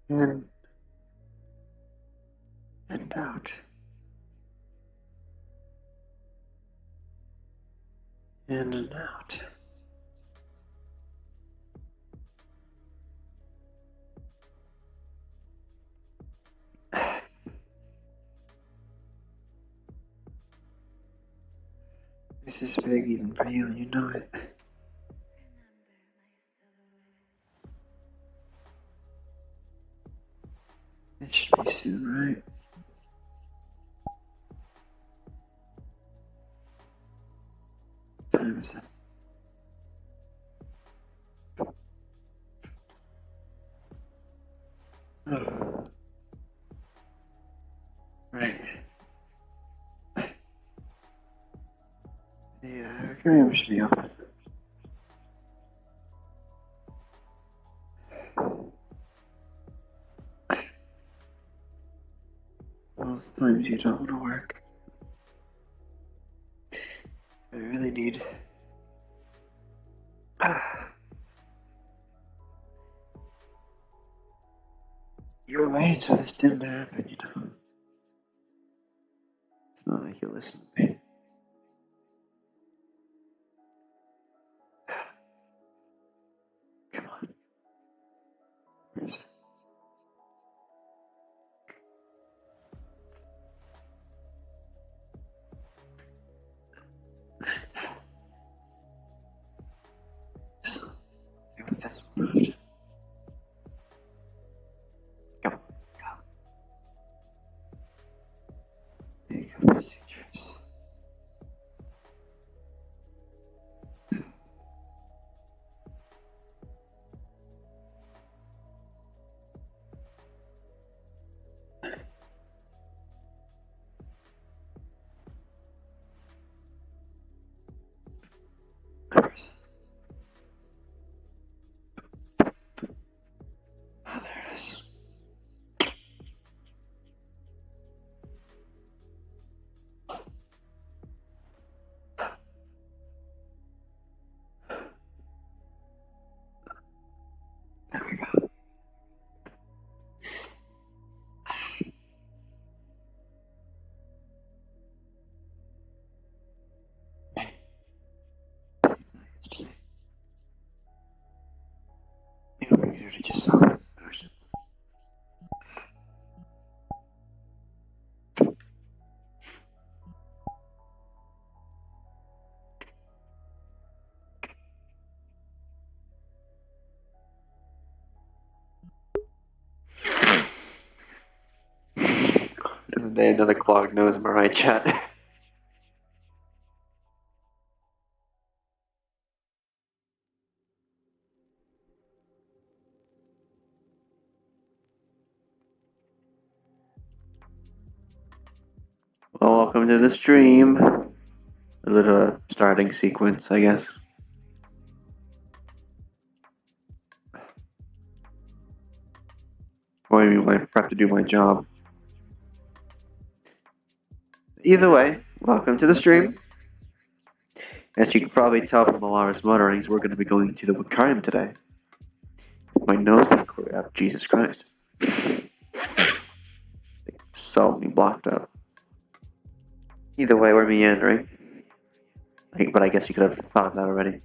in and out, in and out. This is big even for you, and you know it. It should be soon, right? Time is up. Oh. Right. The Wiccarium should be open. Those times you don't want to work. I really need. You were waiting so this didn't happen, you know. It's not like you listen to me. Come on. Where's it? Just see what that's left. Come on, come. Makeup procedures. Where's it? Oh, there it is. There we go. Yesterday. You know, we usually just saw versions. Another day, another clogged nose, am I right, chat? Well, welcome to the stream. A little starting sequence, I guess. Or maybe when I prep to do my job. Either way, welcome to the stream. As you can probably tell from Alara's mutterings, we're going to be going to the Wiccarium today. My nose got cleared up, Jesus Christ. So me blocked up. Either way, we're meandering. But I guess you could have found that already.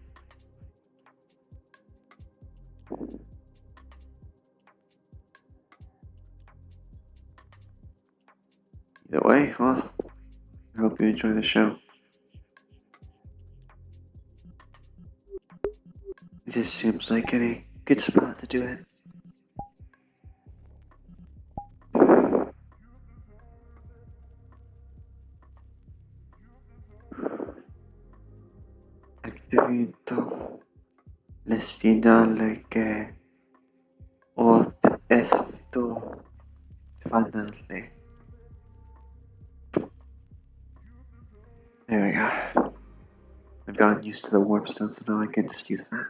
Either way, well, I hope you enjoy the show. This seems like a good spot to do it. Activito l'estinale che ho esto finally. There we go. I've gotten used to the warp stone, so now I can just use that.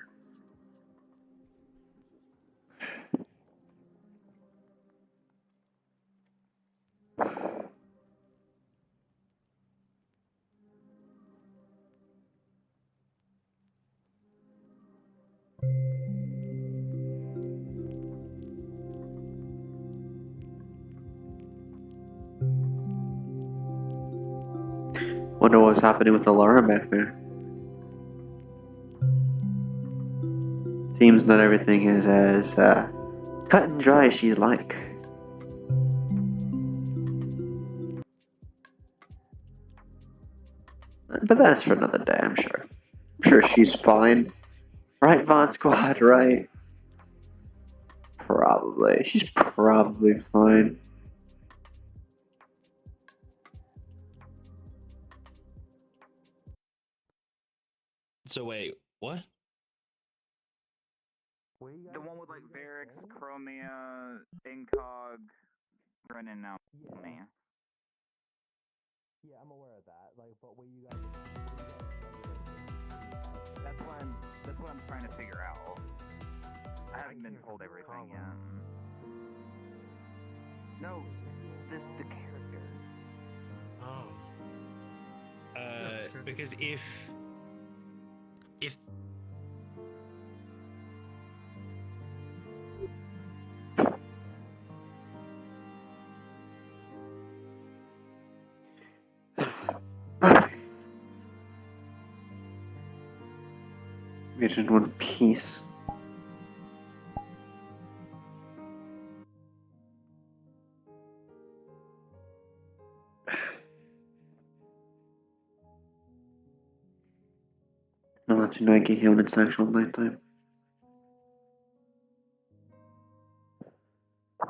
Wonder what was happening with Alara back there. Seems not everything is as cut and dry as she'd like. But that's for another day, I'm sure. I'm sure she's fine. Right, Von Squad, right? Probably. She's probably fine. So wait, what? The one with like Varix, Chromia, Incog, Brennan now. Yeah. Yeah, I'm aware of that. Like, but what you guys That's what I'm trying to figure out. I haven't been told everything yet. No, the character. Oh. Because if We did in one piece. I don't have to Nike him when it's actual nighttime. A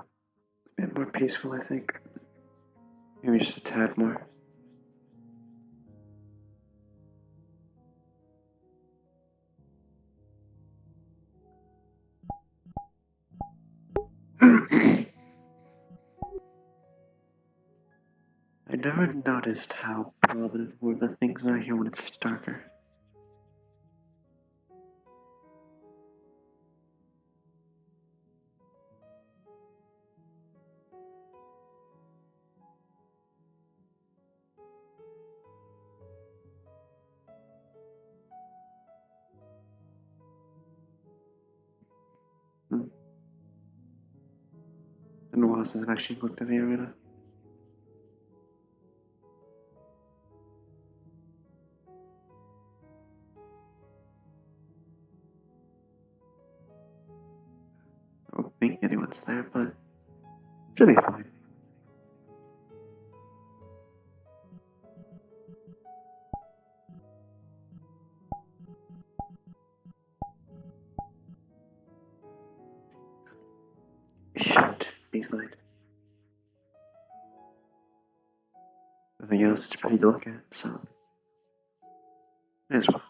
bit more peaceful, I think. Maybe just a tad more. I never noticed how prominent more of the things are here when it's darker. Been a while since I've actually looked at the arena. I don't think anyone's there, but should be fine. Should be fine. Nothing else is pretty to look at, so may as well.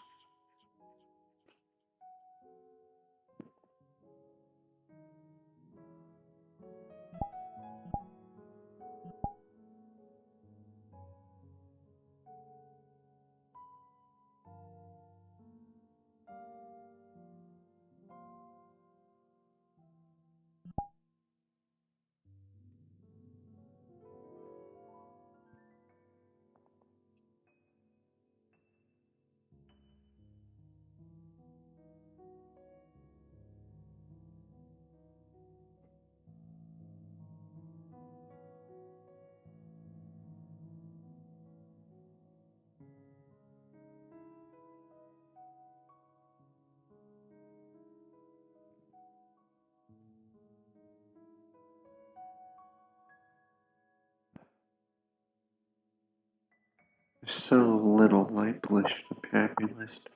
There's so little light pollution up here, I realized.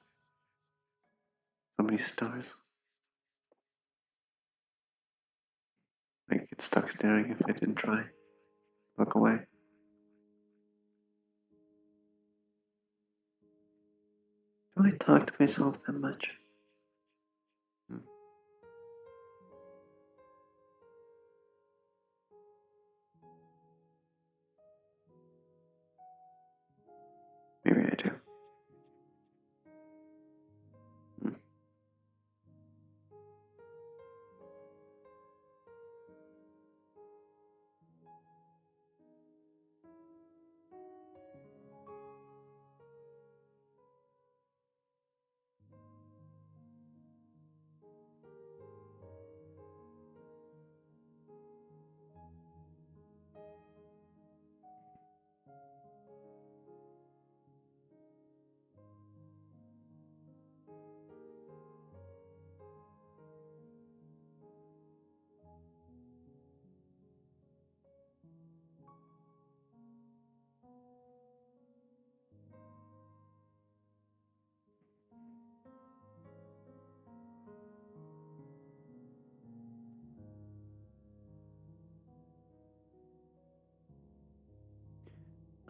So many stars. I could get stuck staring if I didn't try. Look away. Do I talk to myself that much? Maybe I do.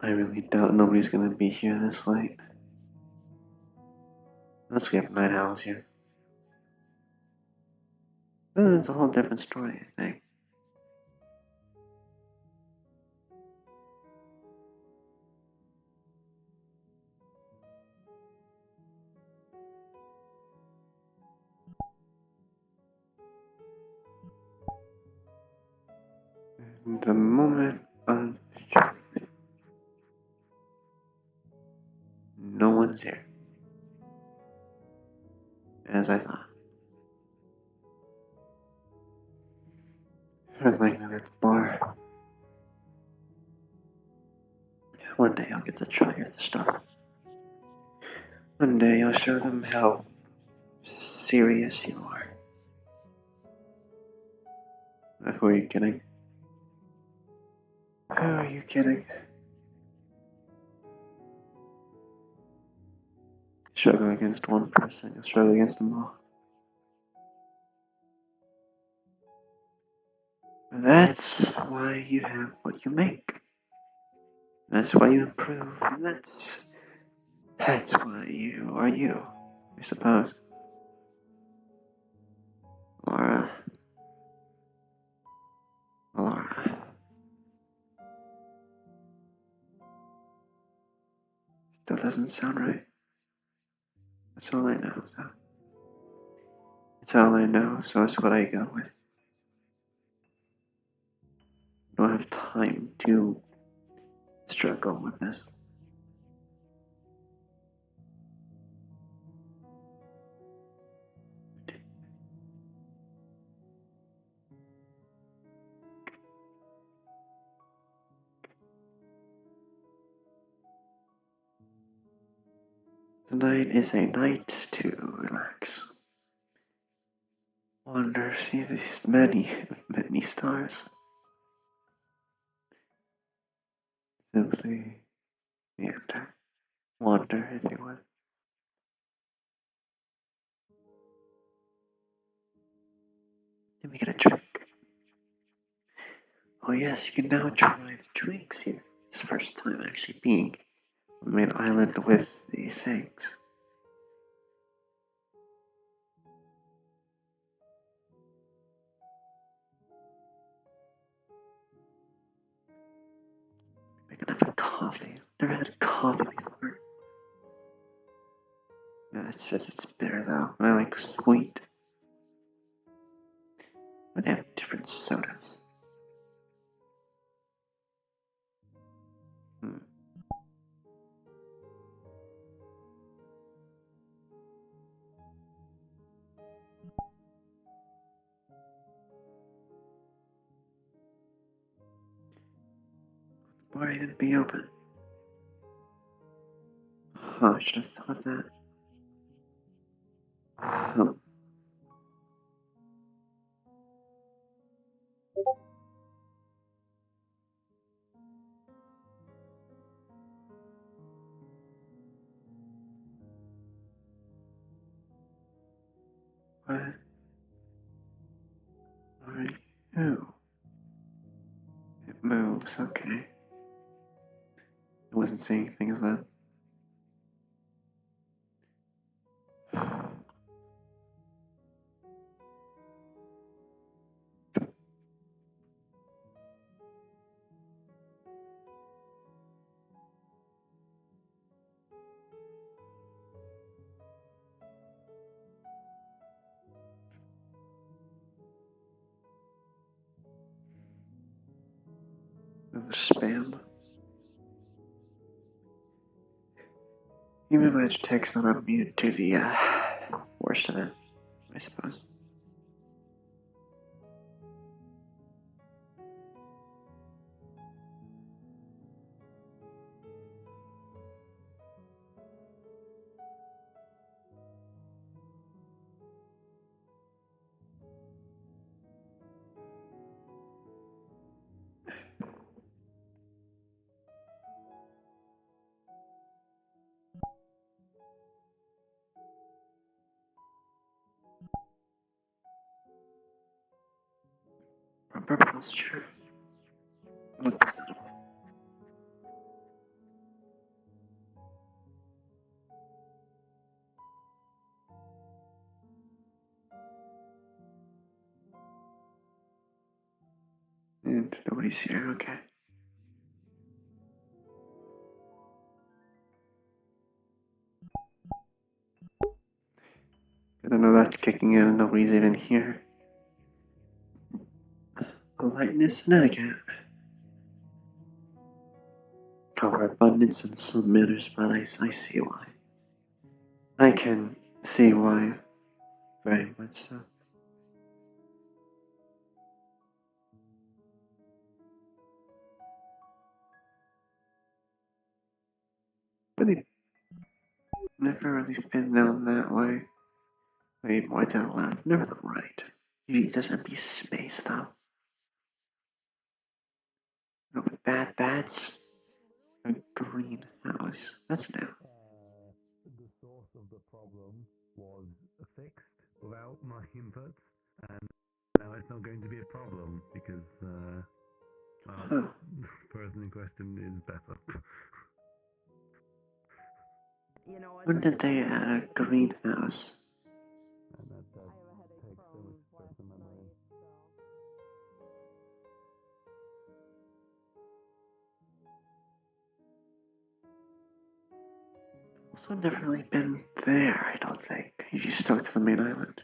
I really doubt nobody's gonna be here this late. Unless we have night owls here. Then it's a whole different story, I think. The moment of truth. No one's here. As I thought. Everything at the bar. One day I'll get to try at the start. One day I'll show them how serious you are. Who are you kidding? Who are you kidding? Struggle against one person, you'll struggle against them all. That's why you have what you make. That's why you improve. And that's why you are you, I suppose. Laura. Still doesn't sound right. That's all I know. So. It's all I know, so it's what I go with. I don't have time to struggle with this. Tonight is a night to relax. Wander, see these many, many stars. Simply meander. Wander, if you would. Let me get a drink. Oh yes, you can now try the drinks here. It's the first time actually being on the main island with these things. We're gonna have a coffee. Never had coffee before. Yeah, it says it's bitter though, and I like sweet. But they have different sodas. Why are you gonna be open? Oh, I should have thought of that. What are you? It moves, okay. I wasn't saying anything as that. Spam. Even when it's text, not immune to the worst of it, I suppose. Proper posture. Look presentable. And nobody's here, okay. Good to know that's kicking in and nobody's even here. Politeness and etiquette. Overabundance in some manners, but I see why. I can see why. Very much so. Really, never really been down that way. Maybe more to the left, never the right. Usually there's empty space though. No, but that's a greenhouse. That's new. The source of the problem was fixed without my inputs, and now it's not going to be a problem because Huh. the person in question is better. When did they add a greenhouse? And that does take so much stress and memory. Also never really been there, I don't think. You just stuck to the main island.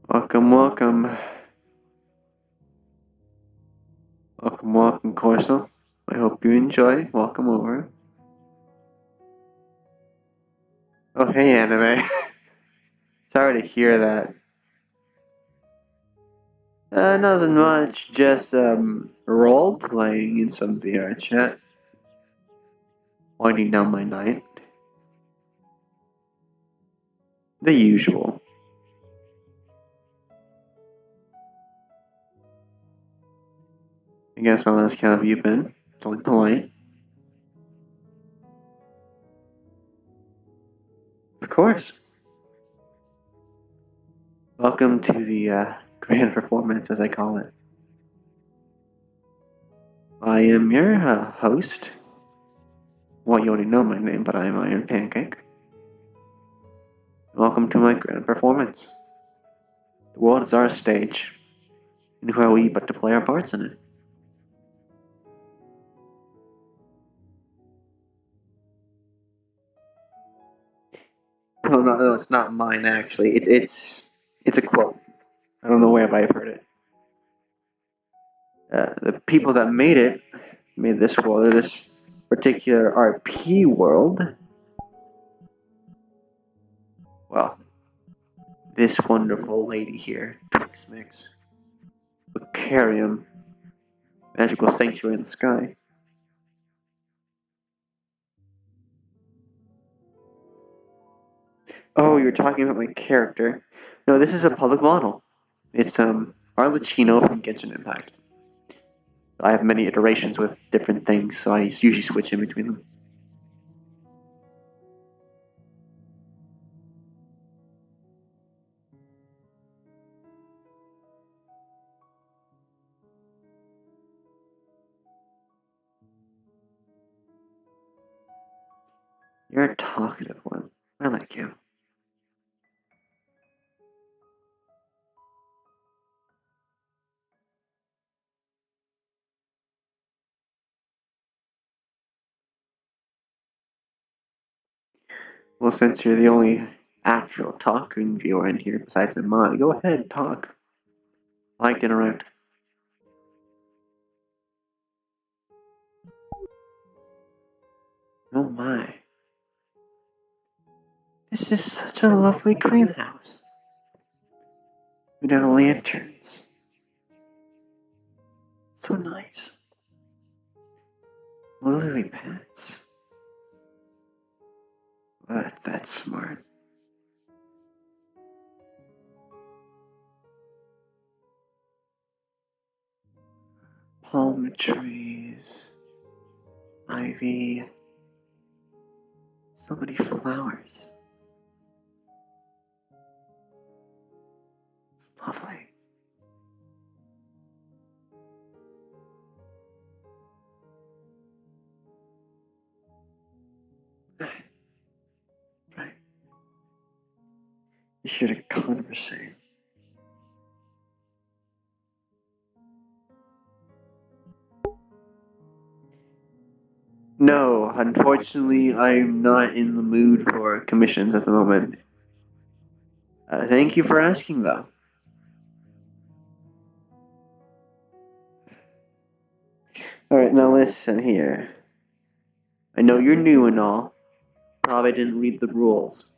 Welcome, welcome. Welcome, welcome, Corso. I hope you enjoy. Welcome over. Oh, hey, anime. Sorry to hear that. Nothing much. Just role playing in some VRChat. Winding down my night. The usual. I guess I'll ask how have you been? It's only polite. Of course. Welcome to the grand performance, as I call it. I am your host. Well, you already know my name, but I am Iron Pancake. Welcome to my grand performance. The world is our stage, and who are we but to play our parts in it? No, it's not mine actually. It's a quote. I don't know where I've heard it. The people that made this world, or this particular RP world. Well, this wonderful lady here, Twix Mix, Wiccarium, magical sanctuary in the sky. Oh, you're talking about my character. No, this is a public model. It's Arlecchino from Genshin Impact. I have many iterations with different things, so I usually switch in between them. You're a talkative one. I like you. Well, since you're the only actual talking viewer in here besides my mod, go ahead and talk. I like to interact. Oh my. This is such a lovely greenhouse. We have lanterns. So nice. Lily pads. Well, that's smart. palm trees, ivy, so many flowers. Lovely. Right. You should have conversation. No, unfortunately, I'm not in the mood for commissions at the moment. Thank you for asking, though. Alright, now listen here. I know you're new and all. Probably didn't read the rules.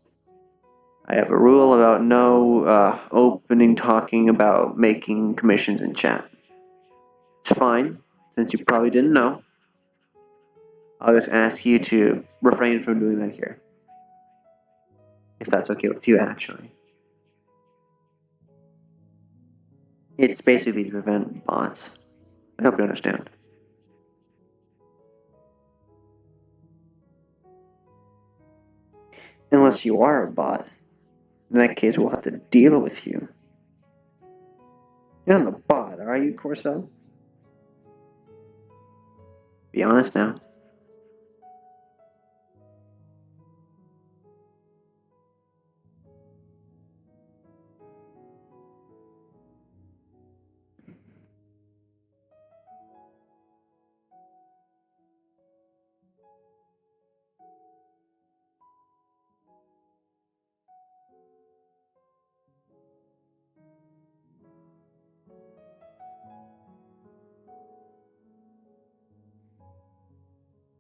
I have a rule about no opening talking about making commissions in chat. It's fine, since you probably didn't know. I'll just ask you to refrain from doing that here. If that's okay with you, actually. It's basically to prevent bots. I hope you understand. Unless you are a bot. In that case, we'll have to deal with you. You're not a bot, are you, Corso? Be honest now.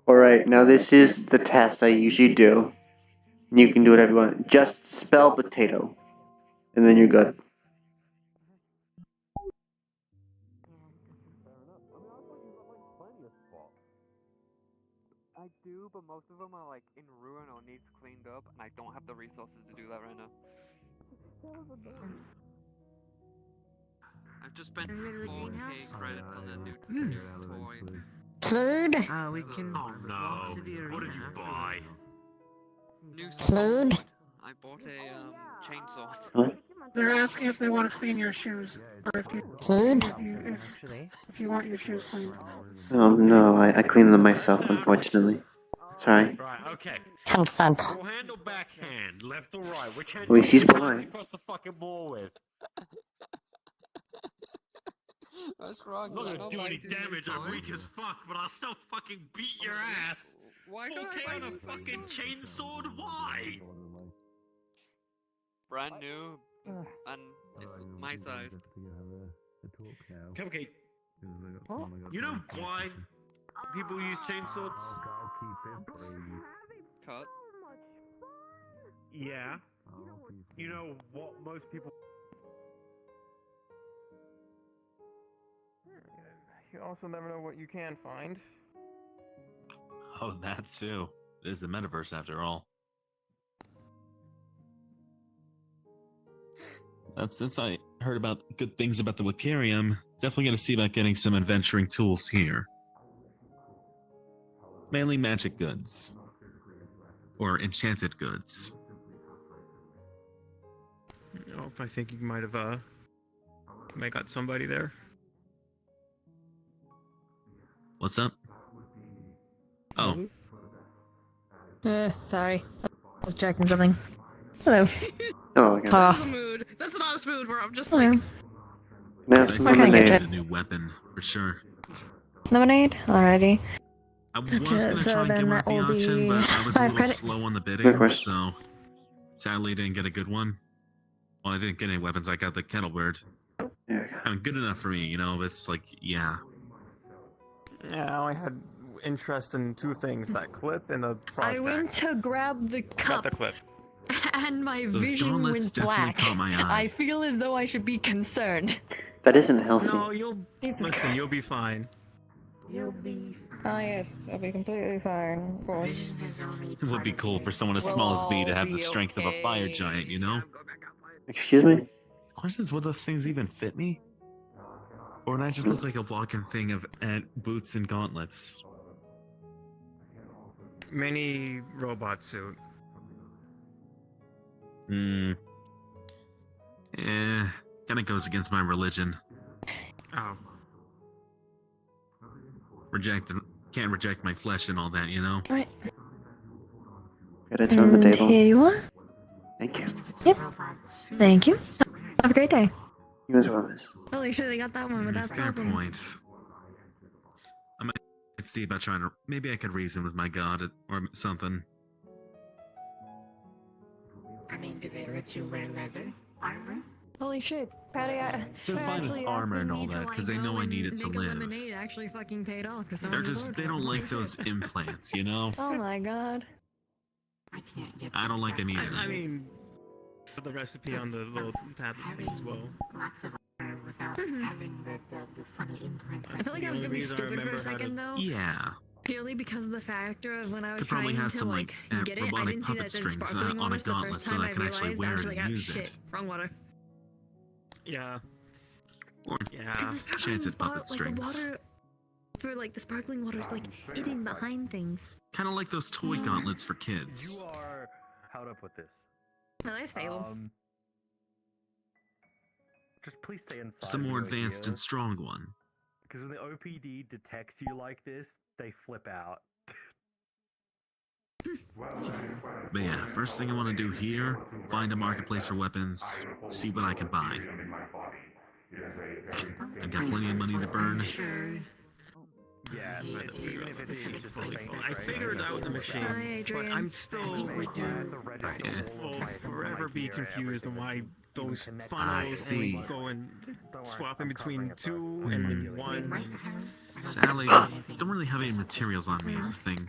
Alright, now this is the test I usually do. You can do whatever you want. Just spell potato. And then you're good. I do, but most of them are like in ruin or needs cleaned up, and I don't have the resources to do that right now. I've just spent 4K credits on a new toy. Food? We can Oh no. walk to the arena. What did you buy? New Food? sword. I bought a chainsaw. What? They're asking if they want to clean your shoes, or if you Food? if you want your shoes cleaned. Oh no, I clean them myself, unfortunately. Sorry. Right, okay. Consent. Forehand or backhand? Left or right? Which hand At least he's do you blind. across the fucking ball with? What's wrong? I'm not gonna do any damage, I'm weak as fuck, but I'll still fucking beat your ass! Why can't I 4K buy on a fucking chainsaw? Why? brand new, and it's my size. Okay, you know why people use chainswords? Cut. Yeah. You know what most people. You also never know what you can find. Oh, that too. It is the Metaverse after all. Since I heard about good things about the Wiccarium, definitely gonna see about getting some adventuring tools here. Mainly magic goods. Or enchanted goods. Oh, I think you might have got somebody there. What's up? Oh. Sorry. I was checking something. Hello. Oh, okay. That's a mood. That's not a mood where I'm just Hello. like. Can I have I some What kind of lemonade? gadget? a new weapon, for sure. Lemonade? Alrighty. I was Okay, gonna so try and get then one at that the will auction, be but I was a 5 little credits. slow on the Of bidding, course. so sadly didn't get a good one. Well, I didn't get any weapons, I got the kettlebird. There we go. I mean, good enough for me, you know, it's like, yeah. Yeah, I only had interest in two things: that clip and the frost I went axe. to grab the Got cup, the clip. and my Those vision gauntlets went definitely black. caught my eye. I feel as though I should be concerned. That isn't healthy. No, you'll Jesus listen. Christ. You'll be fine. You'll be. Oh yes, I'll be completely fine, of course. It would be cool for someone as small as me to have the strength of a fire giant, you know? Excuse me? The question is, will those things even fit me? Or I just look like a walking thing of boots and gauntlets. Mini robot suit. Kinda goes against my religion. Oh. Can't reject my flesh and all that, you know? Alright. Got it on the table. Here you are. Thank you. Yep. Thank you. Have a great day. You as well, miss. Holy shit, they got that one without Fair problem. point. I might see about trying to. Maybe I could reason with my god or something. I mean, do they let you wear leather? Armor? Holy shit, Patty, They're fine with armor and all that because they know I need it to live. Lemonade actually fucking paid off because They don't like those implants, you know? Oh my god. I can't get I don't like them either. I mean, for the recipe on the little tablet thing as well. lots of armor without having the funny implants. I feel like I was gonna be reason I stupid for a remember how to- second though. Yeah. Purely because of the factor of when I was Could trying probably have to some like get it, I robotic didn't see that puppet it said strings sparkling on a waters the gauntlet first so time that I can actually realized, wear I was it like, and ah, use shit, it. wrong water. Yeah. Or Yeah. Because the Enchanted sparkling puppet like strings. the water for like the sparkling water is like hidden behind things. Kind of like those toy gauntlets for kids. You are. How to put this? Well, that's fable. Just please stay inside. Just a more advanced and strong one. Because when the OPD detects you like this, they flip out. But yeah, first thing I want to do here, find a marketplace for weapons, see what I can buy. I've got plenty of money to burn. Yeah, but even if it's just Fully faint, full. I right? figured out the machine, Hi, but Adrian. I'm still Yeah. will forever be confused on why those I funnels see. only go and swap in between 2 and 1. Sadly, don't really have any materials on me is the thing.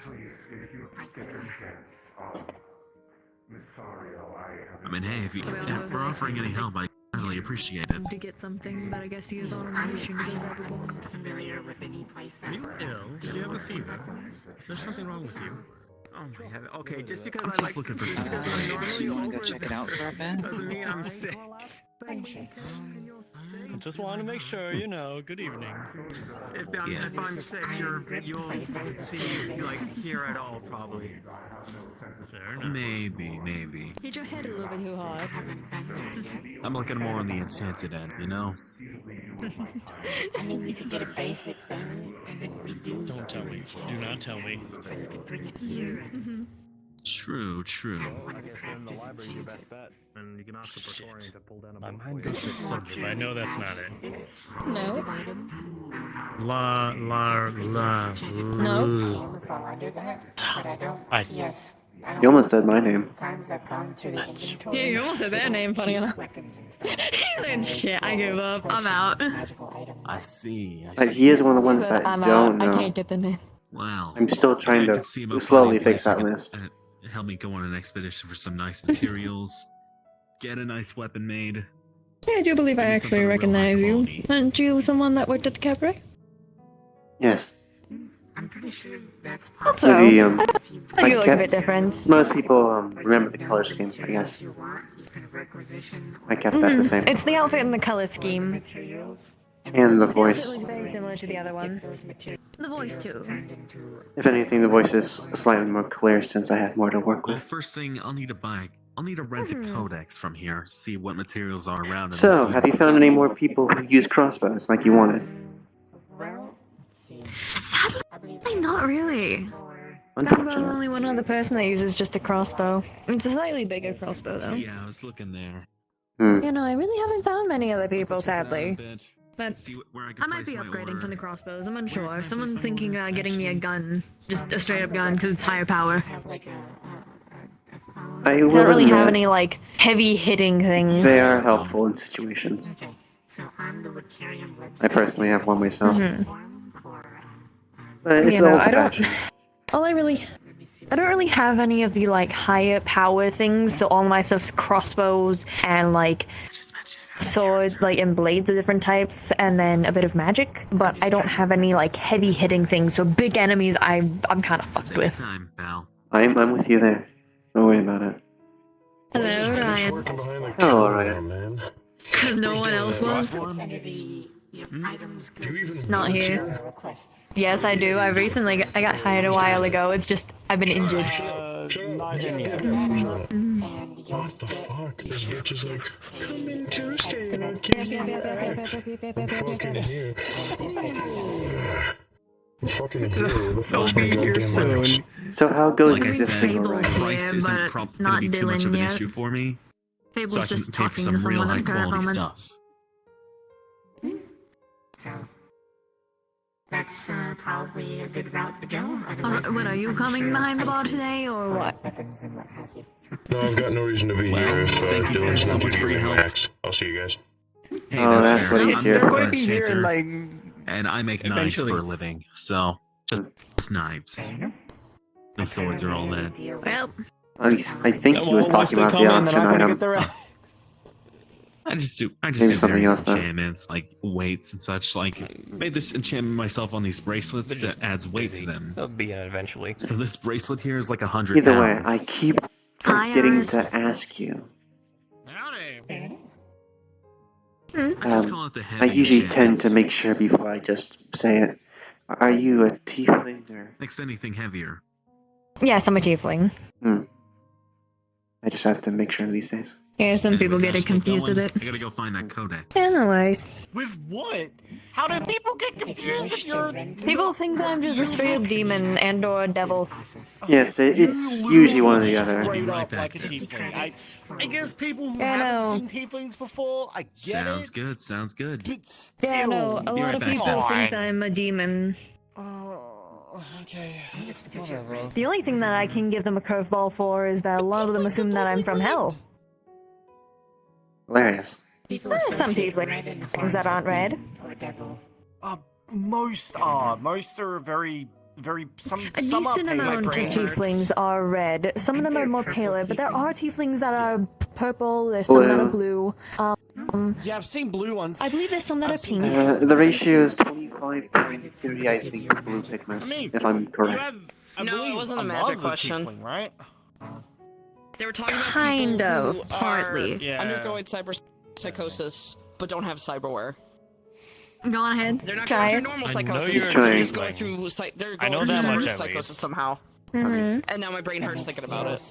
I mean, hey, if we're offering any help, I really appreciate it. To get something, but I guess he was on a mission to get everything. Familiar with any place Are you ill? Do you have a fever? Is there something wrong with you? Oh my heaven. Okay, just because I'm I just like looking for just some because I'm advice. normally Go over check the- it out for a bit. Doesn't mean I'm sick. Just want to make sure, you know. Good evening. If I'm sick, you'll see me like here at all probably. Fair enough. Maybe. Hit your head a little bit too hard. I'm looking more on the enchanted end, you know? I mean, we could get a basic thing, and then redo. Don't tell me. Do not tell me. So you could bring it here. True. I guess in the library, your best bet. And you can ask the Praetorian to pull down a My book mind for you. goes to something, but I know that's not it. No. La. No. Fall under that, but I don't. I- Yes. You almost said my name. Times I've gone through the inventory. Yeah, you almost said their name, funny enough. Weapons and stuff. He said, shit, I give up. I'm out. Magical items. I see. He is one of the ones that I'm don't out. I know. can't get the name. Well, I'm still trying I to could see about slowly finding a fix place that I could, list. Help me go on an expedition for some nice materials. Get a nice weapon made. Yeah, I do believe I Maybe actually something real recognize high you. quality. Aren't you someone that worked at the cabaret? Yes. I'm pretty sure that's That's possible. The, I like you look a bit different. most people remember the color scheme, I guess. You want, you can requisition I kept that the same. It's the outfit and the color scheme. materials. And the The outfit voice. looks very similar to the other one. Those materials The voice too. turned into If anything, the voice is slightly more clear since I have more to work Well, with. first thing, I'll need to rent a codex from here, see what materials are around. and So, see- have you found any more people who use crossbows like you wanted? well. Let's see. Sadly, not really. I'm Unfortunate. only one other person that uses just a crossbow. It's a slightly bigger crossbow, though. Yeah, I was looking there. You know, I really haven't found many other people, Check it out a sadly. bit, But see where I can I might place be my upgrading order. from the crossbows. I'm unsure. Where can I Someone's place my thinking order? getting me a Actually- gun. Just a straight up gun, because it's higher power. Have like a phone. I I will don't really have admit, any, like, heavy hitting things. they are helpful in situations. Okay, so on the Wiccarium website. I personally have one myself. Form for, But it's You know, old I don't. fashioned. I don't really have any of the, like, higher power things, so all my stuff's crossbows and, like, Just mention it. swords, like, and blades of different types, and then a bit of magic, but I don't have any, like, heavy hitting things, so big enemies I'm kind of fucked Take your with. time, pal. I'm with you there. Don't worry about it. Hello, Ryan. Hello, Ryan. man. Because no one else was. it's under the Do you even Not here. Yes, I do. I got hired a while ago. It's just I've been injured. not in yet. What the fuck? This bitch is like, come in Tuesday and I'll give you life. I'm fucking here. I'm fucking here. I'll be here soon. So how goes Like I existing said, already? price isn't going to be too much of an issue for me, Fable's so I can just pay for talking some to real someone high at the current quality moment. stuff. So that's probably a good route to go. What, are you coming behind the bar today, or what? No, I've got no reason to be Well, here. thank you guys so much for your help. I'll see you guys. Hey, Oh, that's that's fair. what he's I'm here not for. a Be here chancer, like and I make knives eventually. for a living, so just knives. No swords or all that. Well, At least I think he was Once talking they about come the in, they're auction not gonna item. get their axe. I just do Maybe various something else, though. enchantments, like weights and such. Like, made this enchantment myself on these bracelets that adds weight to them. They'll be in eventually. So this bracelet here is like 100 Either way, pounds. I keep Hi, forgetting Ernest. to ask you. Howdy. I just call it the I heavy usually tend to enchantments. make sure before I just say it. Are you a tiefling or? Next anything heavier. yes, I'm a tiefling. I just have to make sure these days. Yeah, some people Anyways, get it Ashley, confused with going. it. I gotta go find that codex. Yeah, no worries. With what? How do people get confused if you're... People think that I'm just a straight up demon and or a devil. Yes, it's usually one or the other. Straight Right up back like a then. tiefling. I guess people who Yeah, haven't no. seen tieflings before, I get Sounds it. good, sounds good. But still... Yeah, no, a Be lot right of back, people then. think I'm a demon. Oh, okay. Whatever. The only thing that I can give them a curveball for is that a lot of them assume that I'm from hell. Hilarious. Some tieflings that aren't red. Most are. Most are very... Some A some are decent pale. amount of tieflings are red. Some of them are more paler, but there are tieflings that are purple, there's some that are blue. Yeah, I've seen blue ones. I believe there's some that are pink. The ratio is 25.3, I think, for blue pigment, if I'm correct. No, it wasn't a magic question. Tiefling, right? They were talking about Kind people of, who partly. are undergoing cyber psychosis, but don't have cyberware. Go on ahead. They're not Try going it. through normal I know psychosis. you're They're trying. just going through they're I know going that through much, cyber at psychosis least. somehow. Mm-hmm. And now my brain hurts thinking about it.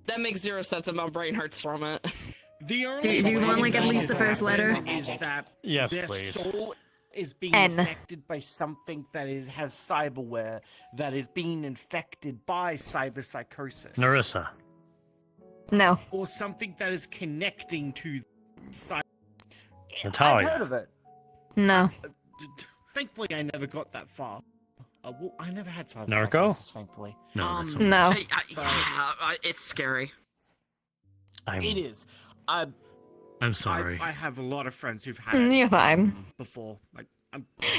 That makes zero sense, and my brain hurts from it. The only Do you want like at least the first letter? is that Yes, their please. soul is being N. infected by something that has cyberware that is being infected by cyber psychosis. Narissa. No. Or something that is connecting to cyber. Natalia. I've heard of it. No. Thankfully, I never got that far. Well, I never had cyber Narco? psychosis, thankfully. No, that's No. Yeah, it's scary. It is. I'm sorry. I have a lot of friends who've had it You're fine. before. Like,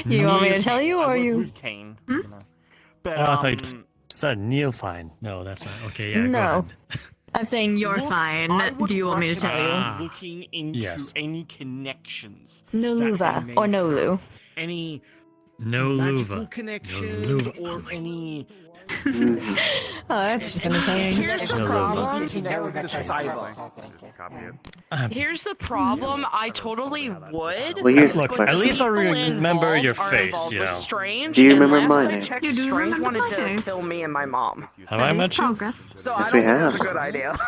You want me to tell you, I or work you? with Kane, you know. But, Oh, I thought you just said Neil fine. No, that's not. Okay, yeah, go No. ahead. I'm saying you're Look, fine. I would Do you want me to tell you? Ah. looking into Yes. any connections. No that luva they or may no have. lu. Any No magical luva. connections luva. or any... Oh, that's just entertaining. Here's the No problem. Here's the problem. I totally would. Well, here's the Look, question. at least I People remember your involved are face, involved you with know. Strange, Do you and remember last my I name? checked, You do Strange remember wanted my to face. kill me and my mom. Have That I is met you? progress. So Yes, I don't we think that's a have. good idea.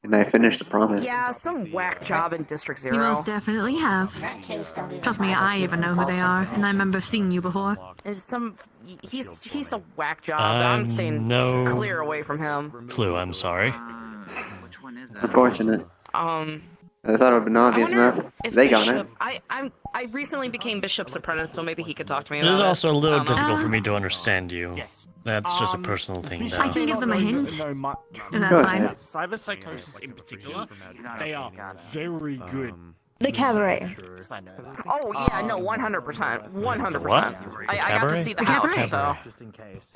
And I finished the promise. Yeah, some whack job in District You Zero. most definitely have. Trust me, I even know who they are, and I remember seeing you before. It's some. He's a whack job. I'm staying no clear away from him. clue, I'm sorry. Which one is it? Unfortunate. Um. I thought it would have been obvious I wonder enough. if They got Bishop, it. I recently became Bishop's apprentice, so maybe he could talk to me It about is it. also a little I don't know. difficult for me to understand you. Yes. That's just a personal thing, Bishop though. I can give them a hint. know much If Go that's fine. ahead. cyber psychosis in particular, they are very good. The cabaret. Yes, I know that. Oh yeah, no, 100%, 100%. What? I got to Cabaret? see the The house, cabaret? so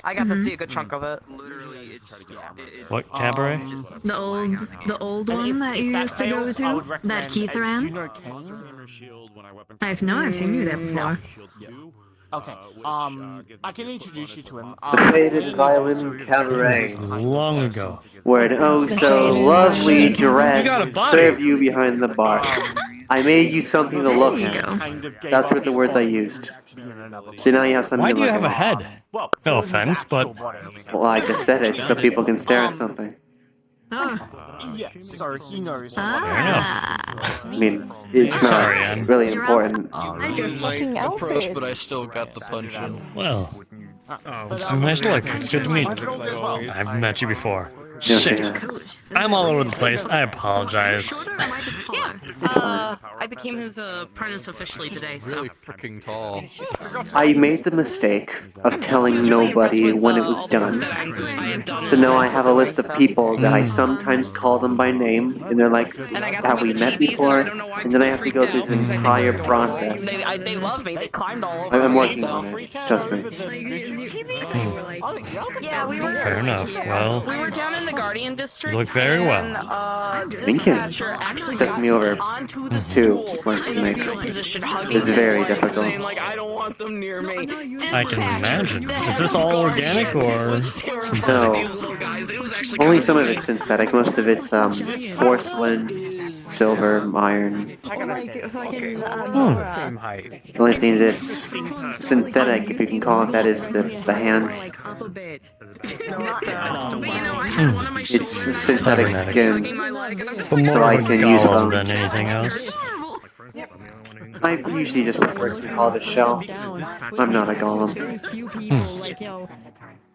I got to see a good chunk of it. Literally, it's What cabaret? The old one that you used to go to? That Keith You ran? know Kane? I've seen you there before. Okay. I can introduce you to him. The faded violin cabaret. Long ago. Where an oh so lovely dress served you behind the bar. I made you something to look There you at. go. Kind of gave That's up what the his words I body used. to be in another So now you have something Why to do you look have a at. head? Well, No for his offense, actual but body. Well, I just said it so people can stare at something. Oh. Yeah, so he knows. Ah. I mean, it's Sorry, not I'm- really You're important. I just fucking approach, outfit. but I still got the punch in. well, But, it's a nice look. It's good to meet I you. feel as well. I've met you before. Yes, Shit. yeah. Coach. I'm all over the place. I Are you apologize. shorter or am I just taller? It's fine. I became his apprentice officially today, so. Really freaking tall. I made the mistake of telling nobody when it was done. So now I have a list of people that I sometimes call them by name, and they're like, And I got to have we meet the met chibies, before? and I don't know why And then I people have to freaked go out through this because I think entire they're process. They love me. They climbed all over I'm me, working so. on it. Trust me. Yeah, we were. Fair enough. Well, We were down in the Guardian district. You look very well. And, Thank you. dispatcher actually Took got me over onto the 2 stool months to in a make fetal it. position, It hugging was his very legs, difficult. saying, like, I don't want them near me. I can imagine. The Is head this of all guard organic jets, it or? was terrifying, No. these little guys. It was actually Only kinda some of funny. it's synthetic. Most of it's porcelain, silver, iron. Same height. The only thing that's synthetic, if you can call it that, is the hands. But you know, I had one of my It's shoulders synthetic hugging skin, my leg, and I'm just But like, more so I of a can use golem bones. than anything else. I usually just prefer to be called a shell. I'm not a golem.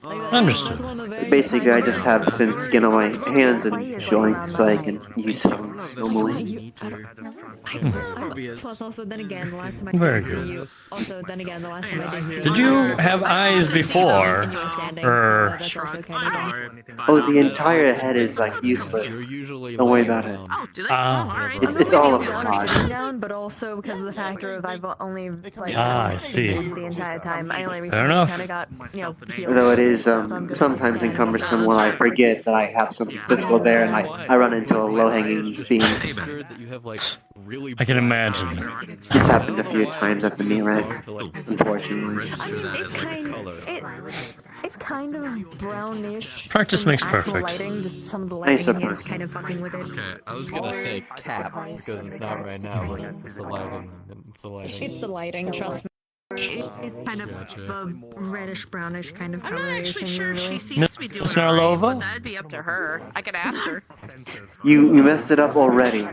Understood. Basically, I just have synth skin on my hands and joints so I can use phones normally. Plus, also, then again, the last time I Very didn't see good. you. Also, then again, the last time I didn't see you. Did you have eyes before? Or That's also kind of Oh, the entire head is like useless. Don't worry about it. oh, do they? Ah. Oh, alright. It's all a sitting facade. down, but also because of the factor of I've only played I see. the entire time. I only Fair recently enough. kind of got, healed. Though it is sometimes encumbersome when I forget that I have something physical there and I run into a low-hanging beam. I can imagine. It's happened a few times at the Mirror, unfortunately. It's kind of brownish. Practice from makes actual perfect. Lighting, just some of the I lighting here suppose. is kind of fucking with it. Okay, I was gonna say cap because it's not right now, but it's the lighting. It's the lighting. It's the lighting, trust me. It's kind of a reddish brownish kind of I'm not actually sure she usually. seems to be doing Miss alright, Narlova? but that'd be up to her. I could ask her. You messed it up already.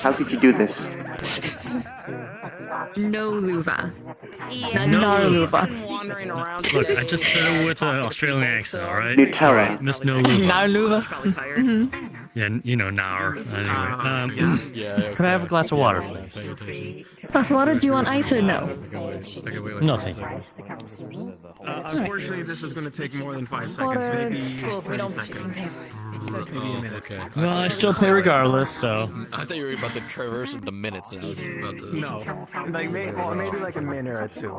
How could you do this? No luva. Yeah, No she's luva. been wandering around Look, today I just said it with an Australian accent, alright? Nutella. Miss No Luva. luva. Probably tired. Yeah, you know, Naur. Anyway, Yeah. could I have a glass of water, please? Glass of water, do you want ice or no? Okay, wait. No, thank you. Unfortunately, this is going to take more than 5 seconds. Water. Maybe Cool, we 30 don't- seconds. Maybe a minute. Okay. Well, I still play regardless, so. I thought you were about to traverse the minutes, and I was about to. No. Like, maybe like a minute or 2.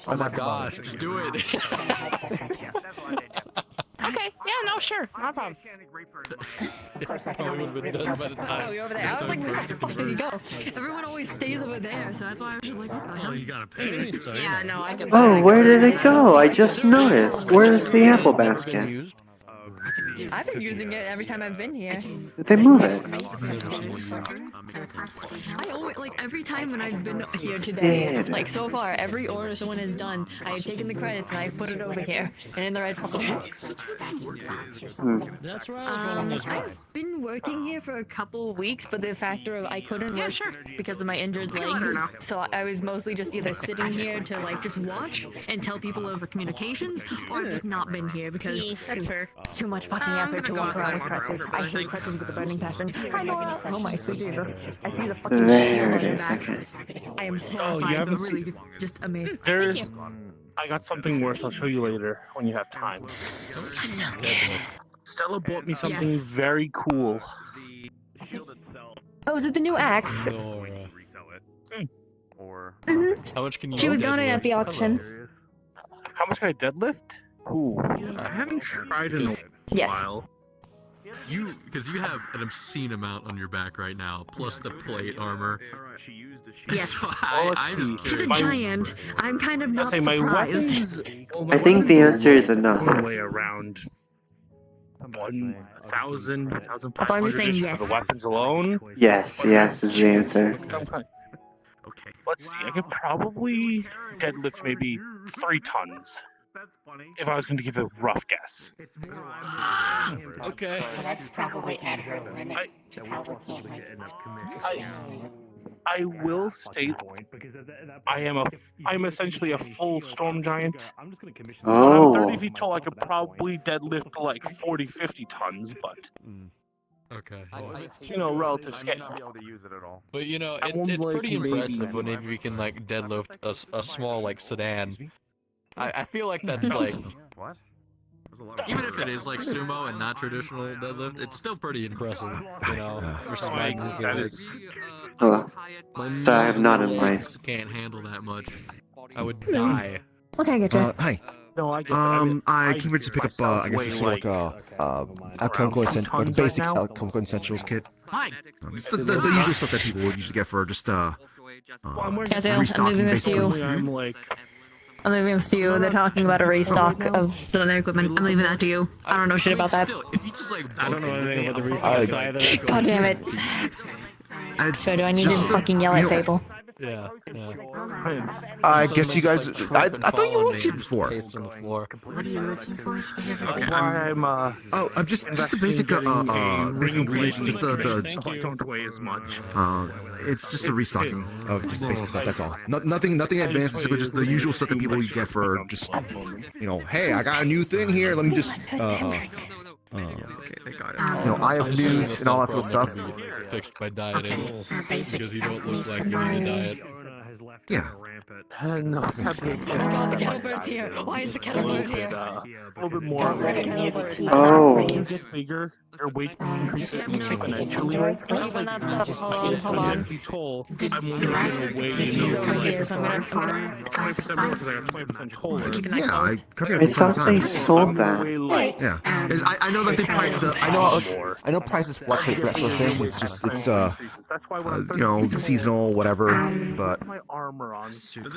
Oh my gosh, just do it. Okay, yeah, no, sure. No problem. Probably would have been done by the time. Oh, you're over there. I was like, there you go. Everyone always stays over there, so that's why I was just like, what the hell? You gotta pay. So, Yeah, no, I can. Oh, where did it go? I just noticed. Where's the apple basket? I've been using it every time I've been here. Did they move it? I always, like, every time when I've been here today, Did. like, so far, every order someone has done, I have taken the credits and I've put it over here, and in the right position. That's where I was wrong as well. I've been working here for a couple weeks, but the factor of I couldn't work sure. because of my injured I can let her know. leg, so I was mostly just either sitting here to, like, just watch and tell people over communications, or I've just not been here because That's fair. it's too much fucking I'm effort to gonna go walk around with outside and walk crutches. around, I but hate thank- crutches with a burning passion. Hi, Nora. Oh my sweet Jesus. I see the fucking There shield it on your is. back. Okay. I am Oh, horrified, but really just amazed. There's. I got something worse. I'll show you later when you have time. I'm so scared. Stella bought me something Yes. very cool. Oh, is it the new axe? How much can you? She was donated at the deadlift? auction. How much can I deadlift? Ooh, I haven't tried in a Yes. while. Because you have an obscene amount on your back right now, plus the plate armor. Yes. So I'm just She's a curious. giant. I'm kind of not Okay, my surprised. weapons. I think the answer is enough. Way around 1,000, 1,500 That's why I'm just saying for yes. the weapons alone. Yes, yes is the answer. Okay, let's see. I could probably deadlift maybe 3 tons. If I was going to give a rough guess. Okay. Well, that's probably at her limit. She probably can't I will state I'm essentially a full storm giant. Oh. When I'm 30 feet tall, I could probably deadlift like 40, 50 tons, but Okay. you know, relative scale. But you know, I'm it's like pretty maybe- impressive whenever you can like deadlift a small like sedan. I feel like that's like What? even if it is like sumo and not traditional deadlift, it's still pretty impressive. You know, Like, that is- Hello. My Sorry, I have knees not and in my. legs can't handle that much. I would die. What can I get you? Hi. No, I I came here to pick up, I guess this is like alchemical like a basic alchemical essentials kit. Hi. It's the usual stuff that people would usually get for just, Cassio, I'm restocking, leaving this to you. basically. I'm like, I'm leaving this to you. They're talking about a restock of some of their equipment. I'm leaving that to you. I don't know shit about that. Still, if you just like I don't know anything about the I- restocks either. God damn it. So do I need to fucking yell at Fable? Yeah. I guess you guys, I thought you worked here before. What are you looking for specifically? I'm Oh, I'm just the basic, basic ingredients, just I don't weigh as much. it's just a restocking of just basic stuff, that's all. Nothing advanced, simply just the usual stuff that people would get for just, you know, hey, I got a new thing here, let me just, okay, they got it. You know, Eye of Nudes and all that sort of stuff. Fixed by dieting because you don't look like you need a diet. Yeah. No, Oh god, the kettlebird's here. Why is the kettlebird here? a little bit more. Oh. When you get bigger, your weight increases exponentially. Keep on that stuff. Hold on. Be tall. Did I'm the only rest going of to weigh the He's over here, so I'm gonna 20% more because I got 20% taller. Yeah, I come here I from time thought to they time. sold that. Yeah, I know that they I know prices fluctuate for that sort of thing. It's just you know, seasonal, whatever. But My armor on. I'm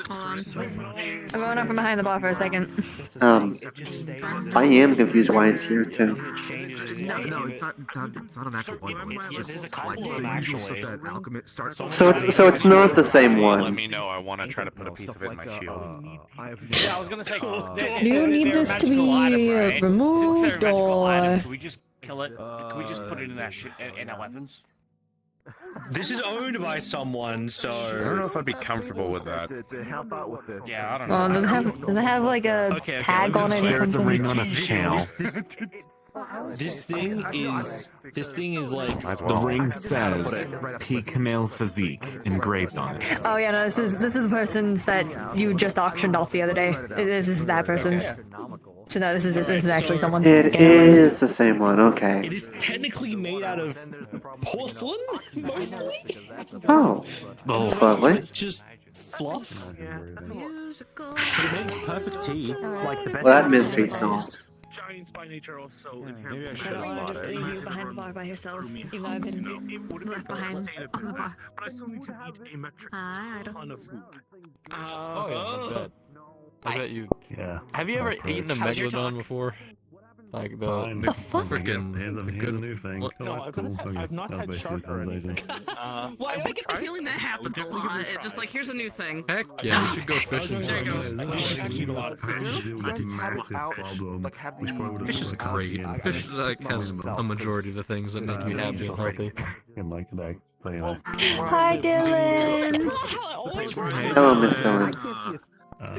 going up from behind the bar for a second. I am confused why it's here too. no, it's not an actual bundle. It's just like the usual stuff that alchemists start. So it's not the same Let one. me know. I want to try to put a piece of it in my shield. Yeah, I was gonna say. Do you need this to be removed or? Can we just kill it? Can we just put it in our in our weapons? This is owned by someone, so I don't know if I'd be comfortable with that. To help out with this. Yeah, I don't Well, know. does it have like a tag on it or something? ring on its tail. This thing is like The ring says peak male physique engraved on it. Oh yeah, no, this is the person's that you just auctioned off the other day. This is that person's. So no, this is actually someone's. It is the same one. Okay. It is technically made out of porcelain, mostly. Oh, that's lovely. It's just fluff. But it makes perfect tea. Like the best. Well, that mystery solved. Giants by nature also Maybe I I should don't want have to just bought leave it. you behind the bar by yourself, even though I've been left behind on the bar. But I still need to eat a metric I don't. ton of food. Oh yeah, I bet you. Yeah. Have you ever eaten a How's your megalodon talk? before? Like the fuck? freaking Here's a new thing. What? Oh, No, that's I've cool. not had- Okay, I've not that was had basically shark or translation. Why do I get the feeling that happens a lot? It's just like, here's a new thing. Heck yeah, we should go fishing. There you go. Having to do with this massive problem. Fish is great. Fish is like has a majority of the things that make you happy and healthy. And like that. So, you know. Hi, Dylan. Hello, Miss Dylan. I've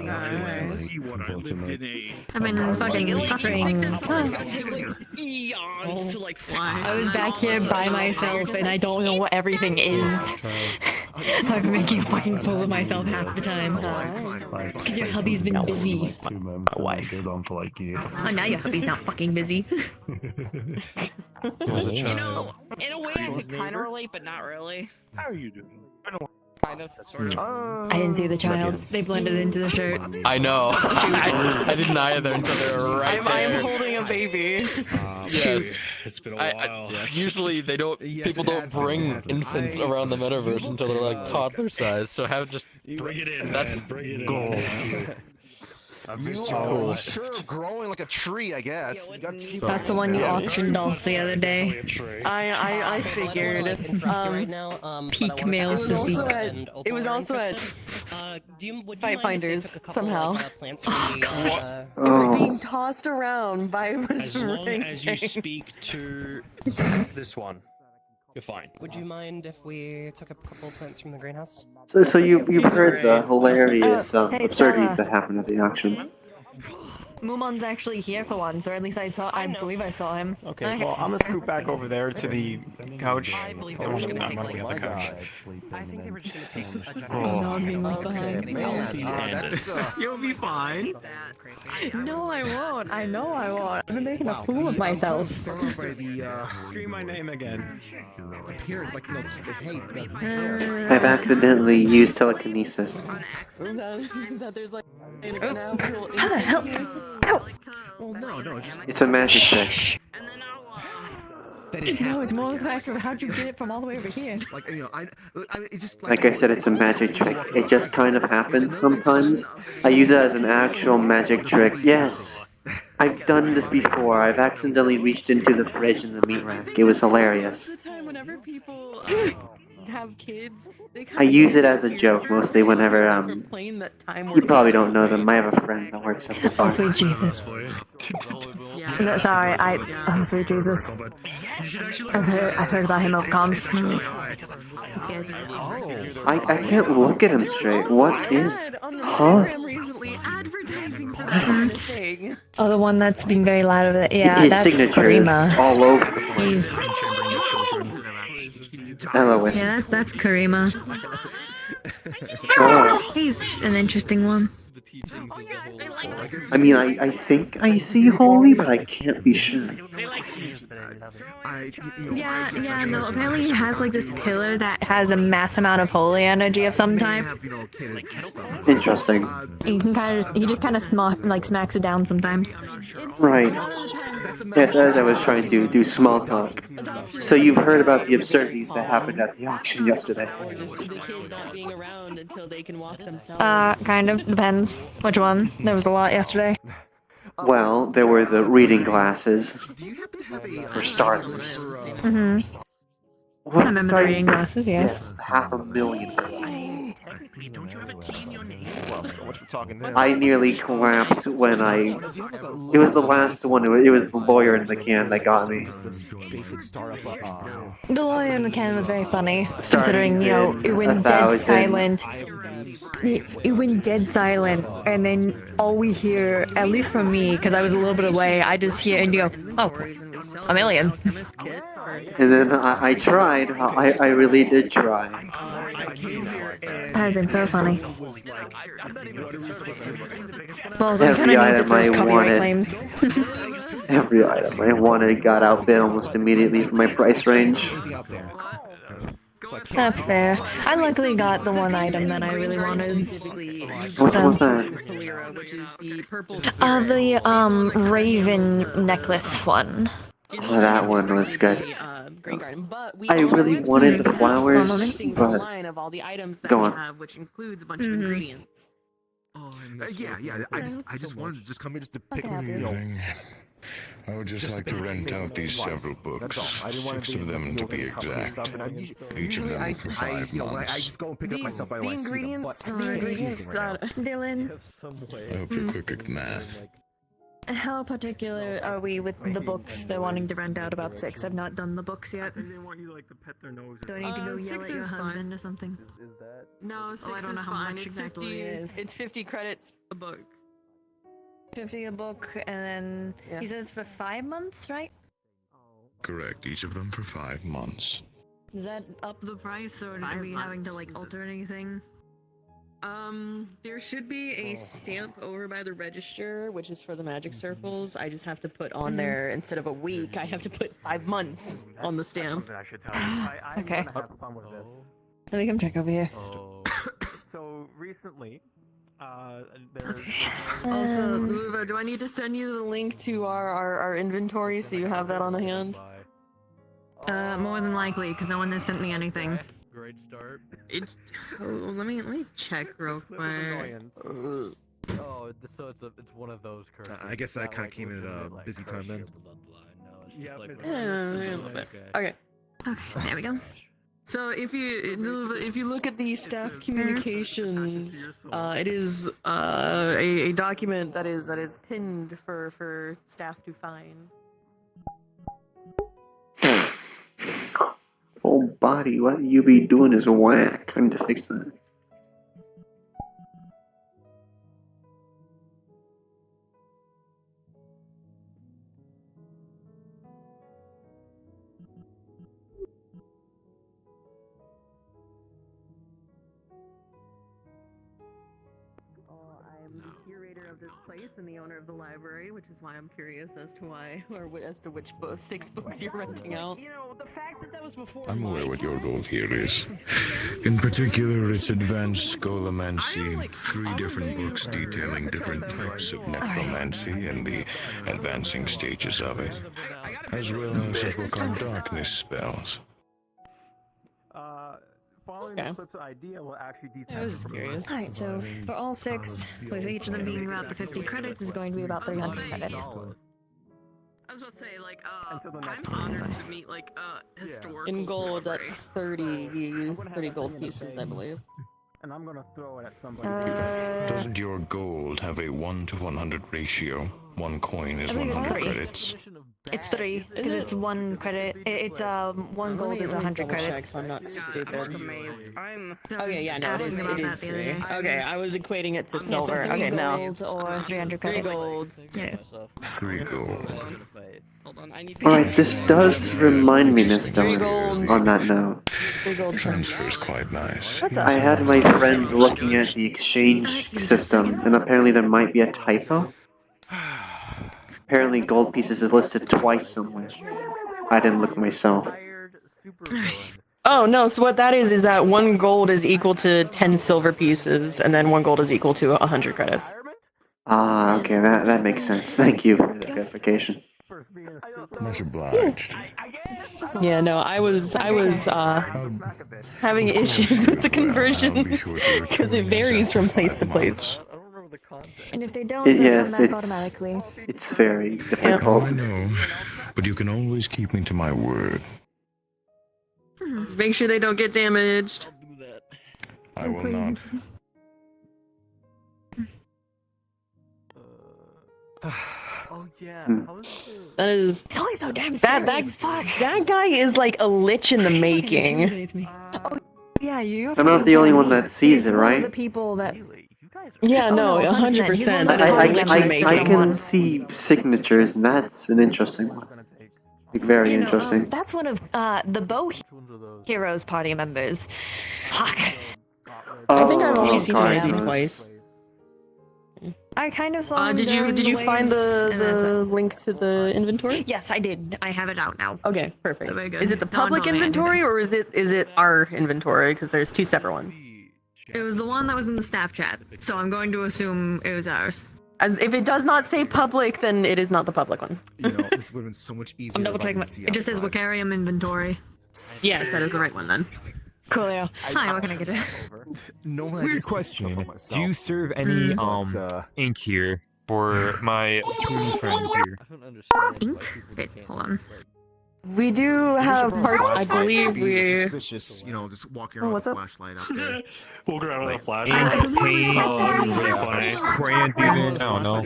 been fucking suffering. Something's gonna take like eons to like fix. I was back here by myself and I don't know what everything is. So I've been making a fucking fool of myself half the time. Because your hubby's been busy. My wife. Goes on for like years. Oh, now your hubby's not fucking busy. You know, in a way I could kind of relate, but not really. How are you doing? Kind of, sort of. I didn't see the child. They blended into the shirt. I know. I didn't either until they were right there. I'm holding a baby. Yes. It's been a while. Usually they don't. People don't bring infants around the metaverse until they're like toddler size. So have just Bring it in. That's man. Bring it gold. in. You are sure growing like a tree, I guess. You got cheap That's the one you auctioned off the other day. I figured. Right now, Peak male physique. It was also at Fight Finders somehow. They were being tossed around by a bunch As of long ring as you gangs. speak to this one, you're fine. Would you mind if we took a couple plants from the greenhouse? So you've heard the hilarious Hey, absurdities Sarah. that happened at the auction. Mumon's actually here for once, or at least I believe I saw him. Okay, well, I'm gonna scoot back over there to the couch. I believe I they were want just to gonna take get the couch. I think they were just gonna take a Oh, no, I'm being left behind. You'll be fine. No, I won't. I know I won't. I've been making a fool of myself. Scream my name again. Appearance, like, you know, just the hate. I've accidentally used telekinesis. Is that there's like How the hell? Ow! Well, no, just. It's a magic trick. No, it's more the fact of how'd you get it from all the way over here? Like, you know, I it just Like I said, it's a magic trick. It just kind of happens sometimes. I use it as an actual magic trick. Yes. I've done this before. I've accidentally reached into the fridge in the meat rack. It was hilarious. the time whenever people have kids, they I use it as a joke mostly whenever you probably don't know them. I have a friend that works at the bar. Oh, sweet Jesus. No, sorry, oh, sweet Jesus. I've heard about him over comms. I'm scared. I can't look at him straight. What is... Huh? recently advertising for that kind of thing. Oh, the one that's been very loud over there. Yeah, His that's signature is Karima. all over. He's... Eloise. Yeah, that's Karima. Oh. He's an interesting one. I mean, I think I see Holy, but I can't be sure. Yeah, no, apparently he has like this pillar that has a mass amount of holy energy of some type. Interesting. He just kind of smacks it down sometimes. Right. Yes, as I was trying to do small talk. So you've heard about the absurdities that happened at the auction yesterday. Or just the kid not being around until they can walk themselves. Kind of depends which one. There was a lot yesterday. Well, there were the reading glasses. For starters. Mm-hmm. I remember the reading glasses, yes. 500,000. What you talking there? I nearly collapsed when it was the last one. It was the lawyer in the can that got me. Basic startup. The lawyer in the can was very funny, Starting considering, you know, it went dead 1,000. silent. It went dead silent, and then all we hear, at least from me, because I was a little bit away, I just hear and go, oh, a million. And then I tried. I really did try. That had been so funny. Well, so we kind Every of need to item I first copyright wanted. claims. Every item I wanted got outbid almost immediately for my price range. That's fair. I luckily got the one item that I really wanted. Which one was that? The raven necklace one. Oh, that one was good. I really wanted the flowers, but line of all the items that go we on. have, which includes a bunch of ingredients. Yeah. I just wanted to just come here just to pick Okay, you know. I would just like to rent out these several books, 6 of them to be exact, each of them for 5 months. I just go and pick it up myself. I don't want to see them, but Dylan, I hope you're quick at math. how particular are we with the books they're wanting to rent out about 6? I've not done the books yet. They want you like to pet their nose. Do I need to go yell 6 at your is husband fine. or something? No, 6 I don't is know how fine. much It's exactly 50, it is. It's 50 credits a book. 50 a book, and then he says for 5 months, right? Correct, each of them for 5 months. Does that up the price, or are we having to like alter anything? There should be a stamp over by the register, which is for the magic circles. I just have to put on there, instead of a week, I have to put 5 months on the stamp. I should tell you. Okay. Have fun with this. Let me come check over here. So recently, there's Also, Luva, do I need to send you the link to our inventory so you have that on hand? More than likely, because no one has sent me anything. great start. Let me check real quick. Oh, the so it's one of those curses. I guess I kind of came in at a busy time then. Yeah, a little bit. Okay. Okay, there we go. So if you look at the staff communications, it is a document that is pinned for staff to find. Oh, body, what you be doing is whack. I need to fix that. I'm the curator of this place and the owner of the library, which is why I'm curious as to which 6 books you're renting out. You know, the fact that was before. I'm aware what your goal here is. In particular, it's advanced scolomancy, 3 different books detailing different types of necromancy and the advancing stages of it, as well as a book on darkness spells. Following the Clip's idea will actually detail. I was just curious. Alright, so for all 6, with each of them being about the 50 credits, is going to be about 300 credits. I was about to say, like, I'm honored to meet, like, historical. In gold, that's 30 gold pieces, I believe. And I'm gonna throw it at somebody. Doesn't your gold have a 1-to-100 ratio? 1 coin is 100 credits. It's 3, because it's 1 credit. It's 1 gold is 100 credits. So I'm not stupid. I'm. Okay, yeah, no, it is 3. Okay, Okay, I was equating it to Yeah, silver. so 3 Okay, no. gold or 300 3 credits. gold. Yeah. 3 gold. Hold on, I need. Alright, this does remind me, Nesta, on that note. 3 gold Transfer's quite nice. I had my friend looking at the exchange system, and apparently there might be a typo. Apparently gold pieces is listed twice somewhere. I didn't look myself. Oh, no, so what that is that 1 gold is equal to 10 silver pieces, and then 1 gold is equal to 100 credits. Ah, okay, that makes sense. Thank you for the clarification. Much obliged. Yeah, no, I was having issues with the conversion because it varies from place to place. And if they don't, Yes, they'll come back automatically. it's very difficult. I know, but you can always keep me to my word. Just make sure they don't get damaged. I will not. Oh yeah. That is. It's always so damn That guy is like a lich in the making. Oh, yeah, you. I'm not the only one that sees it, One of right? the people that. Yeah, no, 100%. That is a lich in the making. I can see signatures, and that's an interesting one. Like, very interesting. That's one of the Bow Heroes party members. Fuck. I think I've only seen okay. him twice. I kind of saw him Did during you the find waves, and that's the link to the inventory? Yes, I did. I have it out now. Okay, perfect. Very good. Is it the No, public no, man. inventory or is it our inventory? Because there's 2 separate ones. It was the one that was in the staff chat, so I'm going to assume it was ours. If it does not say public, then it is not the public one. You know, this would have been so much easier. I'm double checking. It just says Wiccarium inventory. Yes, that is the right one then. Coolio. Hi, what can I get you? Weird question. Do you serve any ink here for my twin friend here? Ink? Wait, hold on. We do have part. I believe we. Suspicious, you know, just walking around with a flashlight out there. Walk around with a flashlight. Crayons even? I don't know.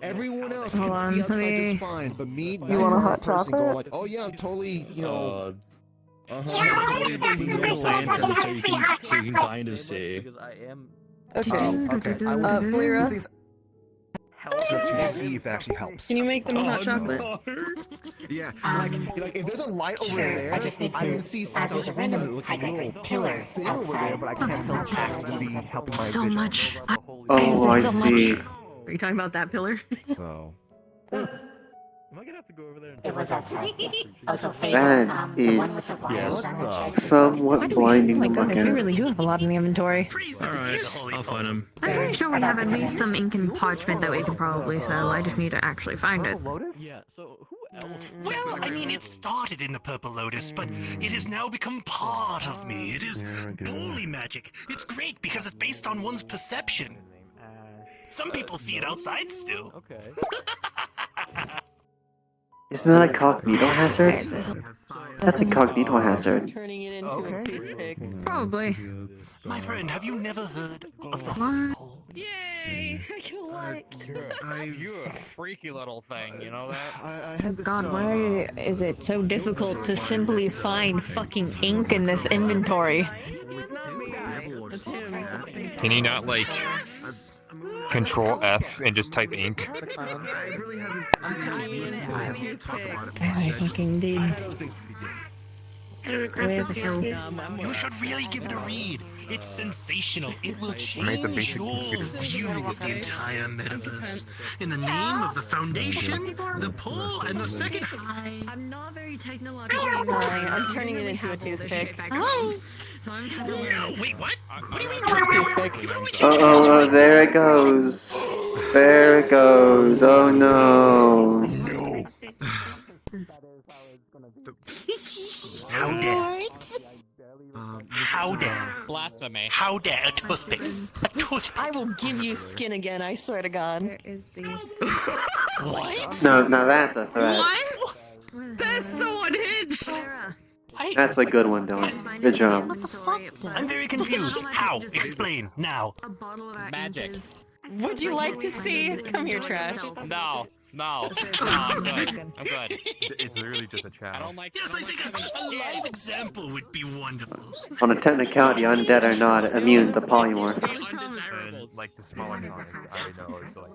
Everyone else Hold can on, see let outside me- just fine, but me, You want a hot person go chocolate? like, oh yeah, I'm totally, you know. Lantern so you can kind of see. Okay. I will Flera? to see if that actually helps. Can you make them a hot chocolate? Yeah, like if there's a light over there, I can see something like a little pillar thing over there, but I can't tell if it's going to be helping my So vision. much. Oh, I see. Are you talking about that pillar? So. Am I gonna have to go over there? It was outside. Also, That is somewhat blinding Oh my to look goodness, we at. really do have a lot in the inventory. Alright, I'll find him. I'm pretty sure we have at least some ink and parchment that we can probably sell. I just need to actually find it. Yeah, so who else? Well, I mean, it started in the Purple Lotus, but it has now become part of me. It is bully magic. It's great because it's based on one's perception. Some people see it outside still. Okay. Isn't that a cognito hazard? That's a cognito hazard. Turning it into a toothpick. Probably. My friend, have you never heard of the pole? Yay! I can like. You're a freaky little thing, you know that? I had this. God, why is it so difficult to simply find fucking ink in this inventory? It's not me. It's him. Can you not, like, Control F and just type ink? I really haven't. I fucking did. You should really give it a read. It's sensational. It will change your view of the entire metaverse. In the name of the Foundation, the Pole, and the Second High. I'm not very technologically. I'm turning it into a toothpick. So I'm kind of Wait, what? What do you mean toothpick? Oh, there it goes. There it goes. Oh no. How dare? How dare? Blasphemy. How dare a toothpick? A toothpick. I will give you skin again, I swear to God. Where is the... What? No, that's a threat. What? That's so unhinged! That's a good one, Dylan. Good job. What the fuck? I'm very confused. How? Explain, now. A bottle of Magic. Would you like to see? Come here, Trash. No. I'm good. I'm good. It's literally just a chat. I don't like. Yes, I think a live example would be wonderful. On a technicality, undead are not immune to polymorph. And, like, the smaller comics, I know, so, like...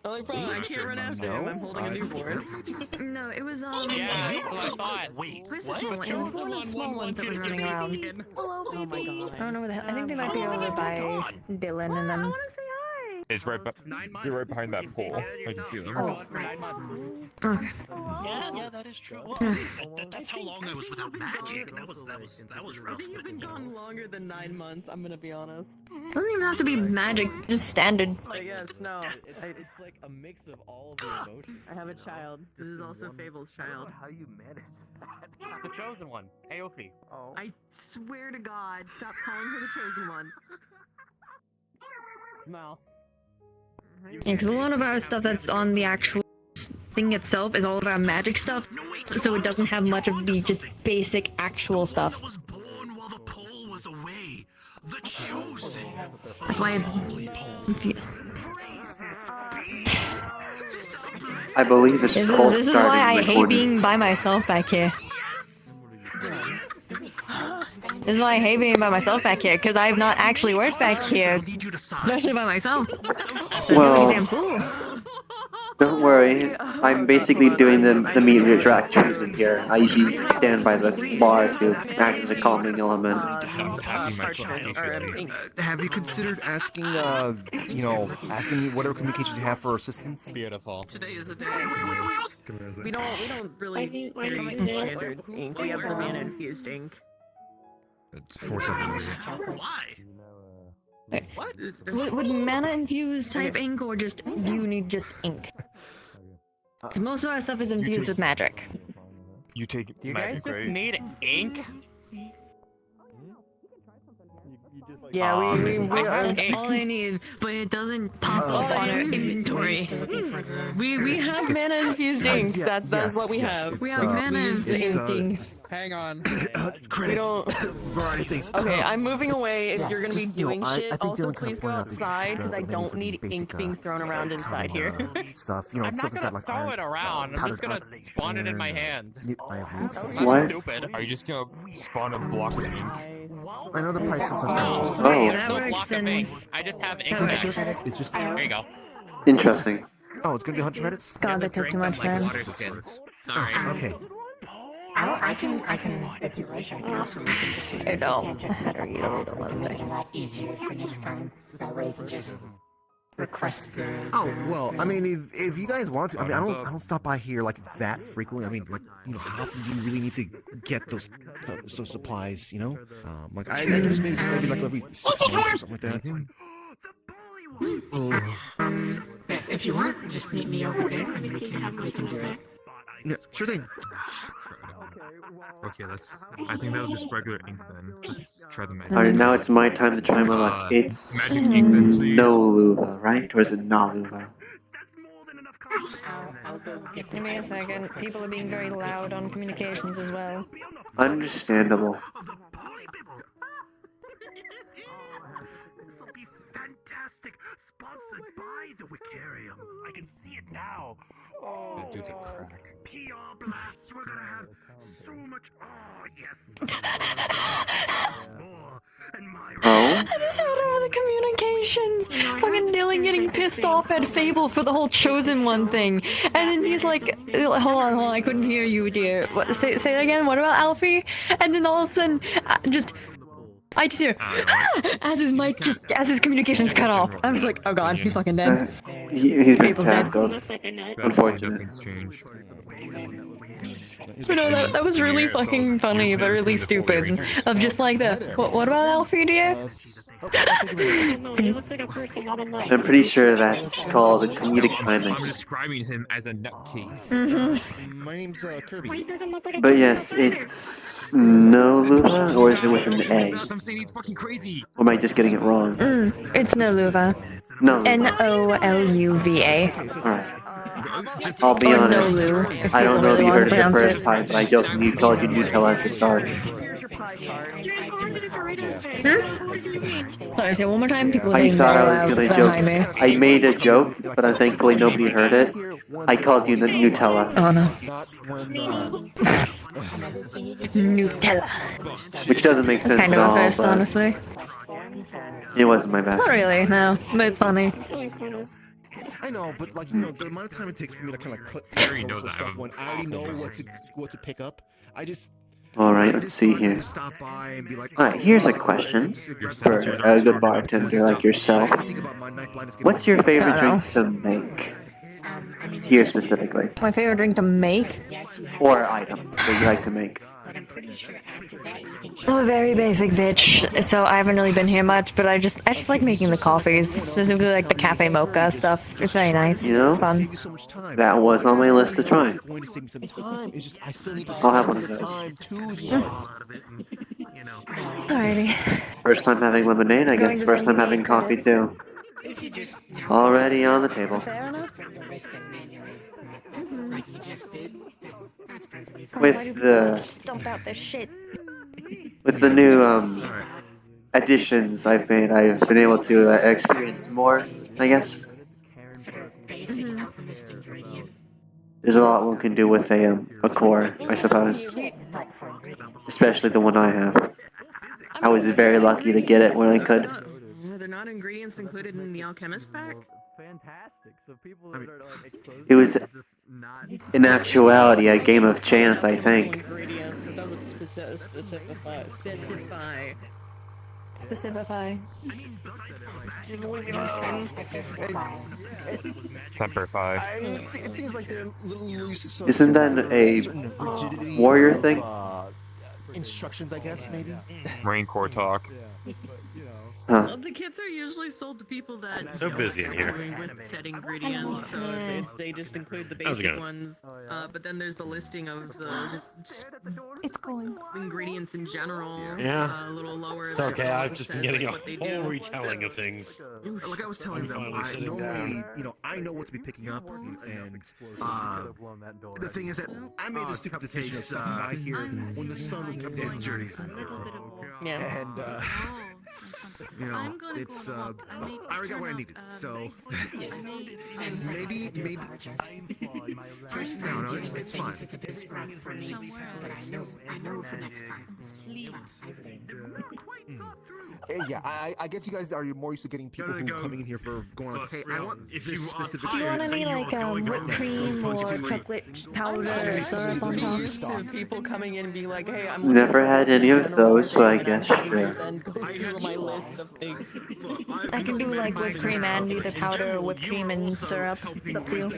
Only problem, I can't run after him. I'm holding a newborn. No, it was Yeah, that's what I thought. Wait, where's the small one? It was one of the small ones that was running around. Hello, Oh my God. I don't know where the hell. I think they might be over by Dylan and then. It's right, they're right behind that pole. I can see them. Okay. Yeah, that is true. Well, that's how long I was without magic. That was rough. You've been gone longer than 9 months. I'm gonna be honest. Doesn't even have to be magic, just standard. Yes, no. It's like a mix of all of the emotions. I have a child. This is also Fable's child. How you manage that? The chosen one, Aofi. Oh. I swear to God, stop calling her the chosen one. Mal. Yeah, because a lot of our stuff that's on the actual thing itself is all of our magic stuff, so it doesn't have much of the just basic actual stuff. That's why it's... I believe this This cult is started why I hate recording. being by myself back here. This is why I hate being by myself back here, because I have not actually worked back here, especially by myself. Well, Damn fool. don't worry. I'm basically doing the meandering treatment here. I usually stand by the bar to act as a calming element. Have you considered asking, asking whatever communication you have for assistance? Beautiful. Today is a day. We don't really carry standard ink. We have the mana infused ink. It's 478. Why? What? Would mana infused type ink, or just do you need just ink? Because most of our stuff is infused with magic. You take it. Do you guys just need ink? Yeah, we That's all I need, but it doesn't pop up on our inventory. We have mana infused ink. That's what we have. We have mana infused ink. Hang on. Credits. We Variety things. Okay, I'm moving away. If you're gonna be doing I shit, think also Dylan kind please of go pointed out that outside because I the don't menu need for the ink basic, being thrown around inside here. Stuff, I'm stuff not that's gonna got like throw it around. I'm just gonna spawn it in my hand. What? Stupid. Are you just gonna spawn a block of ink? I know the price sometimes Oh. That No works block of then. ink. I just have ink That back. works. It's just. There you go. Interesting. Oh, it's gonna be 100 credits. God, that took too much time. Sorry. Okay. I can, if you wish, I can also make it I don't. Better eat a little one make it a day. lot easier for next time. That way you can just request the... Oh well, I mean, if you guys want to, I mean, I don't stop by here like that frequently. I mean, like, how often do you really need to get those supplies? Like I just maybe like every 6 months or something like that. Yes, if you want, just meet me over there and we can do it. Yeah, sure thing. Okay, I think that was just regular ink then. Let's try the magic. Alright, now it's my time to try my luck. It's magic ink then, please. no luva, right? Or is it na luva? I'll go get Give me a second. People are being very loud on communications as well. Understandable. This will be fantastic. Sponsored by the Wiccarium. I can see it now. Oh, That dude's a crack. PR blasts. We're gonna have so much. Oh, yes. Oh? I just heard about the communications. Fucking Dilly getting pissed off at Fable for the whole Chosen One thing. And then he's like, hold on, I couldn't hear you, dear. What, say it again, what about Alfie? And then all of a sudden, I just hear, as his communications cut off. I was like, oh god, he's fucking dead. He's been Fable's dead. tackled. Unfortunate. But no, that was really fucking funny, but really stupid. Of just like what about Alfie, dear? I'm pretty sure that's called comedic timing. I'm describing him as a nutcase. My name's Kirby. But yes, it's no luva, or is it with an A? I'm saying he's fucking crazy. Or am I just getting it wrong? It's Noluva. No. Noluva. Alright. I'll be honest, I don't know if you heard it the first time, but I jokingly called you Nutella at the start. Sorry, say it one more time. People are I being thought very I was loud gonna behind me. joke. I made a joke, but thankfully nobody heard it. I called you Nutella. Oh no. Nutella. Which doesn't make sense Kind at of all, a first, but honestly. it wasn't my best. Not really, no. But it's funny. I know, but like the amount of time it takes for me to kind of click stuff when I already know what to pick up. Alright, let's see here. Alright, here's a question for a good bartender like yourself. What's your favorite drink to make? Here specifically. My favorite drink to make? Or item that you like to make. I'm a very basic bitch, so I haven't really been here much, but I just like making the coffees, specifically like the cafe mocha stuff. It's very nice. You know, it's fun. That was on my list to try. I'll have one of those. Alrighty. First time having lemonade, I guess first time having coffee too. Already on the table. With the dump out this shit. With the new additions I've made, I've been able to experience more, I guess. There's a lot one can do with a core, I suppose. Especially the one I have. I was very lucky to get it when I could. Are there not ingredients included in the alchemist pack? Fantastic. So people that are like exposed It was, in actuality, a game of chance, I think. Ingredients. It doesn't specify. Temperify. It seems like they're a little loose. Isn't that a warrior thing? Instructions, I guess, maybe. Marine Corps talk. Huh. The kits are usually sold to people that So busy in here. with set ingredients, so they just include the How's it basic going? ones. But then there's the listing of the just it's going ingredients in general. Yeah. A little lower. It's okay, that I've just been says, getting like, a what they whole do. retelling of things. Like I was telling them, I normally, I know what to be picking up, and the thing is that I made the stupid decision of stopping by here when the sun was down. Yeah. And it's I already got what I needed, so maybe no, it's fine. Yeah, I guess you guys are more used to getting people who coming in here for going like, hey, I want this specific. Do you want any like whipped cream or chocolate powder syrup on top? Used to people coming in and being like, hey, I'm Never had any of those, so I guess sure. then go through my list of things. I can do like whipped cream and either powder or whipped cream and syrup. It's up to you.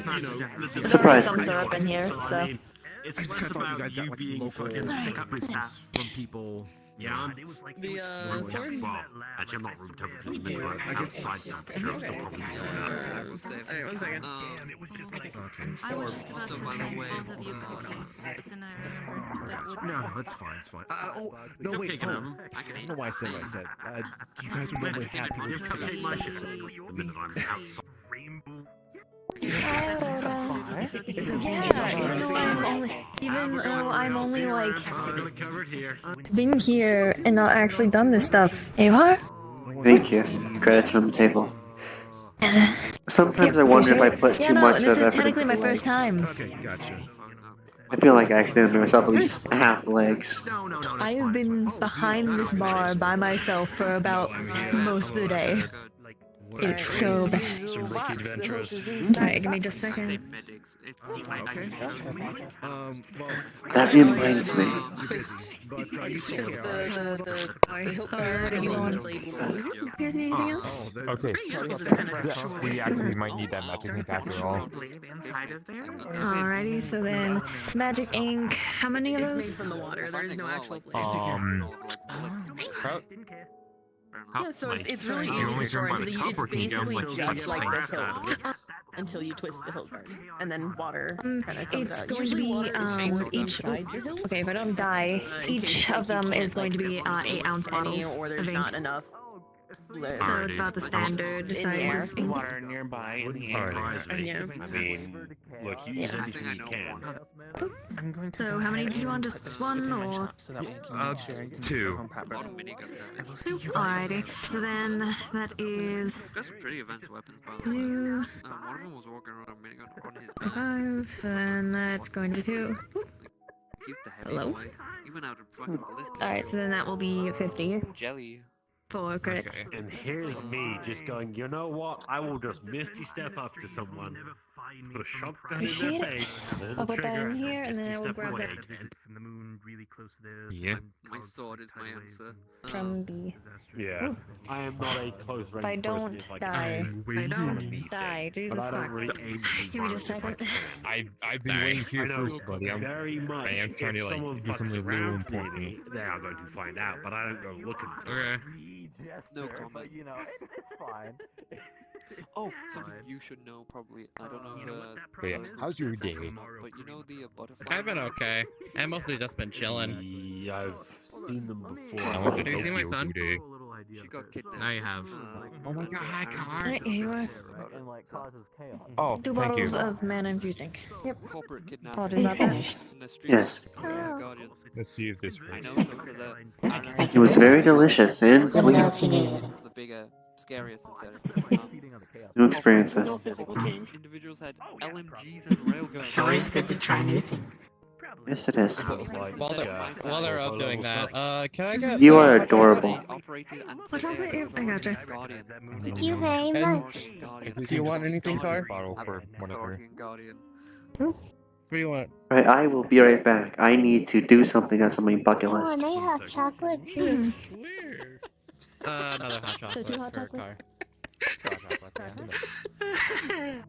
There's Surprise already me. some syrup in here, so. I just kind of thought you guys got like local ones from people. Yeah. The sword? Well, actually, I'm not room temperature, but I guess outside temperature, I'm still probably Alright, 1 second. I was just about to kill both of you quickly, but then I remembered that would. No, it's fine, it's fine. Oh, no, wait. Oh, I don't know why I said what I said. You guys would normally have people just come and stuff you said. the minute I'm outside. Even though I'm only like Covered here. been here and not actually done this stuff. Avar? Thank you. Credits from the table. Sometimes I wonder if I put too much this of is effort technically into my first time. Okay, gotcha. I feel like I accidentally made myself at least half legs. I have been behind this bar by myself for about most of the day. It's so bad. Some rookie adventurers. Alright, give me just a second. Okay. Well, That reminds me. but you still Alright, you want? Here's anything else? Okay. We actually might need that magic ink after all. Alrighty, so then magic ink. How many of It's made those? from the water. There is no actual blade. Yeah, so it's really easy to store because it's basically just like the hilt until you twist the hilt guard, and then water kind of comes It's out. going to Usually be water is stored each. inside your hilt. Okay, if I don't die, each of them is going to be 8-ounce bottles. Or there's of ink. not enough. So it's about the standard size of ink. Water nearby in the Surprise me. Yeah. I mean, look, you use anything you can. So how many did you want? Just one or? 2. Alrighty. So then that is That's pretty advanced weapons, by the way. 2, One of them was walking around a minigun on his back. 5. Then that's going to be 2. He's the heavy Hello? boy. Even out of fucking ballistic. Alright, so then that will be 50 Jelly. for credits. And here's me just going, you know what? I will just misty step up to someone, put a shotgun in Appreciate their it. face, and I'll then put that trigger, in here, and then misty I will step grab away that again. Yeah. My sword is my answer. from the. Yeah. I am not a close range If I don't person. If I die, can if I don't die, Jesus but I don't fuck. really aim to Give me just a if I second. I've been waiting here I know first, buddy. very much. I am trying to if like someone do fucks something real around with important. me, they are going to find out, but I don't go looking for it. No comment. You know, it's fine. Oh, something you should know probably. I don't know if But yeah, how's your day? but you know the butterfly. I've been okay. I've mostly just been chilling. Yeah, I've seen them before. Have you seen my son? She got kidnapped. I have. Oh my god, hi, Car. Alright, here you are. And like causes chaos. Oh, 2 thank you. bottles of mana infused ink. Yep. Corporate kidnapping. Apologies about that. In the street. Yes. Guardian. Let's see if this I works. know, so because It was very delicious and sweet. the bigger, scarier synthetic. New experiences. Individuals had LMGs and railguns. It's always good to try new things. Yes, it is. While they're up doing that, can I get? You are adorable. What chocolate? Yep, I gotcha. Thank you very much. Do you want anything, Car? Bottle for one of her. What do you want? Right, I will be right back. I need to do something that's on my bucket Oh, list. and they have chocolate, please. Another hot chocolate. 2 hot for chocolates. Car.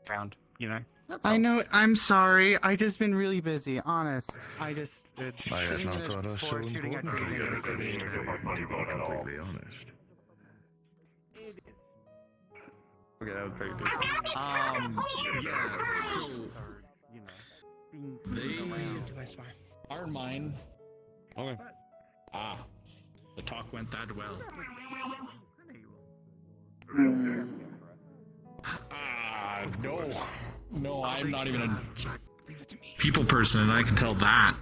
Round, you know. I know. I'm sorry. I just been really busy. Honest. I just. I had not thought us so important to be completely honest. Okay, that was very busy. Are mine. Okay. The talk went that well. No. No, I'm not even a people person, and I can tell that.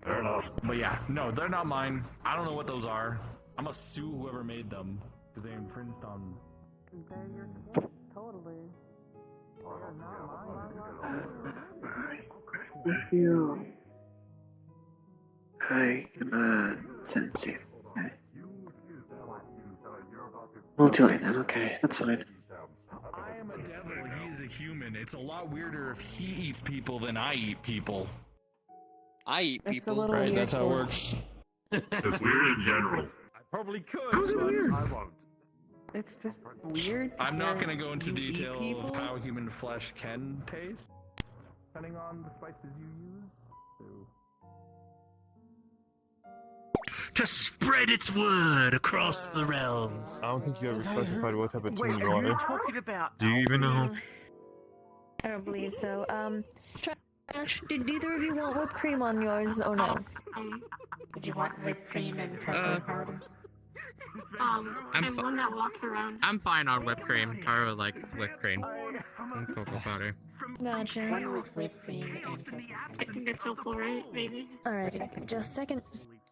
Fair enough. But yeah, no, they're not mine. I don't know what those are. I'm gonna sue whoever made them because they infringed on. Totally. You. I cannot sense you. Okay. Well, too late then. Okay, that's fine. I am a devil. He is a human. It's a lot weirder if he eats people than I eat people. I eat That's a people. little Right, weird. that's how it works. It's weird in general. I probably could. How's it but weird? I won't. It's just weird. I'm not gonna because go into you eat detail of people. how human flesh can taste, depending on the spices you use. So, to spread its word across the realms. I don't think you ever specified what type of team you What are you are. talking about? Do you even know? I don't believe so. Trash, did either of you want whipped cream on yours or no? Did you want whipped cream and cocoa powder? I'm one that walks around. I'm fine on whipped cream. Kara likes whipped cream and cocoa powder. Gotcha. One with whipped cream and cocoa powder. I think that's helpful, right? Maybe. Alrighty, just a second.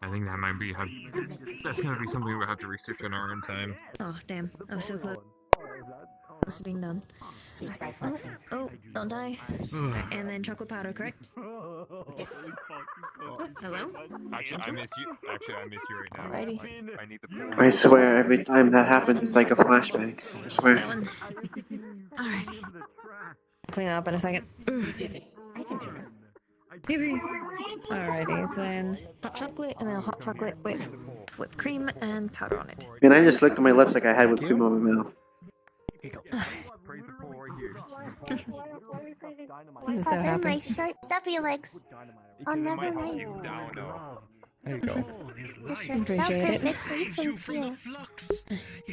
I think that might be that's gonna be something we'll have to research in our own time. Oh, damn. I was so close to being done. Oh, don't die. And then chocolate powder, correct? Yes. Oh, hello? Actually, I miss you. I miss you right now. Alrighty. I need the. I swear, every time that happens, it's like a flashback. I swear. That one. Alright. Clean it up in a second. I can do that. Yippee. Alrighty, so then hot chocolate and then hot chocolate with whipped cream and powder on it. And I just licked my lips like I had whipped cream on my mouth. I'm so happy. My short, stubby legs. I'll never mind. There you go. This works out Appreciate it. perfectly. Thank you.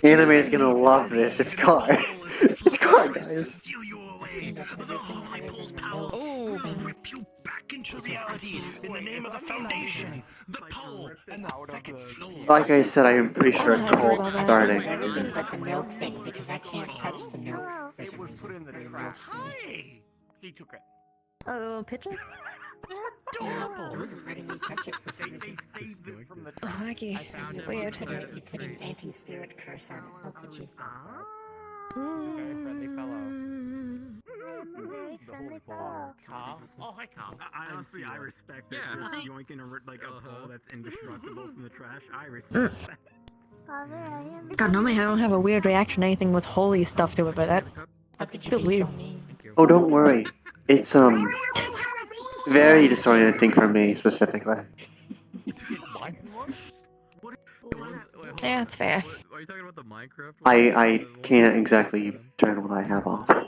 Anime is gonna love this. It's Car. It's Car, guys. Oh. Rip you back into reality in the name of the Foundation, the pole, and the second floor. Like I said, I am pretty sure a cult's starting. Everything but the milk thing, because I can't touch the milk. It was put in the trash. Hey! He took it. A little pitcher? No, it wasn't letting me touch it for some reason. Saved it from the Oh, wacky. Weird. You put an anti-spirit curse on it. How could you? Very friendly fellow. Friendly fellow. Carl? Oh, hi, Carl. Honestly, I respect that. Yeah. Just yoinking a pole that's indestructible from the trash. I respect that. Father, I am. God, normally I don't have a weird reaction to anything with holy stuff to it, but that How could you feels be weird. so mean? Oh, don't worry. It's very disorienting for me specifically. Yeah, it's fair. Are you talking about the Minecraft? I can't exactly turn what I have off. So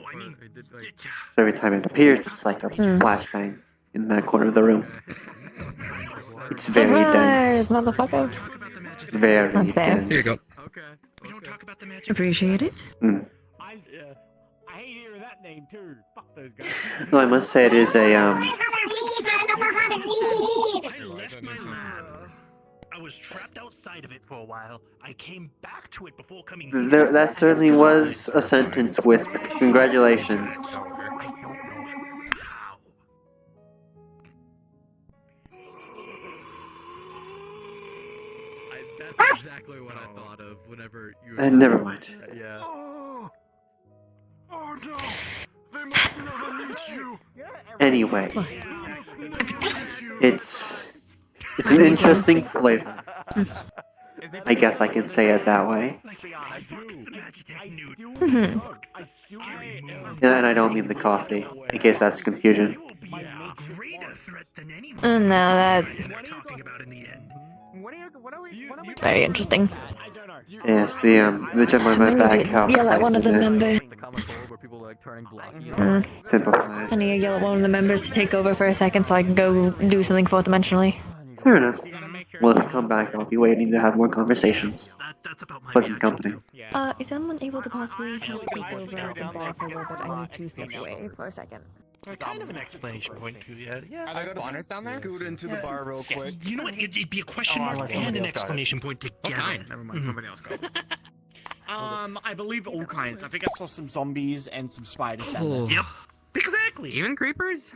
every time it appears, it's like a flash bang in that corner of the room. It's very dense. Motherfucker. Very That's fair. dense. Here you go. We don't talk about the magic. Appreciate it. I hate hearing that name too. Fuck those guys. No, I must say it is a I left my lab. I was trapped outside of it for a while. I came back to it before coming here. that certainly was a sentence whisper. Congratulations. I don't know how. That's exactly what I thought of whenever you. Never mind. Yeah. Oh no! They must never meet you! Anyway, it's an interesting flavor. I guess I can say it that way. And I don't mean the coffee, in case that's confusion. No, that. Very interesting. Yes, the gentleman back helps. Yell at one of the members. Simplify. I need to yell at one of the members to take over for a second so I can go do something fourth dimensionally. Fair enough. Well, if I come back, I'll be waiting to have more conversations. Pleasant company. Is someone able to possibly help take over the bar for a little bit? I need to step away for a second. Kind of an explanation point to you. Yeah. Are there spawners down there? Scoot into the bar real quick. You know what? It'd be a question mark and an exclamation point together. Never mind, somebody else go. I believe all kinds. I think I saw some zombies and some spiders down there. Yep. Exactly. Even creepers?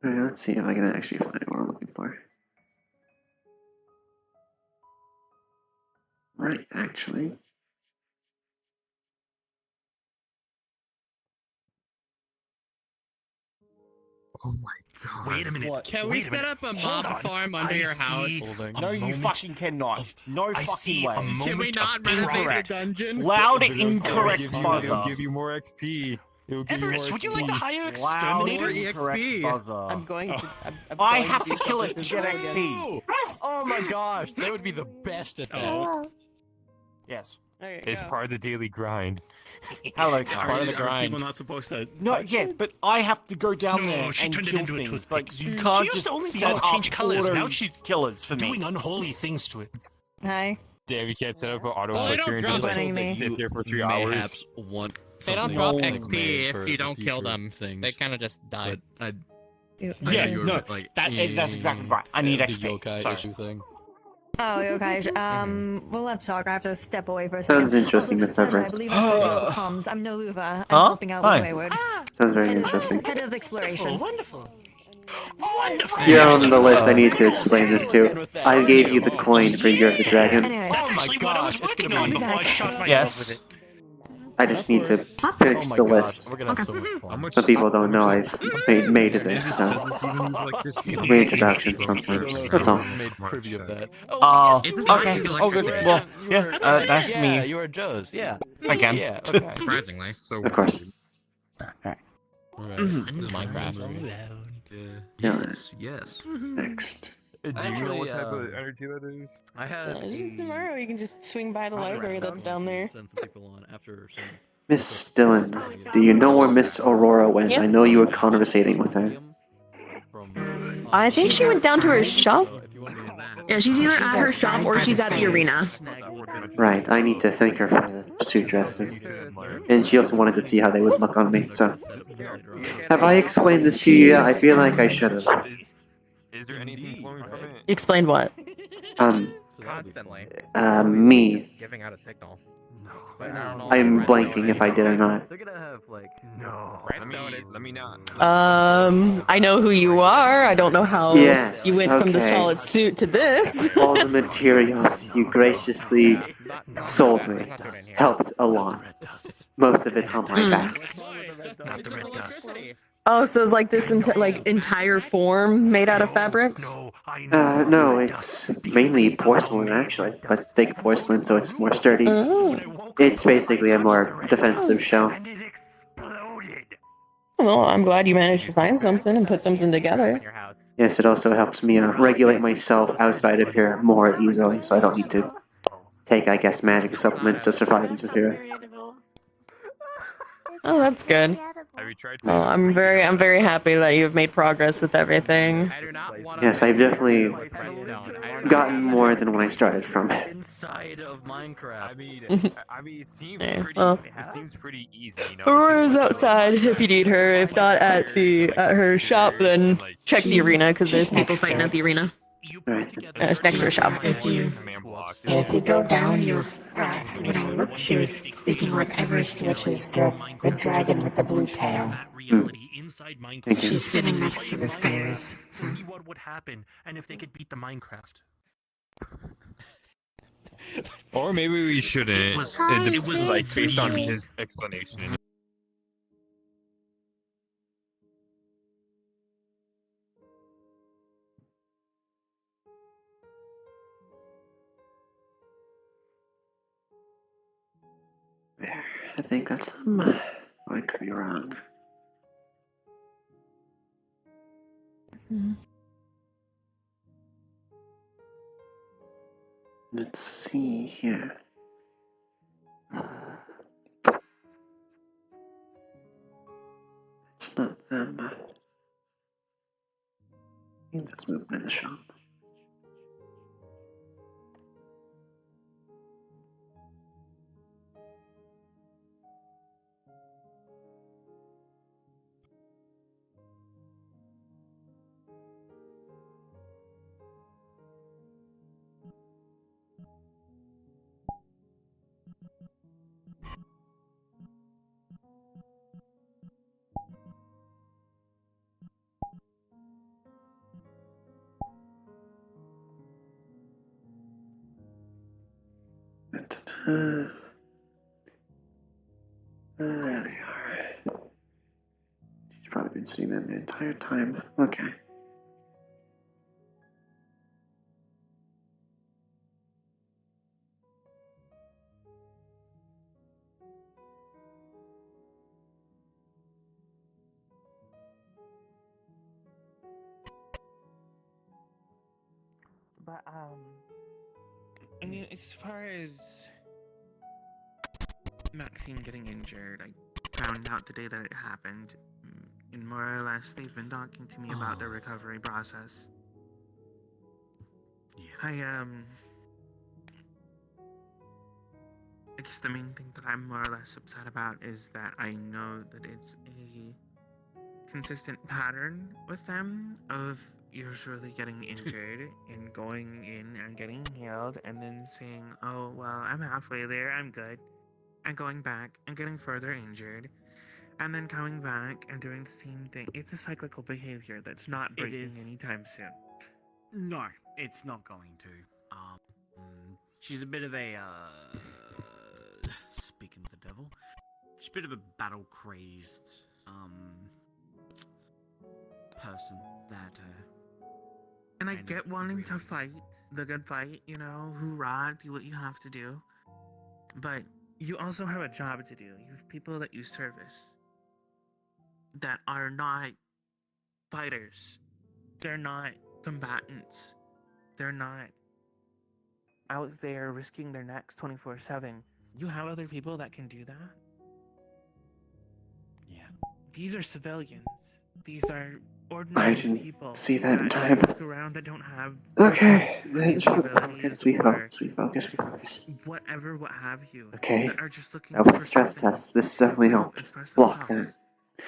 Alright, let's see if I can actually find what I'm looking for. Right, actually. Oh my god. Wait a minute. Can we set up a mob farm under your house? No, you fucking cannot. No fucking way. Can we not renovate the dungeon? Loud, incorrect buzzer. It'll give you more XP. It'll give you more Everest, would you XP. like to hire Loud, exterminators? incorrect buzzer. I'm going to. I'm I going have to to do kill it something to get XP. Oh my gosh, they would be the best at that. Hello. Yes. It's part of the daily grind. Alex, Part of the Are grind. people not supposed to? Not yet, but I have to go down No, there she and turned it kill into a things. toothpick. Like, you She can't used just to only be set able to up change colors. auto Now she's killers for me. doing unholy things to it. Hi. Damn, you can't set up an auto Well, they clicker don't and drop just it. like sit there for 3 hours. Mayhaps want They don't something drop like XP made if for you the don't kill future them. things. They kind of just die. But Yeah, you were no, like, that's exactly right. I need the XP. yokai Sorry. issue thing. Oh, you guys. Well, let's talk. I have to step away for a second. Sounds interesting, Miss Sandra, I Everest. believe I'm the comms. I'm Noluva. I'm Huh? helping out Hi. with Wayward. Sounds very interesting. Head of exploration. Wonderful. You're on the list I need to explain this to. I gave you the coin for Year of the Dragon. Anyways, That's actually what I was working on before I shot myself Yes. with it. I just need to finish the list. We're gonna have so much fun. Some people don't know I've made this reintroduction sometimes. That's all. Made privy of that. Okay. Oh, good. Well, yeah, nice to Yeah, meet you. you were Joe's. Yeah. Again. Yeah. Okay. Surprisingly. So Of course. Right. This is Minecraft. Yeah. Yes. Next. Do you know what type of energy that is? I had Just tomorrow, you can just swing by the library that's down there. send some people on after some Miss Dillon, do you know where Miss Aurora went? Yeah. I know you were conversating with her. I think she went down to her shop. Yeah, she's either at her shop or she's at the arena. Right, I need to thank her for the suit dresses. And she also wanted to see how they would look on me, so. Have I explained this to you yet? I feel like I should have. Is there anything flowing from it? Explained what? Constantly. Me. Giving out a signal. I'm blanking if I did or not. They're gonna have like let me not. I know who you are. I don't know how Yes, you went from the okay. solid suit to this. All the materials you graciously sold me helped a lot. Most of it's on my back. Oh, so it's like this entire form made out of fabrics? No, it's mainly porcelain actually, but thick porcelain so it's more sturdy. Oh. It's basically a more defensive shell. Well, I'm glad you managed to find something and put something together. Yes, it also helps me regulate myself outside of here more easily, so I don't need to take, I guess, magic supplements to survive in Saphira. Oh, that's good. Have you tried Well, I'm very happy that you've made progress with everything. Yes, I've definitely gotten more than when I started from. Inside of Minecraft. I mean, it seems Yeah, pretty. well. It seems pretty easy, you know. Aurora's outside if you need her. If not at her shop, then check the arena because there's people fighting at the arena. It's next to her shop. If you go down, you'll when I looked, she was speaking with Everest, which is the dragon with the blue tail. She's sitting next to the stairs. So. See what would happen, and if they could beat the Minecraft. Or maybe we shouldn't. It was like based on his explanation. There, I think that's them. I could be wrong. Let's see here. It's not them. I think that's movement in the shop. There they are. She's probably been sitting there the entire time. Okay. But I mean, as far as Maxine getting injured, I found out the day that it happened. And more or less, they've been talking to me about the recovery process. Yeah. I guess the main thing that I'm more or less upset about is that I know that it's a consistent pattern with them of usually getting injured and going in and getting healed and then saying, oh, well, I'm halfway there, I'm good, and going back and getting further injured and then coming back and doing the same thing. It's a cyclical behavior that's not breaking anytime soon. No, it's not going to. She's a bit of a, speaking of the devil, she's a bit of a battle-crazed, person that, And I get wanting to fight, the good fight, you know, hoorah, do what you have to do. But you also have a job to do. You have people that you service that are not fighters. They're not combatants. They're not out there risking their necks 24/7. You have other people that can do that? Yeah. These are civilians. These are ordinary I didn't people see that in that time. walk around that don't have Okay, crazy abilities we or focus. whatever, what have you. Okay, That are just looking that was for the stress something test. This to definitely help helped. express Block themselves. that.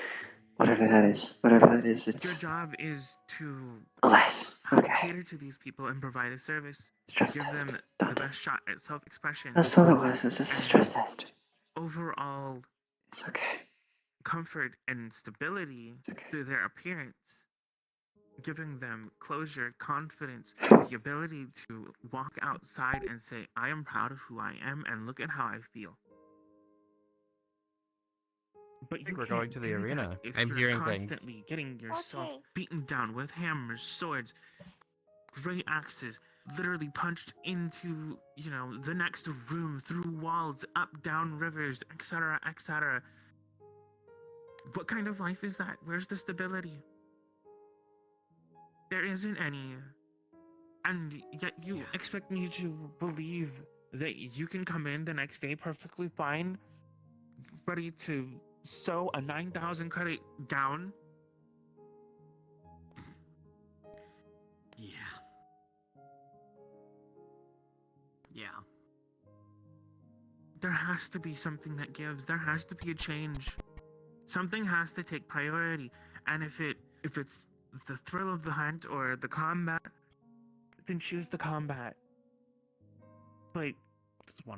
Whatever that is, Your it's... job is to Alas, help okay. cater to these people and provide a service Stress to give test. them the best shot at self-expression. That's all it was just a stress test. Overall It's okay. comfort and stability through their appearance, giving them closure, confidence, the ability to walk outside and say, I am proud of who I am and look at how I feel. But you We're can't going to the do arena. that if I'm you're hearing things. constantly getting yourself beaten down with hammers, swords, great axes, literally punched into, you know, the next room, through walls, up, down rivers, etc., etc. What kind of life is that? Where's the stability? There isn't any. And yet you expect me to believe that you can come in the next day perfectly fine, ready to sew a 9,000 credit gown? yeah. Yeah. There has to be something that gives. There has to be a change. Something has to take priority. And if it's the thrill of the hunt or the combat, then choose the combat. But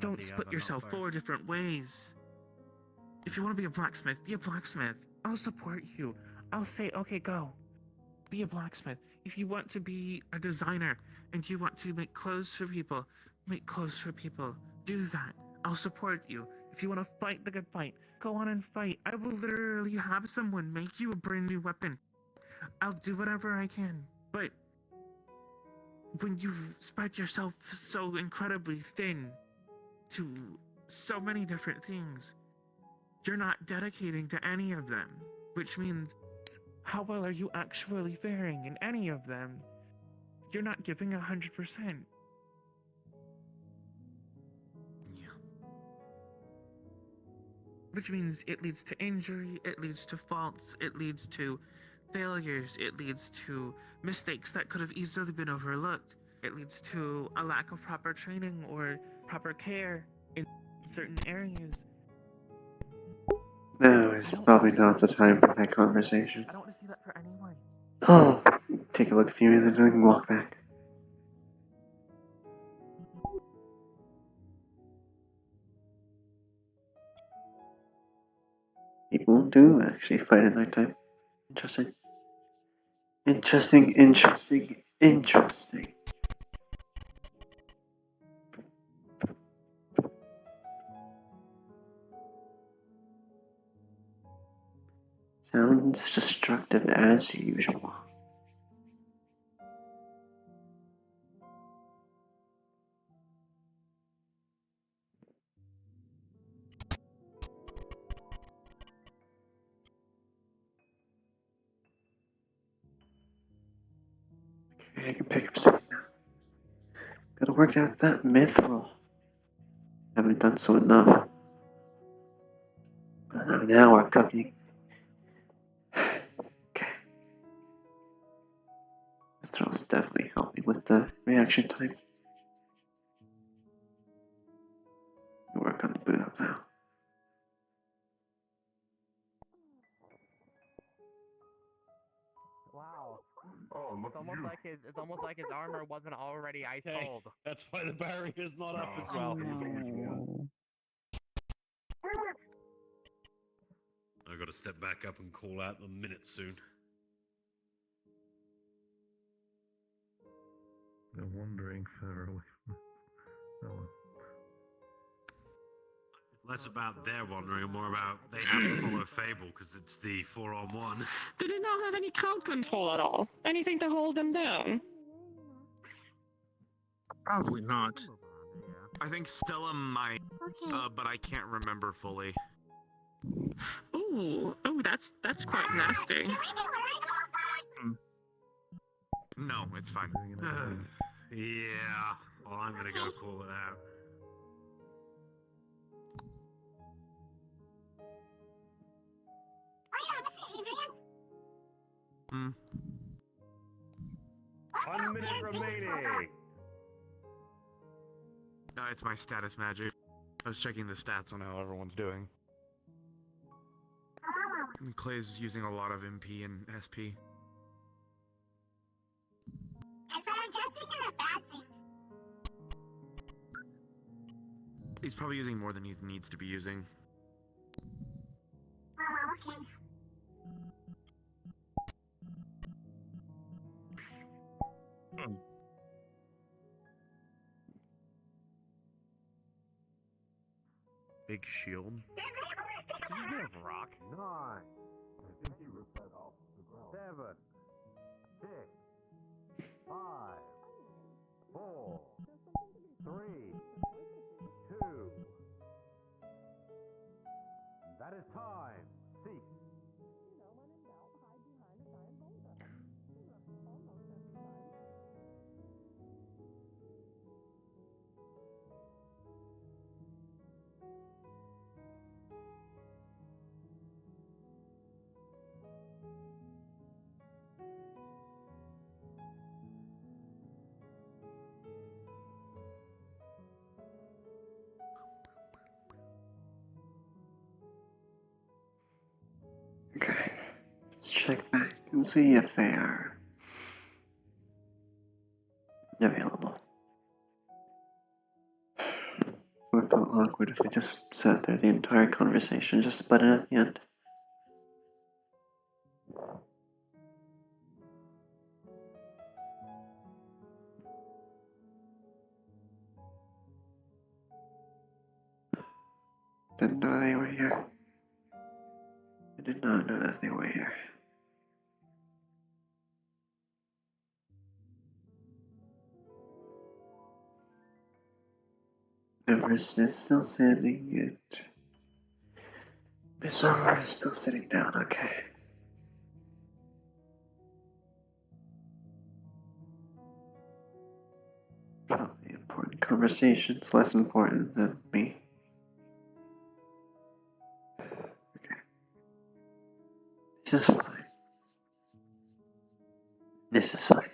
don't split yourself 4 different ways. If you want to be a blacksmith, be a blacksmith. I'll support you. I'll say, okay, go. Be a blacksmith. If you want to be a designer and you want to make clothes for people, make clothes for people. Do that. I'll support you. If you want to fight the good fight, go on and fight. I will literally have someone make you a brand new weapon. I'll do whatever I can. But when you spread yourself so incredibly thin to so many different things, you're not dedicating to any of them, which means how well are you actually faring in any of them? You're not giving 100%. Yeah. Which means it leads to injury, it leads to faults, it leads to failures, it leads to mistakes that could have easily been overlooked. It leads to a lack of proper training or proper care in certain areas. No, it's probably not the time for that conversation. I don't want to see that for anyone. Oh, take a look at you and then walk back. People do actually fight at night time. Interesting. Interesting. Sounds destructive as usual. Okay, I can pick up speed now. Gotta work out that myth roll. Haven't done so enough. now we're cooking. Okay. The throttle's definitely helping with the reaction time. Work on the boot up now. Wow. Oh, look It's almost like his armor wasn't already ice cold. That's why the barrier's not up as Oh, well. no. I gotta step back up and call out the minute soon. They're wandering further away from oh. Less about their wandering and more about they have to follow Fable because it's the 4-on-1. Did it not have any crowd control at all? Anything to hold them down? Probably not. I think Stella might, but I can't remember fully. Ooh, that's quite nasty. No, it's fine. Yeah, well, I'm gonna go call it out. Hmm. 1 minute remaining. No, it's my status magic. I was checking the stats on how everyone's doing. And Clay's using a lot of MP and SP. He's probably using more than he needs to be using. Big shield. Did you get a rock? 9. I think you ripped that off the ground. 7, 6, 5, 4, 3, 2. That is time. Cease. Okay. Let's check back and see if they are available. It would have felt awkward if we just sat there the entire conversation just to butt in at the end. Didn't know they were here. I did not know that they were here. Everest is still standing and Miss Aurora is still sitting down, okay. Probably important conversations, less important than me. Okay. This is fine. This is fine.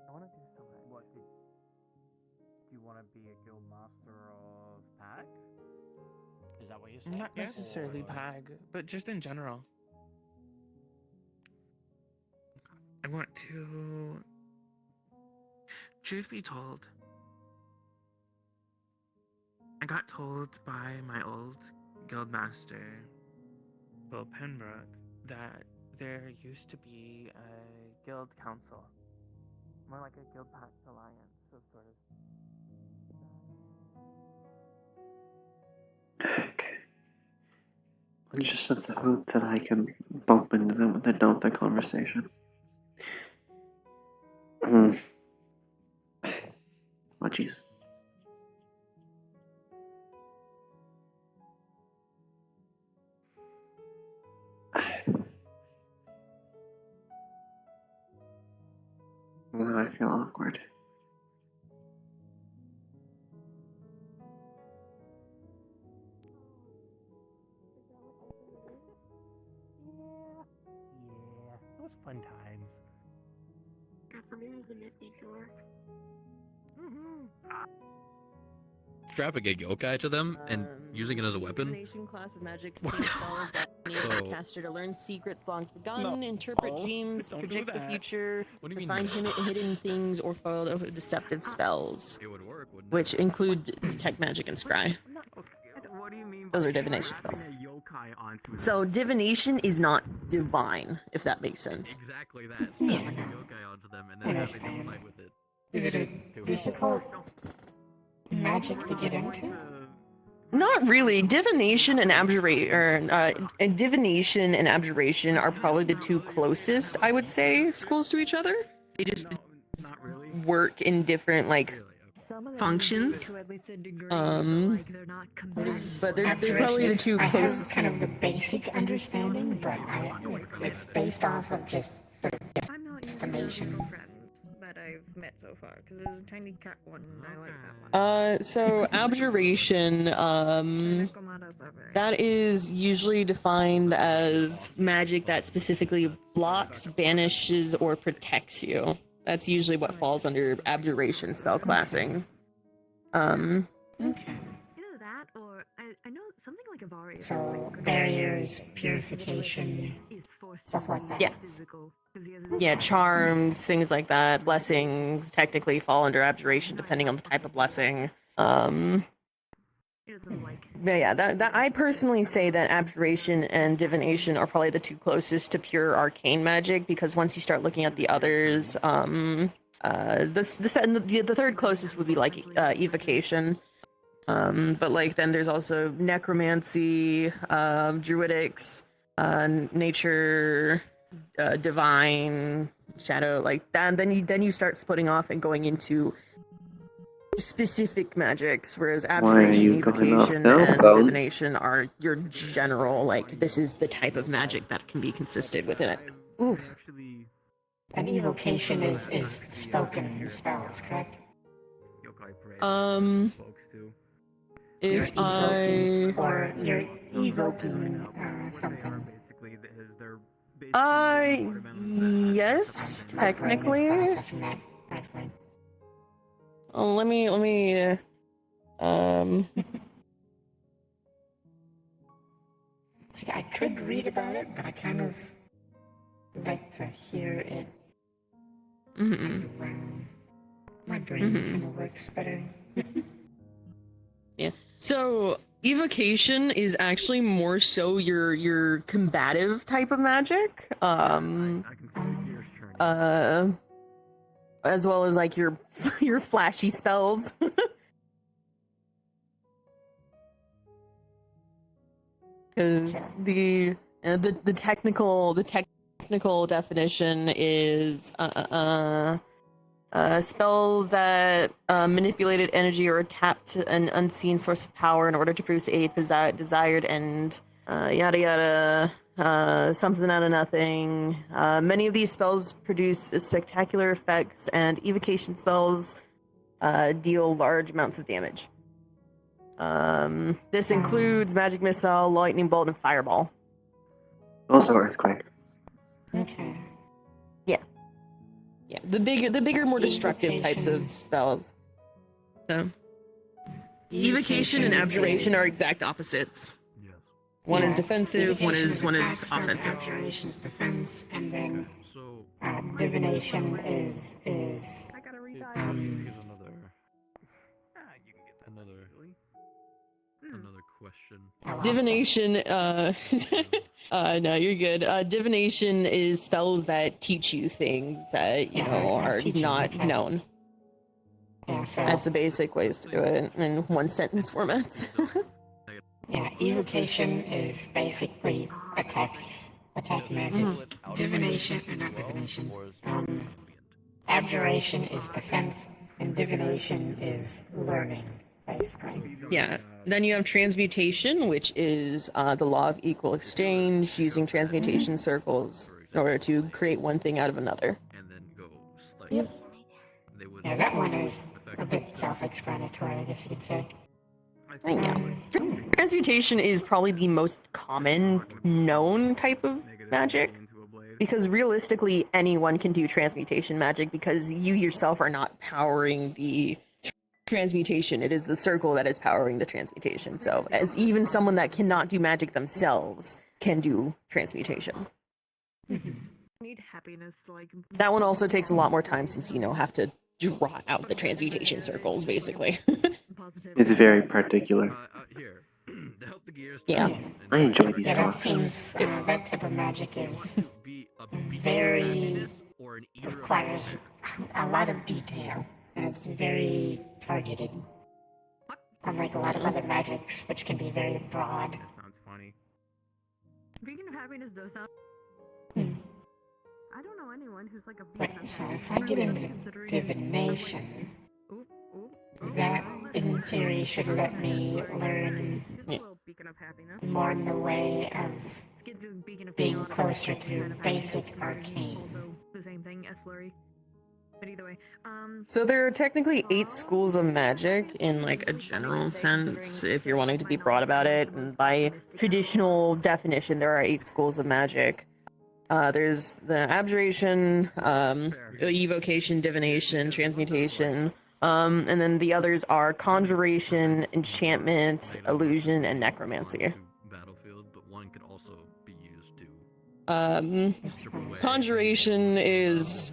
I want to do something. What, did you want to be a guild master of Pact? Is that what you're saying? Not necessarily Pag, but just in general. I want to... Truth be told, I got told by my old guildmaster, Will Pembroke, that there used to be a guild council. More like a guild pact alliance, so sort of. Okay. I just have to hope that I can bump into them with the Delta conversation. Apologies. Now I feel awkward. Yeah, it was fun times. For me, it was the Misty Shore. Strapping a yokai to them and using it as a weapon. Divination class of magic spells that enable So- the caster to learn secrets belong to the gun, interpret dreams, don't do predict the that. future, What do you mean find no? hidden things, or foil deceptive spells. It would work, wouldn't Which include detect magic and scry. What do you mean Those are divination spells. strapping a yokai onto it? So divination is not divine, if that makes sense. Exactly that. Strapping a yokai onto them and then having them fight with it. Is it a difficult magic to get into? Not really. Divination and abjuration are probably the two closest, I would say, schools to each other. They just work in different functions. But they're probably the two I have closest. kind of the basic understanding, but it's based off of just I'm not estimation. friends that I've met so far, because there's a tiny cat one, and I like that one. So abjuration, that is usually defined as magic that specifically blocks, banishes, or protects you. That's usually what falls under abjuration spellclassing. Okay. Either that, or I know something like a Vari. So barriers, purification, stuff like that. Yeah. Yeah, charms, things like that. Blessings technically fall under abjuration depending on the type of blessing. But yeah, that I personally say that abjuration and divination are probably the two closest to pure arcane magic, because once you start looking at the others, the third closest would be like evocation. But then there's also necromancy, druidics, nature, divine, shadow, like that. And then you start splitting off and going into specific magics, whereas abjuration, evocation, and divination are your general, this is the type of magic that can be consisted within it. Ooh. An evocation is spoken spells, correct? If I... Or you're evoking something. Yes, technically. Let me, I could read about it, but I kind of like to hear it as when my brain kind of works better. Yeah. So evocation is actually more so your combative type of magic. As well as your flashy spells. Because the technical definition is spells that manipulated energy or tapped an unseen source of power in order to produce a desired end. Yada yada. Something out of nothing. Many of these spells produce spectacular effects, and evocation spells deal large amounts of damage. This includes magic missile, lightning bolt, and fireball. Also earthquake. Okay. Yeah, the bigger, more destructive types of spells. So. Evocation and abjuration are exact opposites. One is defensive, one is offensive. Abjuration is defense, and then divination is Another question. Divination, no, you're good. Divination is spells that teach you things that, you know, are not known. That's the basic ways to do it in one sentence formats. Yeah, evocation is basically attack magic. Divination, not divination. Abjuration is defense, and divination is learning, basically. Yeah. Then you have transmutation, which is the law of equal exchange, using transmutation circles in order to create one thing out of another. Yep. Yeah, that one is a bit self-explanatory, I guess you could say. Yeah. Transmutation is probably the most common known type of magic, because realistically anyone can do transmutation magic because you yourself are not powering the transmutation. It is the circle that is powering the transmutation. So as even someone that cannot do magic themselves can do transmutation. Need happiness, like That one also takes a lot more time since you have to draw out the transmutation circles basically. It's very particular. Yeah. I enjoy these talks. That type of magic is very requires a lot of detail, and it's very targeted. Unlike a lot of other magics, which can be very broad. Sounds funny. Beacon of happiness does sound. I don't know anyone who's like a But beacon of so happiness. if I get into divination, that in theory should let me learn more in the way of being closer to basic arcane. The same thing, S flurry. But either way, So there are technically 8 schools of magic in like a general sense, if you're wanting to be broad about it. And by traditional definition, there are 8 schools of magic. There's the abjuration, evocation, divination, transmutation, and then the others are conjuration, enchantment, illusion, and necromancy. Battlefield, but one could also be used to Conjuration is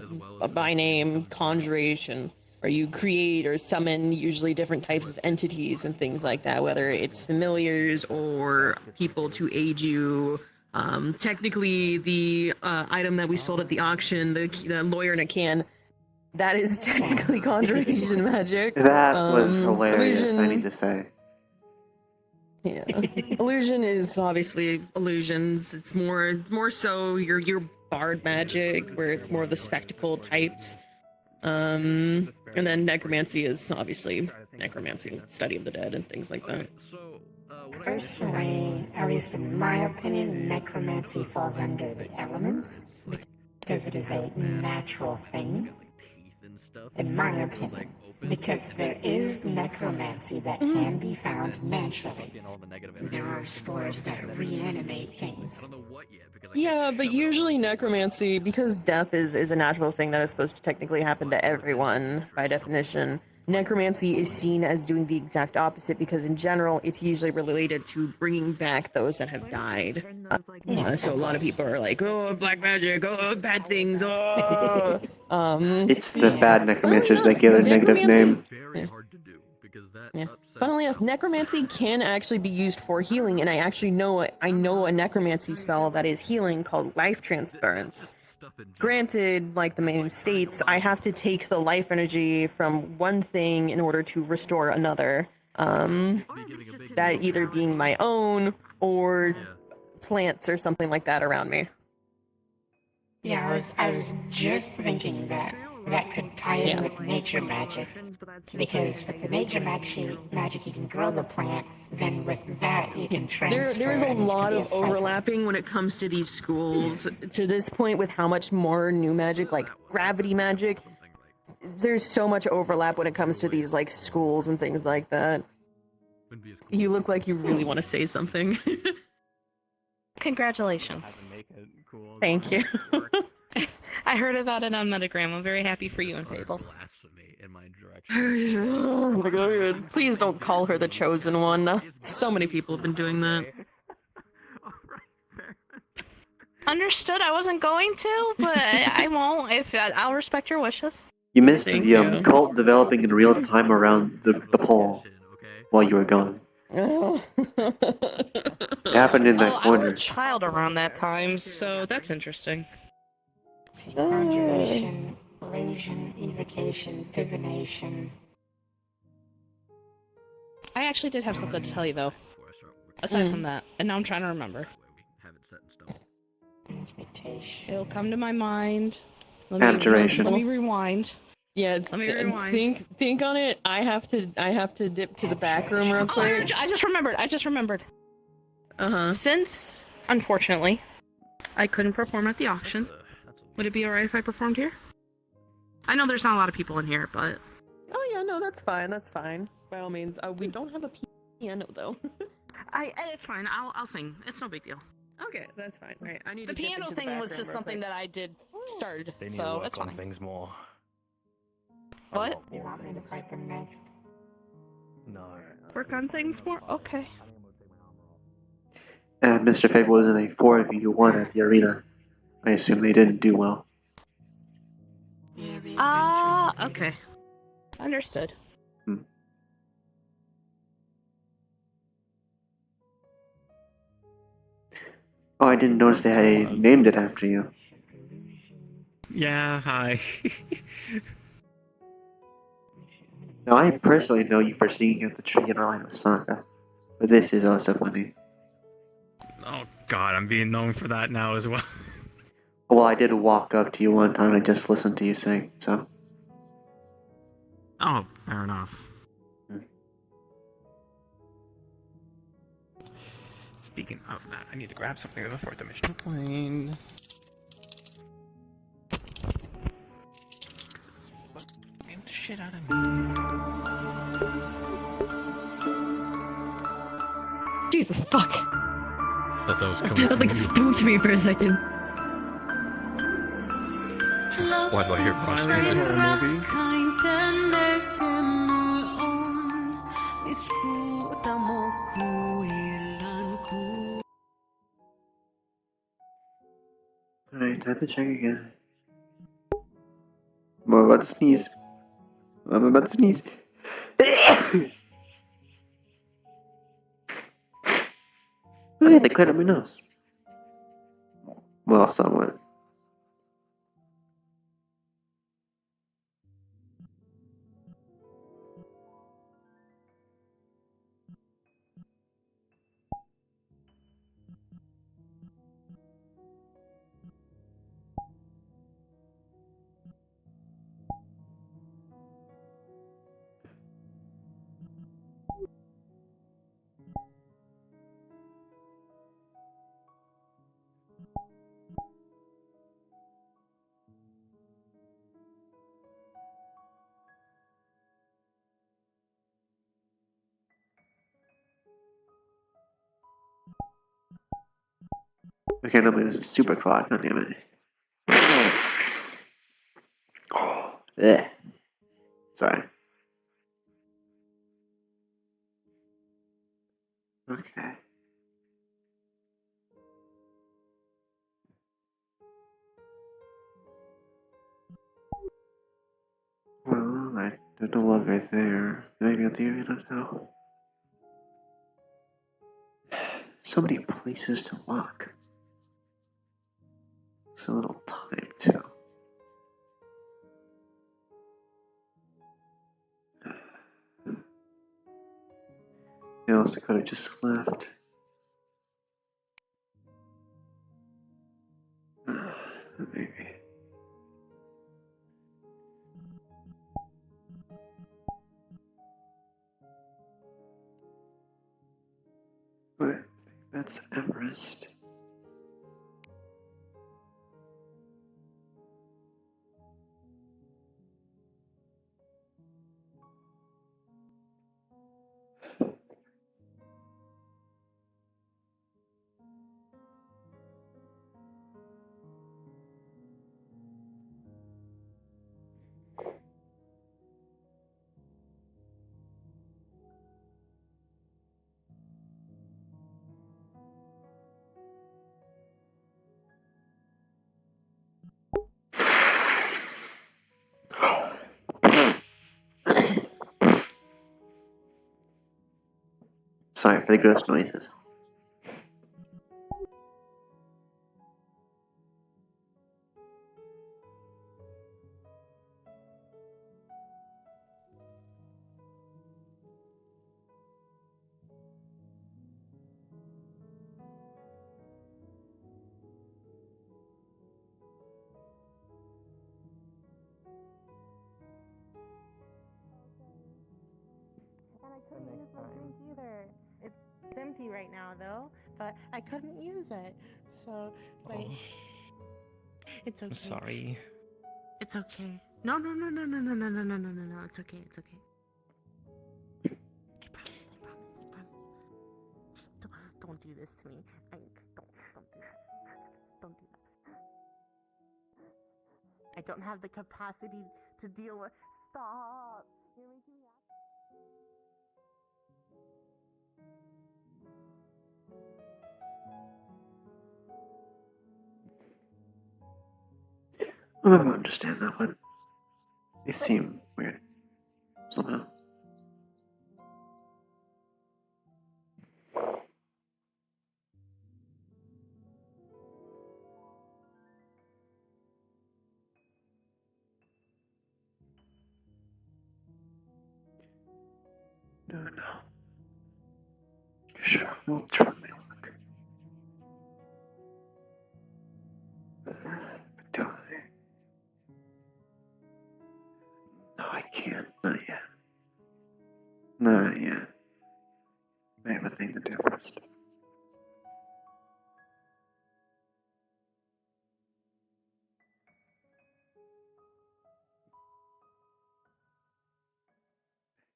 by name conjuration, where you create or summon usually different types of entities and things like that, whether it's familiars or people to aid you. Technically, the item that we sold at the auction, the lawyer in a can, that is technically conjuration magic. That was hilarious, illusion, I need to say. Yeah, illusion is obviously illusions. It's more so your bard magic, where it's more of the spectacle types. And then necromancy is obviously necromancy, study of the dead and things like that. Personally, at least in my opinion, necromancy falls under the elements because it is a natural thing. In my opinion, because there is necromancy that can be found naturally. There are spores that reanimate things. Yeah, but usually necromancy, because death is a natural thing that is supposed to technically happen to everyone by definition, necromancy is seen as doing the exact opposite, because in general it's usually related to bringing back those that have died. So a lot of people are like, oh, black magic, oh, bad things, oh. It's the bad necromancers that give it a negative name. Yeah. Funnily enough, necromancy can actually be used for healing, and I know a necromancy spell that is healing called life transference. Granted, like the name states, I have to take the life energy from one thing in order to restore another. That either being my own or plants or something like that around me. Yeah, I was just thinking that could tie in with nature magic, because with the nature magic you can grow the plant, then with that you can transfer. There is a lot of overlapping when it comes to these schools. To this point, with how much more new magic, like gravity magic, there's so much overlap when it comes to these like schools and things like that. You look like you really want to say something. Congratulations. Thank you. I heard about it on Metagram. I'm very happy for you and Fable. Oh my God. Please don't call her the chosen one. So many people have been doing that. Understood. I wasn't going to, but I won't. If I'll respect your wishes. You missed Thank the you. cult developing in real time around the pole while you were gone. It happened in that I was a corner. child around that time, so that's interesting. Conjuration, illusion, evocation, divination. I actually did have something to tell you, though. Aside from that, and now I'm trying to remember. It'll come to my mind. Abjuration. Let me rewind. Yeah, Let me rewind. Think on it. I have to dip to the back room real quick. I just remembered. Since, unfortunately, I couldn't perform at the auction. Would it be alright if I performed here? I know there's not a lot of people in here, but... Oh yeah, no, that's fine. That's fine. By all means. We don't have a piano though. It's fine. I'll sing. It's no big deal. Okay, that's fine. All right, I need The to dip piano into the thing back was room just real something quick. that I did started, They need to so work it's on fine. things more. What? You want me to fight them next? No. Work on things more? Okay. Mr. Fate was in a 4v1 at the arena. I assume they didn't do well. Okay. Understood. Oh, I didn't notice they had named it after you. Yeah, hi. Now, I personally know you for singing at the tree in Orlando Saga, but this is also funny. Oh god, I'm being known for that now as well. Well, I did walk up to you one time and just listened to you sing, so. Oh, fair enough. Speaking of that, I need to grab something to the fourth dimensional plane. Get the shit out of me. Jesus fuck. Thought that was coming. That like spooked me for a second. Why do I hear Finally, a horror movie. Alright, time to check again. I'm about to sneeze. Oh yeah, they cleared up my nose. Well, somewhat. Okay, no, but it's a super clock, god damn it. Ugh. Sorry. Okay. Well, there's no longer there. Maybe at the end, I don't know. So many places to walk. So little time, too. You also could have just left. Maybe. But I think that's Everest. Sorry for the gross noises. And I couldn't use my drink either. It's empty right now though, but I couldn't use it. So like it's okay. I'm sorry. It's okay. No. It's okay. It's okay. I promise. Don't do this to me. Don't do that. Don't do that. I don't have the capacity to deal with. Stop. You're making me I don't understand that, but they seem weird somehow. No. Sure, we'll try my luck. But do I? No, I can't. Not yet. Not yet. I have a thing to do first.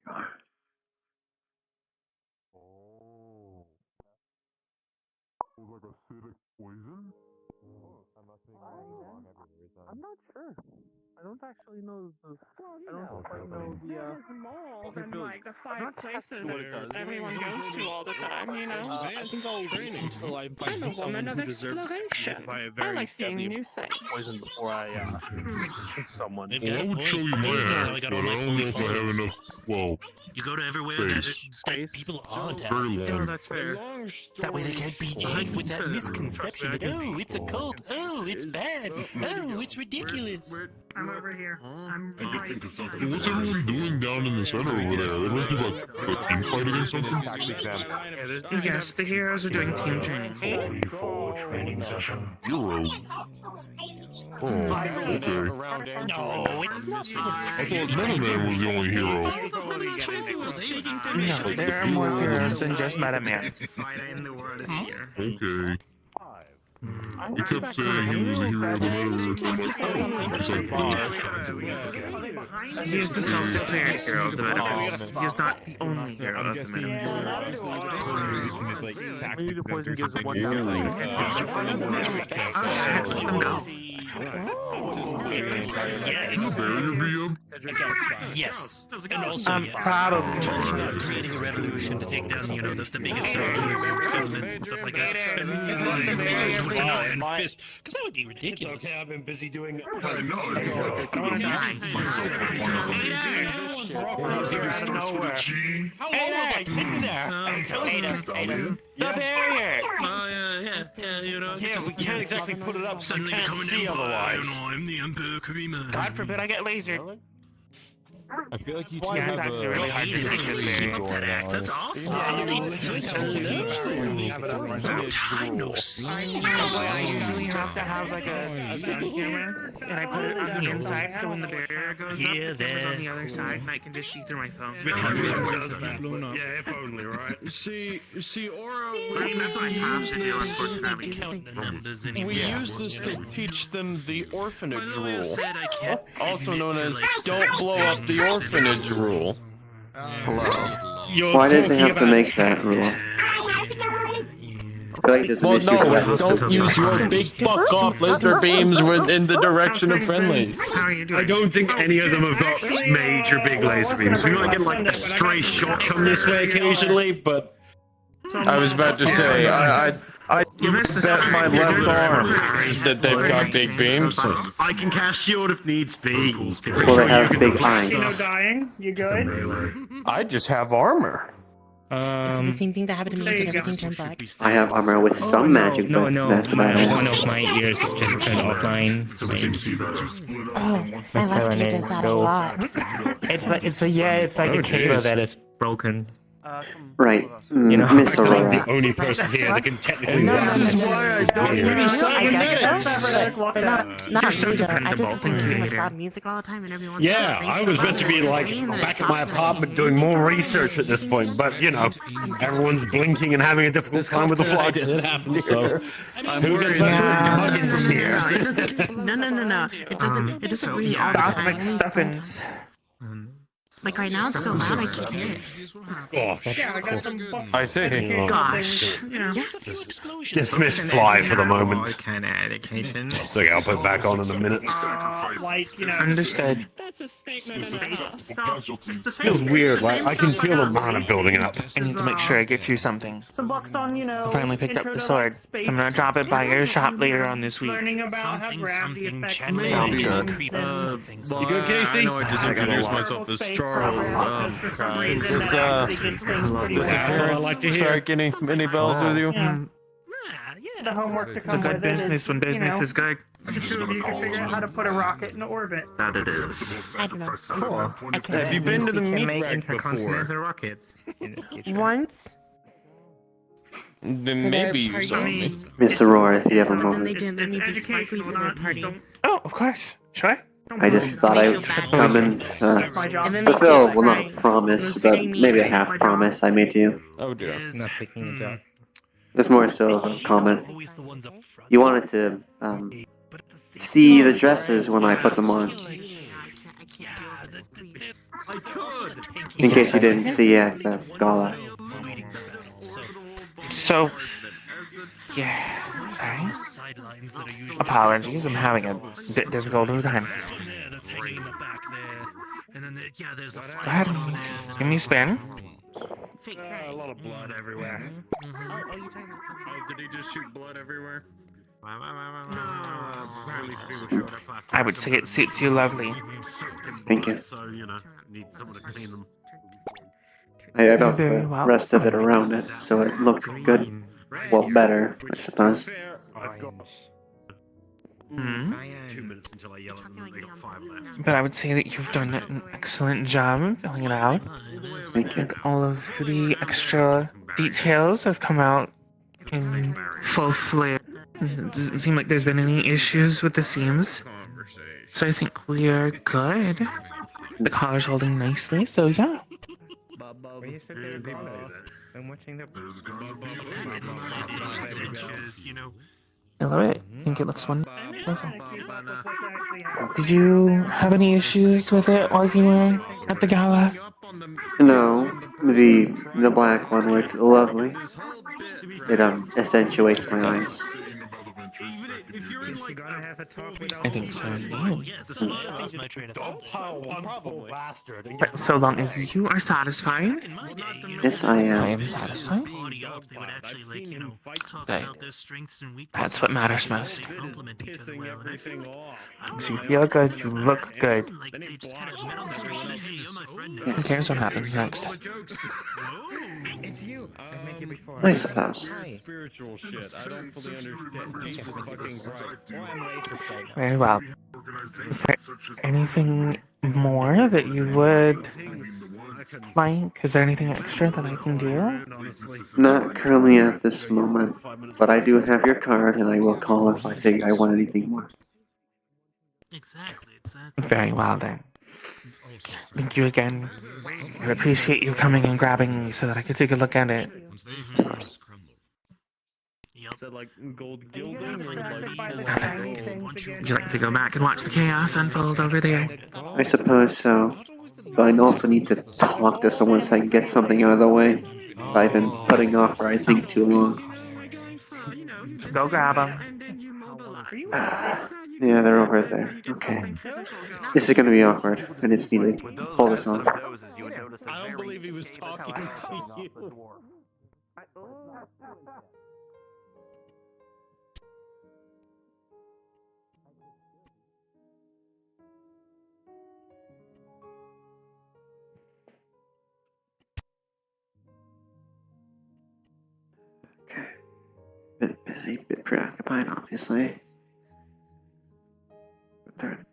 You are. Like acidic poison? I'm not seeing wrong everywhere. I'm not sure. I don't actually know the. I don't know. quite know the. There's malls and really- like the I'm five not places testing what it does. everyone goes to all the time, you know? I think I'll wait until I I'm find a woman someone of who deserves to exploration. get by a I very like seeing deadly new things. poison before I hit someone. Well, I would show you my ass, but I don't know if I have enough. Well, You go to everywhere that people aren't very happy. long. That's fair. That way they can't be gagged with that misconception that, oh, it's a cult, oh, it's bad, oh, it's ridiculous. I'm over here. I'm right. Hey, what's everyone doing down in the center over there? They must do a team fight against something? Yes, the heroes are doing team training. Training session. Hero. Oh, okay. No, it's not. I thought Metaman was the only hero. No, there are more heroes than just Metaman. Okay. He kept saying he was the hero of the Metaverse. I'm like, He is the self-declared hero of the Metaverse. He is not the only hero of the Metaverse. Maybe the poison gives one Yes. And also, I'm yes. proud of you. Talking about creating a revolution to take down, the biggest governments and stuff like that. And with an iron fist. Because that would be ridiculous. Okay, I've been busy doing. Out of nowhere. How long have I been there? Aiden. The barrier! Yeah, we can't exactly put it up so we Suddenly can't become an see empire, otherwise. I'm the Emperor Karima. God forbid I get lasered. I feel like you two Yeah, have it's actually really hard to a make this barrier. going on. That's awful. I usually have to have like a gun camera, and I put it on the inside so when the barrier goes up, the camera's on the other side, and I can just see through my phone. Blown up. Yeah, if only, right? See, Aura. That's what I have to do, unfortunately. We use this to teach them the orphanage rule, can't also known as "Don't blow up the orphanage rule." Hello. Why did they have to make that rule? I feel like there's an Well, issue no, with don't use your big fuck off laser beams in the direction of friendlies. I don't think any of them have got major big laser beams. We might get like a stray shot come this way occasionally, but I was about to say, I bet my left arm that they've got big beams. I can cast shield if needs be. Well, they have big eyes. dying? You good? I just have armor. This is the same thing that happened to me. Did everything turn black? I have armor with some magic, but that's about it. One of my ears just turned offline. So we can see that. Oh, my left ear does that a lot. It's like a cable that is broken. Right, You know, Miss I'm Aurora. the only person here that can technically No, watch no, this. no, no. I guess so, but not You're so me though. I dependable. just listen to too much loud music all the time, and every once in a Yeah, while I was meant to be like back at my apartment doing more research at this point, but you know, everyone's blinking and having a difficult time with the flux. It happens, so who gets left with from here? It doesn't. No. It doesn't. It doesn't really all the time. Stuffings. Like right now, it's so loud I can't hear it. Gosh. I see. Gosh. Dismiss fly for the moment. What kind of education? It's okay, I'll put it back on in a minute. Understood. That's a statement. Feels weird, like I can feel the mana building up. I need to make sure I get you something. Some books on, I finally picked up the sword, so I'm gonna drop it by your shop later on this week. learning about how gravity affects Sounds good. You good, Casey? I know I just introduced myself as Charles. This is I like to hear. Start getting many bells with you. the homework to It's a come good with it business is, when business is good. the two of you can figure out how to put a rocket in orbit. That it is. I don't know. Cool. Have you been to the meat make rack intercontinental before? rockets in the future. Once. Then For their maybe you party. saw me. Miss Aurora, if you have a Then they moment. didn't let me be sparkly for their party. Oh, of course. Sure. I just thought I'd come and fulfill, well, not a promise, but maybe a half promise I made to you. Oh dear. Not taking the job. It's more so a comment. You wanted to see the dresses when I put them on. In case you didn't see at the gala. So, yeah. Alright. Apologies, I'm having a bit difficult of a time. Go ahead, give me a spin. A lot of blood everywhere. Oh, did he just shoot blood everywhere? I would say it suits you lovely. Thank you. So, you know, need someone to clean them. I built the rest of it around it, so it looked good. Well, better, I suppose. Hmm. 2 minutes until I yell at them and they got 5 left. But I would say that you've done an excellent job of filling it out. Thank you. All of the extra details have come out in full flare. It doesn't seem like there's been any issues with the seams. So I think we are good. The collar's holding nicely, so yeah. When you sit there and I'm watching the. I love it. I think it looks wonderful. Did you have any issues with it while you were at the gala? No, the black one worked lovely. It accentuates my eyes. I think so indeed. Bastard. But so long as you are satisfied. Yes, I I am. am satisfied. Good. That's what matters most. You feel good, you look good. Who cares what happens next? It's you. I met you before. I suppose. Spiritual shit. I don't fully understand Jesus fucking Christ. Very well. Is there anything more that you would like? Is there anything extra that I can do? Not currently at this moment, but I do have your card, and I will call if I think I want anything more. Very well then. Thank you again. I appreciate you coming and grabbing me so that I could take a look at it. Is that like gold gilding or Would you like to go back and watch the chaos unfold over there? I suppose so. But I also need to talk to someone so I can get something out of the way. I've been putting off for I think too long. Go grab them. Yeah, they're over there. Okay. This is gonna be awkward. I just need to pull this off. I don't believe he was talking to you. a bit preoccupied, obviously. But they're...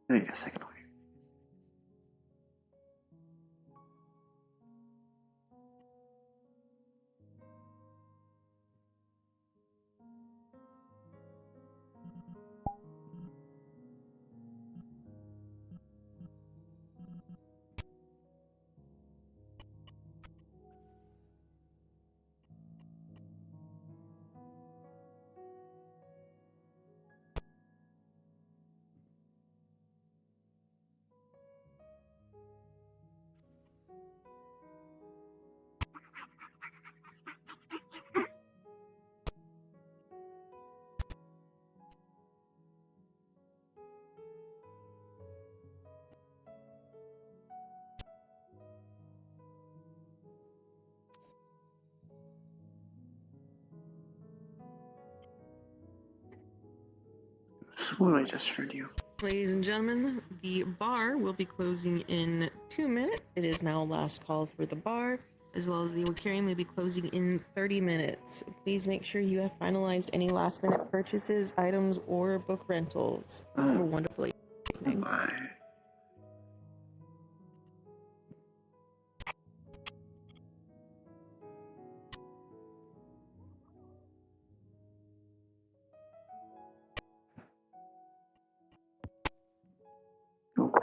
I guess I can wait. What I just heard you. Ladies and gentlemen, the bar will be closing in 2 minutes. It is now last call for the bar, as well as the Wiccarium will be closing in 30 minutes. Please make sure you have finalized any last-minute purchases, items, or book rentals. Have a wonderful evening. Bye.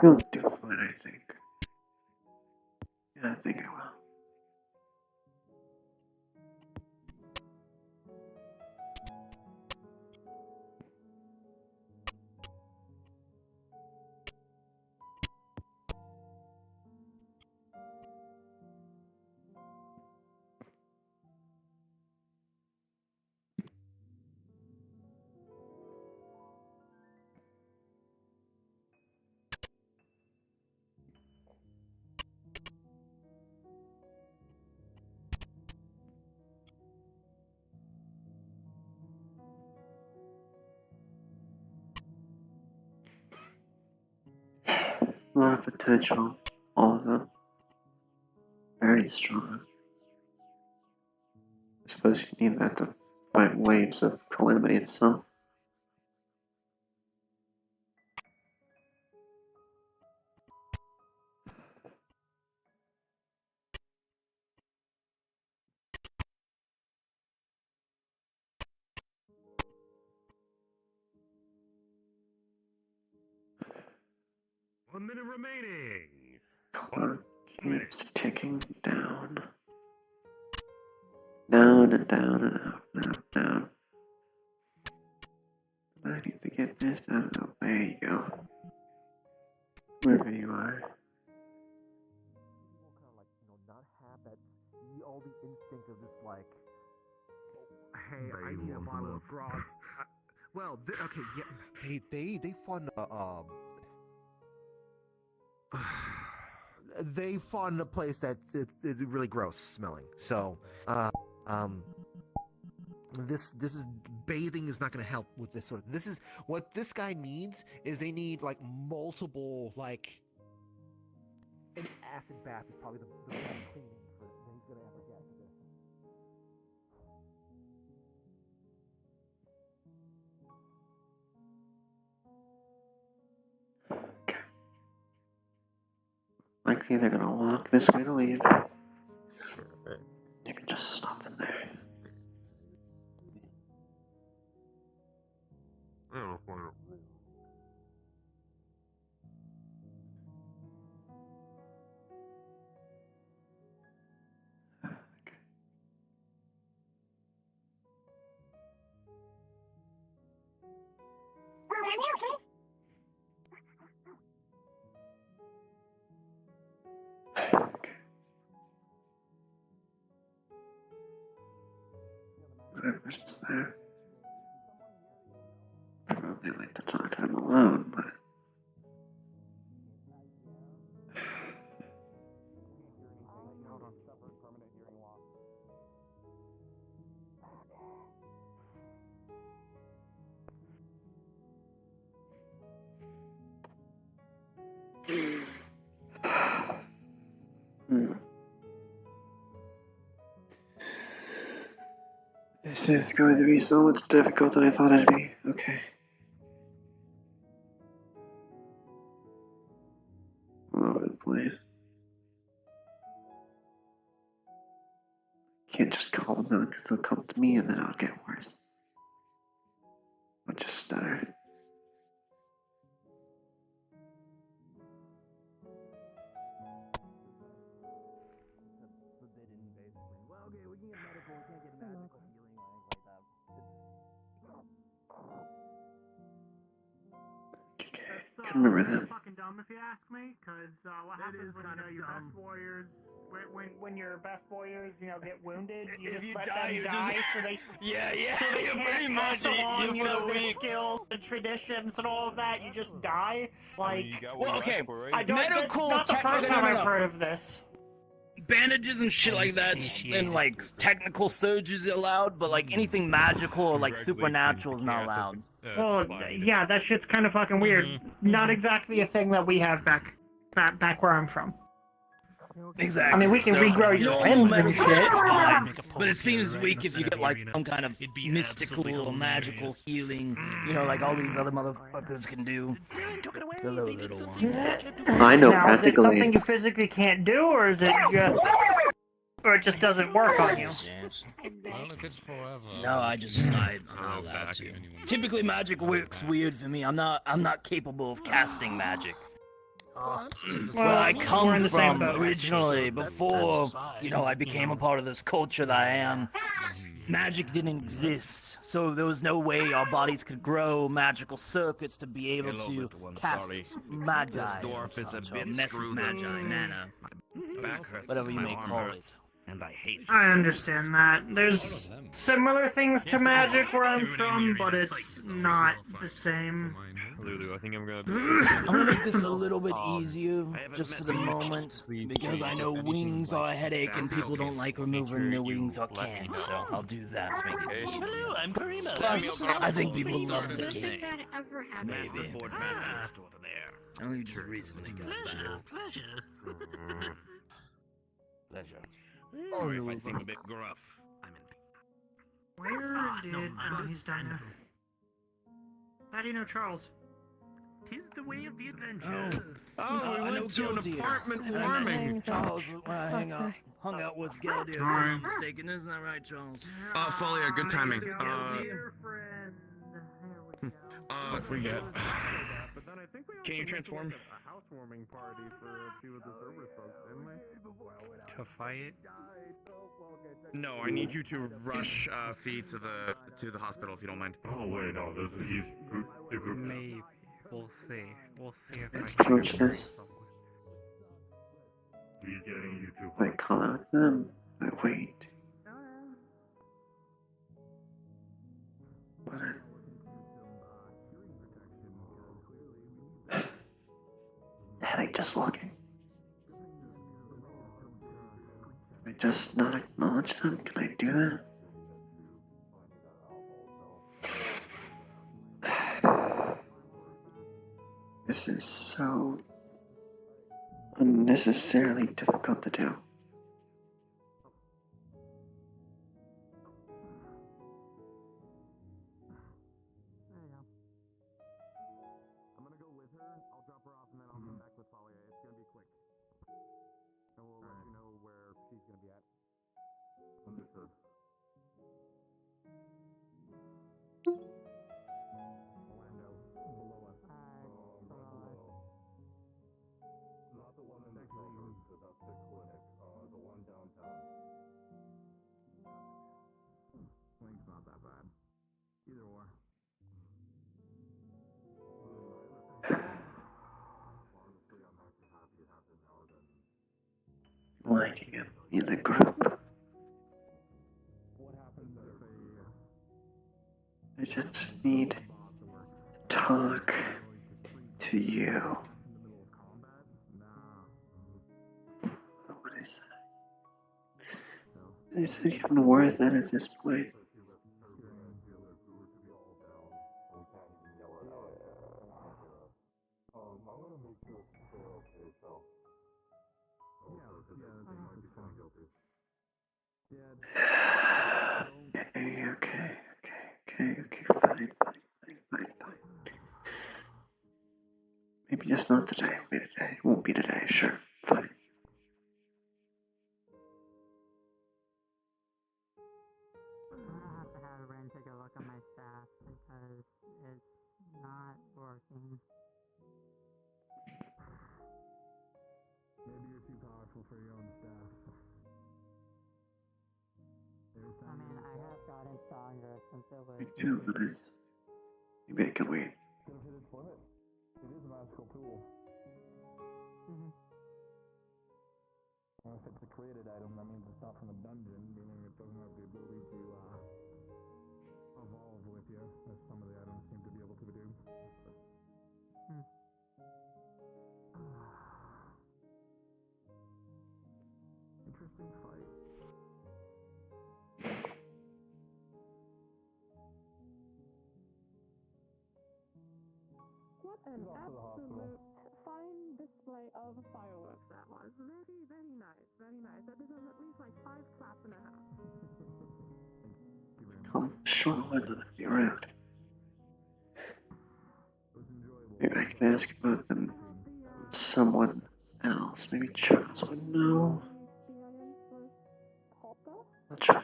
You'll do fine, I think. Yeah, I think I will. A lot of potential, all of them. Very strong. I suppose you need that to fight waves of calamity itself. One minute remaining. Clock keeps ticking down. Down and down and out and out and down. I need to get this out of the way. There you go. Wherever you are. Not have that all the instinct of this like, hey, I need a bottle of grog. Well, okay, yeah, they fund they fund a place that's it's really gross smelling. So, this is bathing is not going to help with this sort of. This is what this guy needs is they need like multiple like. An acid bath is probably the best cleaning that he's gonna ever get for this. Likely they're gonna walk this way to leave. You can just stop them there. Whatever's there. Probably like to talk to them alone, but Hmm. This is going to be so much difficult than I thought it'd be. Okay. All over the place. Can't just call them out because they'll come to me and then I'll get worse. I'll just stutter. I can remember them. Fucking dumb if you ask me, because what happens when your best warriors, when your best warriors, get wounded, you just let them die, so they so they can't pass along, their skills and traditions and all of that. You just die. Like, Well, okay. I don't. That's not the first time I've heard of this. Bandages and shit like that, and like technical surgeries are allowed, but like anything magical or like supernatural is not allowed. Well, yeah, that shit's kind of fucking weird. Not exactly a thing that we have back where I'm from. Exactly. I mean, we can regrow your limbs and shit. But it seems weak if you get like some kind of mystical or magical healing, like all these other motherfuckers can do. The little one. I know Now, is it practically. something you physically can't do, or is it just, or it just doesn't work on you? No, I know that too. Typically, magic works weird for me. I'm not capable of casting magic. Where I we're come in the same from boat. originally, before I became a part of this culture that I am, magic didn't exist, so there was no way our bodies could grow magical circuits to be able to cast magi, or mess with magi, mana, whatever you may call it. And I hate. I understand that. There's similar things to magic where I'm from, but it's not the same. Lulu, I think I'm gonna. I'm gonna make this a little bit easier, just for the moment, because I know wings are a headache and people don't like removing their wings or can, so I'll do that to make it easier. Hello, I'm Karina. Plus, I think people love the game. Maybe. I only just recently got back. Pleasure. Pleasure. Sorry if I seem a bit gruff. I'm in. Where did... Oh, he's down there. How do you know Charles? Tis the way of the adventure. We went to an apartment warming. Charles, hung out with Geldir, if I'm not mistaken. Isn't that right, Charles? Follia, good timing. Forget. Can you transform? A housewarming party for a few of the server folks, didn't we? To fight? No, I need you to rush Fee to the hospital if you don't mind. Oh wait, no, this is easy. Group. Maybe. We'll see. We'll see if Let's approach this. He's getting you to. I call out them. I wait. What a... Headache just looking. Can I just not acknowledge them? Can I do that? This is so unnecessarily difficult to do. I'm gonna go with her. I'll drop her off and then I'll come back with Follia. It's gonna be quick. And we'll let you know where she's gonna be at. Understood. Orlando, below us. Right below. Not the one in the suburbs, that's the clinic. The one downtown. Link's not that bad. Either or. Honestly, I'm actually happy it happened now than. Why do you in the group? What happens if I just need to talk to you. What is that? Is it even worth it at this point? I'm gonna make sure they're okay, so. Yeah, Okay, fine. Maybe just not today. Maybe today. It won't be today, sure. Fine. I have to have Ren take a look at my staff because it's not working. Maybe you're too powerful for your own staff. I mean, I have gotten stronger since it was. Me too, but maybe I can wait. Could have hit its limit. It is a magical tool. And if it's a created item, that means it's not from a dungeon, meaning it doesn't have the ability to evolve with you, as some of the items seem to be able to do. Interesting fight. What an absolute fine display of fireworks that was. Very, very nice, very nice. That deserves at least like 5 claps and a half. I'm sure I'll let me around. Maybe I can ask about them from someone else. Maybe Charles would know. I'll try.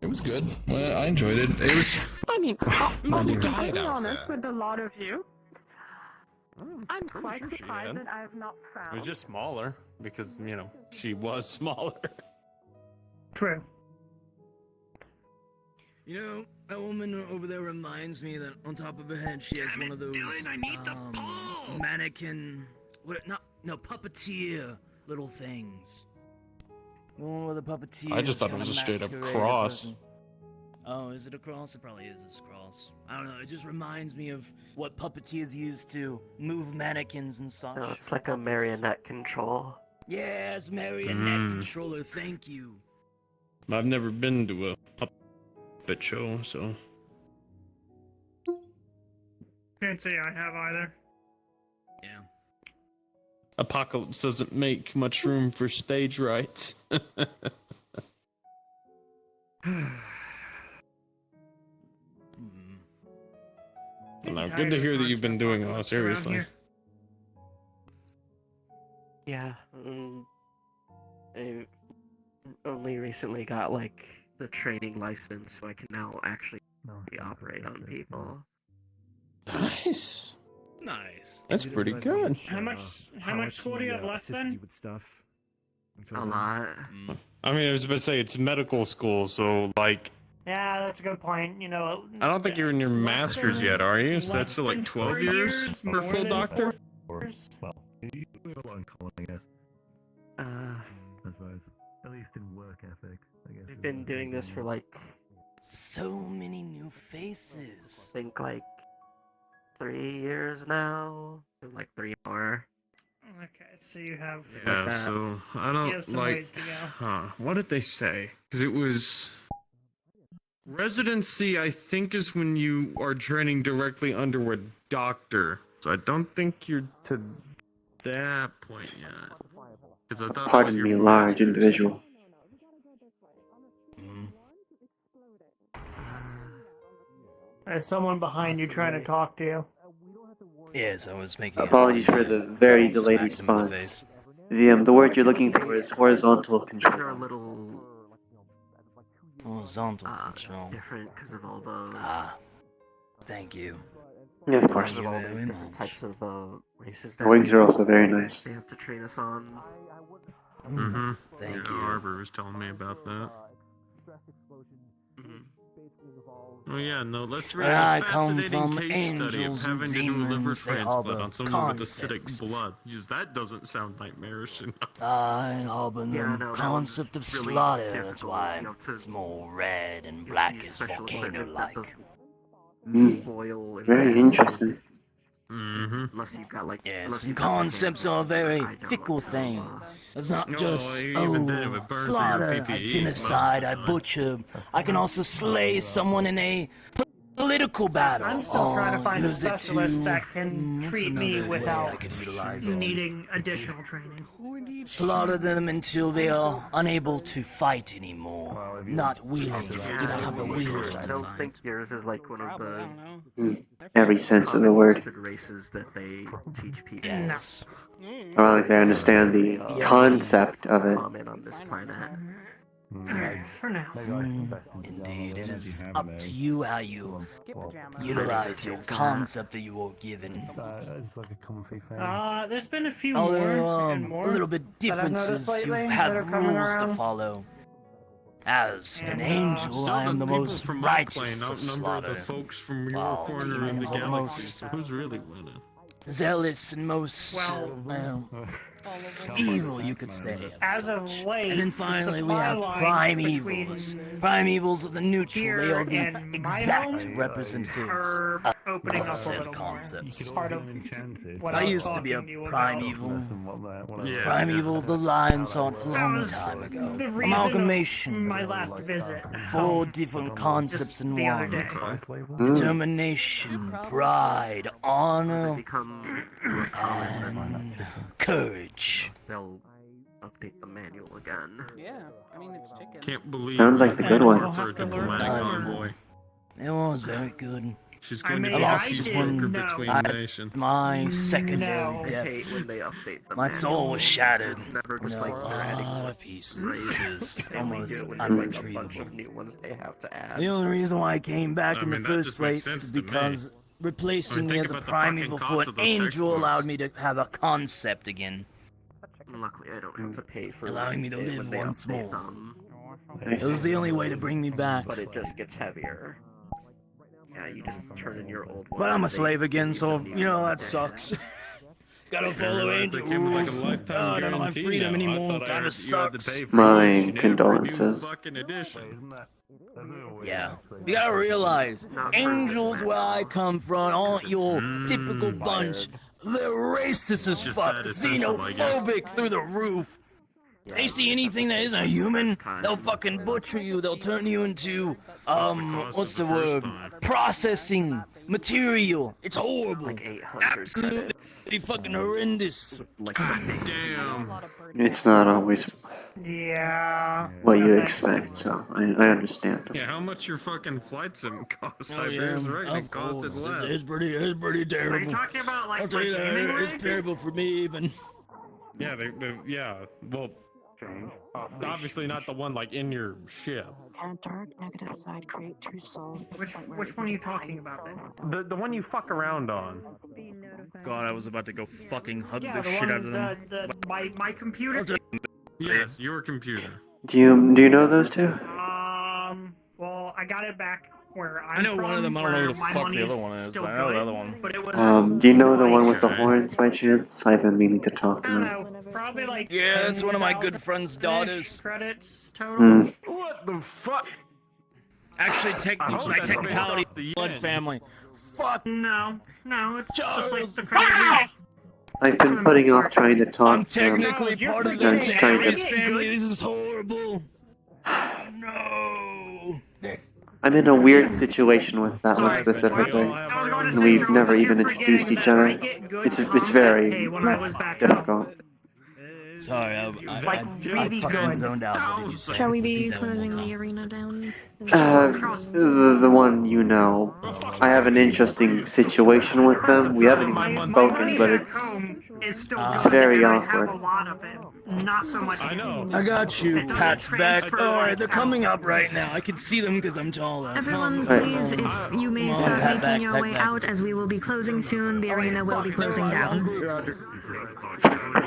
It was good. Well, I enjoyed it. It was. I mean, I'll be died completely out honest there. with a lot of you. I'm quite surprised that I have not It found. was just smaller because, you know, she was smaller. True. You know, that woman over there reminds me that on top of her head she has one of those mannequin, puppeteer little things. One with a puppeteer. I just thought it was a straight up cross. Oh, is it a cross? It probably is a cross. I don't know. It just reminds me of what puppeteers use to move mannequins and such. No, it's like a marionette control. Yes, marionette controller. Thank you. I've never been to a puppet show, so. Can't say I have either. Yeah. Apocalypse doesn't make much room for stage rights. No, good to hear that you've been doing well, seriously. Yeah, I only recently got like the training license, so I can now actually operate on people. Nice. Nice. That's pretty good. How much school do you have left then? With stuff. A lot. I mean, I was about to say it's medical school, so like. Yeah, that's a good point. You know, I don't think you're in your master's yet, are you? So that's still like than 12 4 years for more full than doctor? 4 years. Well, you do a lot in calling, I guess. I suppose. At least in work ethic, I guess. We've been doing this for like so many new faces. I think like 3 years now. Like 3 more. Okay, so you have. Yeah, so I You don't have some like. ways to go. Huh? What did they say? Because it was residency. I think is when you are training directly under a doctor. So I don't think you're to that point yet. Because I thought. Pardon me, large individual. There's someone behind you trying to talk to you. Yes, I was making. Apologies for the very delayed response. The word you're looking for is horizontal control. They're a little Horizontal control. different because of all the Thank you. Yeah, of course. because of all the different types of races. The wings are also very nice. They have to train us on. Mm-hmm. Thank you. you. Arbor was telling me about that. Oh yeah, no, let's read I a come fascinating from case study of angels and having to do a liver demons, they transplant harbor on someone with concepts. acidic blood. Because that doesn't sound nightmarish enough. I harbor the Yeah, no, that concept of one's really slaughter. That's difficult, why you know, to- it's more red and you have to black use is special equipment that volcano-like. boil and Very acid, interesting. Mm-hmm. Unless you've got like. Yeah, unless some you've got, like, concepts are a very I don't, fickle so, thing. It's not No, just, even then it would burn through your slaughter, I PPE most of genocide, the I time. butcher. I can also slay someone in a political battle. I'm still trying to find a use it specialist that to- can what's treat me another way without I could utilize it? needing additional training. Slaughter them until they are unable to fight anymore. Not willing. Do not have the will I to don't fight. think yours is like one of the Every sense of the word. listed races that they teach people. Yes. I don't think they understand the concept of it. Common on this planet. For now. Indeed, it is up to you how you utilize your concept that you were given. It's like a comfy thing. There's been a few Although, more and more a little bit that I've noticed differences, you lately have that are coming rules to around. follow. As an angel, Still I am the people most from my righteous plane of outnumber slaughter. the folks from your While corner of the demons are the galaxy, most so who's really winning? zealous and most evil, you could say. As of late, And then the finally, we supply have lines primevals. Primevals of the neutral. They here are the and my exact home representatives are of opening up a said little concepts. more. Part of what I was used to be a talking you about. primeval. Yeah. Primeval of the Lion saw a long was time ago. the reason Amalgamation. of my last visit. Four different concepts in the other one. day. Determination, pride, honor, Become more common, and courage. they'll update the manual again. Yeah, I mean it's chicken. Can't believe Sounds like the good one. for a diplomatic envoy. It was very good. She's I going mean, to be a I peacemaker did between I- nations. My secondary I death. hate when they update the My soul was shattered. It's never just in like a they're adding lot more of pieces. phrases. It's They only almost do when there's like a bunch unretrievable. of new ones they have to add. The only reason why I came back I in the mean, that first just makes place sense is to me. because replacing I mean, me think as a about the fucking primeval cost for of an those angel textbooks. allowed me to have a concept again. Luckily, I don't have to pay for Allowing me to it live when they once update more. them. It was the only way to bring me back. But it just gets heavier. Yeah, you just turn in your old one. But I'm a and they slave again, give so, the new you know, one that edition. sucks. Gotta I follow realized angel they came with like rules. a lifetime Oh, I don't have my guarantee freedom now. I anymore. thought I Kinda heard you had to sucks. pay for My each and every new condolences. fucking edition. Yeah. You gotta realize, Not for angels this where I manual. come from aren't your typical bunch. They're racist as Just fuck, that essential, I guess. xenophobic through the roof. They see anything that isn't a human, they'll fucking butcher you. They'll turn you into, cost what's of the the first word? time? Processing material. It's horrible. Like 800 Absolutely credits. fucking horrendous. Like the base. Damn. It's not always Yeah. what you expect, so I understand. Yeah, how much your fucking flight sim cost? Oh, I yeah, bears reckoning of costed course. less. It's pretty terrible. Are you talking about like I'll tell you that, gaming it's rig? terrible for me even. Yeah, yeah. Well, obviously not the one like in your ship. Can a dark negative side create true soul? Which one are you talking about then? The one you fuck around on. God, I was about to go fucking hug Yeah, the the shit one, out of them. my computer. Yes, your computer. Do you know those two? Well, I got it back where I'm I know one of them, I don't know who the my fuck the money's other one is, still but I know the good, other one. But it was Do you know the one with the Okay. horns by chance? I've been meaning to talk to I don't them. know, probably like Yeah, it's one of my good 10,000 friend's daughters. credits total. Hmm. What the fuck? Actually, I hope by that's technicality, based off the blood yen. family. Fuck. No, it's just like Charles. the credit. I've been putting off trying to I'm talk to them. technically you're part of forgetting the just trying to- Harris family. This is horrible. No. I'm in a weird situation with that one Sorry, specifically, all have our going to and say, we've Charles, never you're even introduced forgetting each that other. I get good It's contact very pay when I was back home. difficult. Sorry, I Like, really fucking good. zoned out. What did you say? Shall we be Repeat that one more closing time. the arena down? The one you know. I have an interesting situation with them. We haven't even spoken, but it's It's still It's good, very and awkward. I have a lot of it. Not so much. I know. I got you, It doesn't Pat's back. transfer Alright, like they're how- coming up right now. I can see them because I'm taller. Everyone, Right. please, if you may Come on, start back, making your back, way back. out, as we will be closing soon. The arena will be closing down.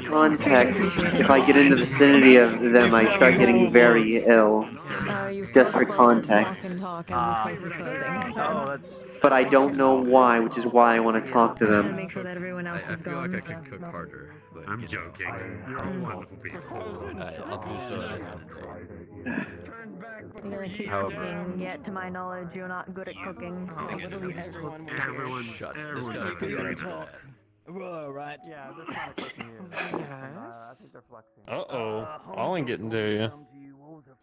context. If I get in the vicinity of them, I start getting very ill. Just for context. But I don't know why, which is why I want to talk to them. Make sure that everyone else is feel gone. like I could cook harder. But, I'm joking. You're all wonderful people. I'll do so at another day. You're gonna keep However- cooking, yet to my knowledge, you're not good at cooking. Everyone's We gotta talk. Right. Yeah, they're trying to push me. I think they're flexing. Uh-oh. I'll ain't getting to you.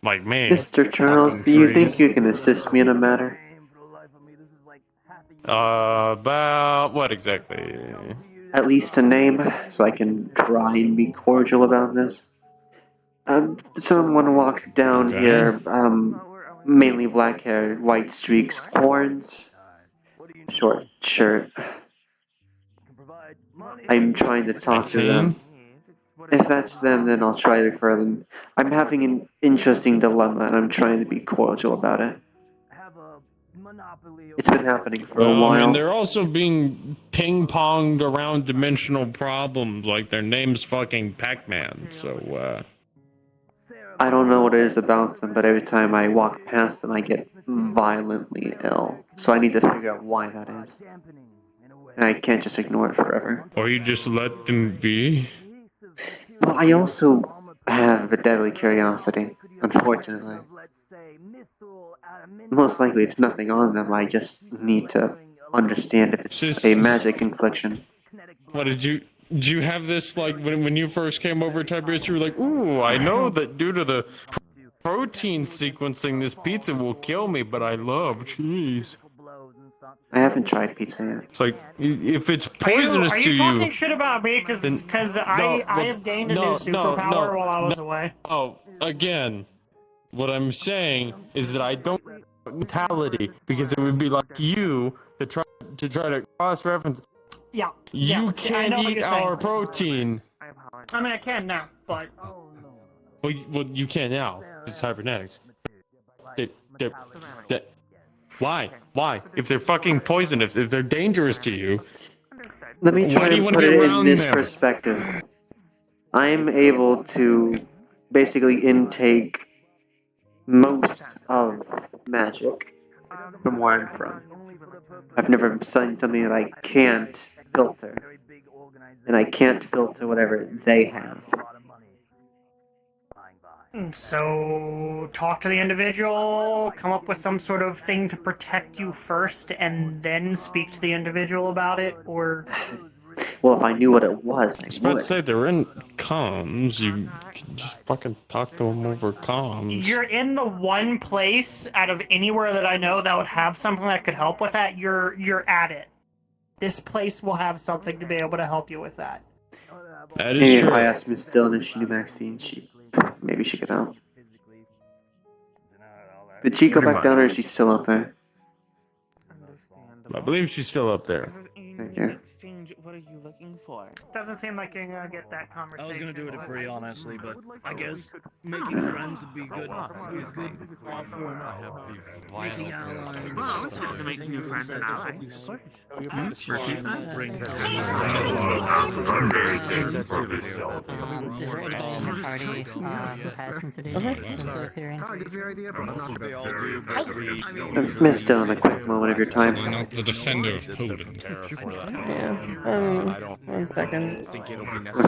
Like me. Mr. Charles, do you think you can assist me in a matter? About what exactly? At least a name, so I can try and be cordial about this. Someone walked down here, mainly black hair, white streaks, horns, short shirt. I'm trying to talk to them. If that's them, then I'll try to refer them. I'm having an interesting dilemma, and I'm trying to be cordial about it. It's been happening for a I mean, while. they're also being ping-ponged around dimensional problems like their name's fucking Pac-Man, so, I don't know what it is about them, but every time I walk past them, I get violently ill. So I need to figure out why that is. And I can't just ignore it forever. Or you just let them be? Well, I also have a deadly curiosity, unfortunately. Most likely it's nothing on them, I just need to understand if it's a magic infliction. What did you have this, like, when you first came over, Tiberius, you were like, ooh, I know that due to the protein sequencing, this pizza will kill me, but I love cheese. I haven't tried pizza yet. It's like, if it's poisonous are to you you... talking shit about me? Because I have gained a new superpower while I was away. Oh, again, what I'm saying is that I don't mentality, because it would be like you to try to cross-reference. Yeah. You can't eat our protein. I mean, I can now, but... Well, you can now. It's cybernetics. Why? Why? If they're fucking poison, if they're dangerous to you, let me try and put it in this perspective. I'm able to basically intake most of magic from where I'm from. I've never seen something that I can't filter. And I can't filter whatever they have. So, talk to the individual, come up with some sort of thing to protect you first, and then speak to the individual about it, or... Well, if I knew what it was, I was about would. to say they're in comms. You can just fucking talk to them over comms. You're in the one place out of anywhere that I know that would have something that could help with that. You're at it. This place will have something to be able to help you with that. That is Maybe true. if I asked Miss Dillon if she knew Maxine, maybe she could help. Did she go back down, or is she still up there? I believe she's still up there. Thank you. What are you looking for? Doesn't seem like you're gonna get that conversation. I was gonna do it for free, honestly, but I guess making friends would be good offer. Making allies. Well, I'm talking to making new friends and allies. Miss Dillon, a quick moment of your time. I'm not the defender of Poland. Yeah, 1 second. Of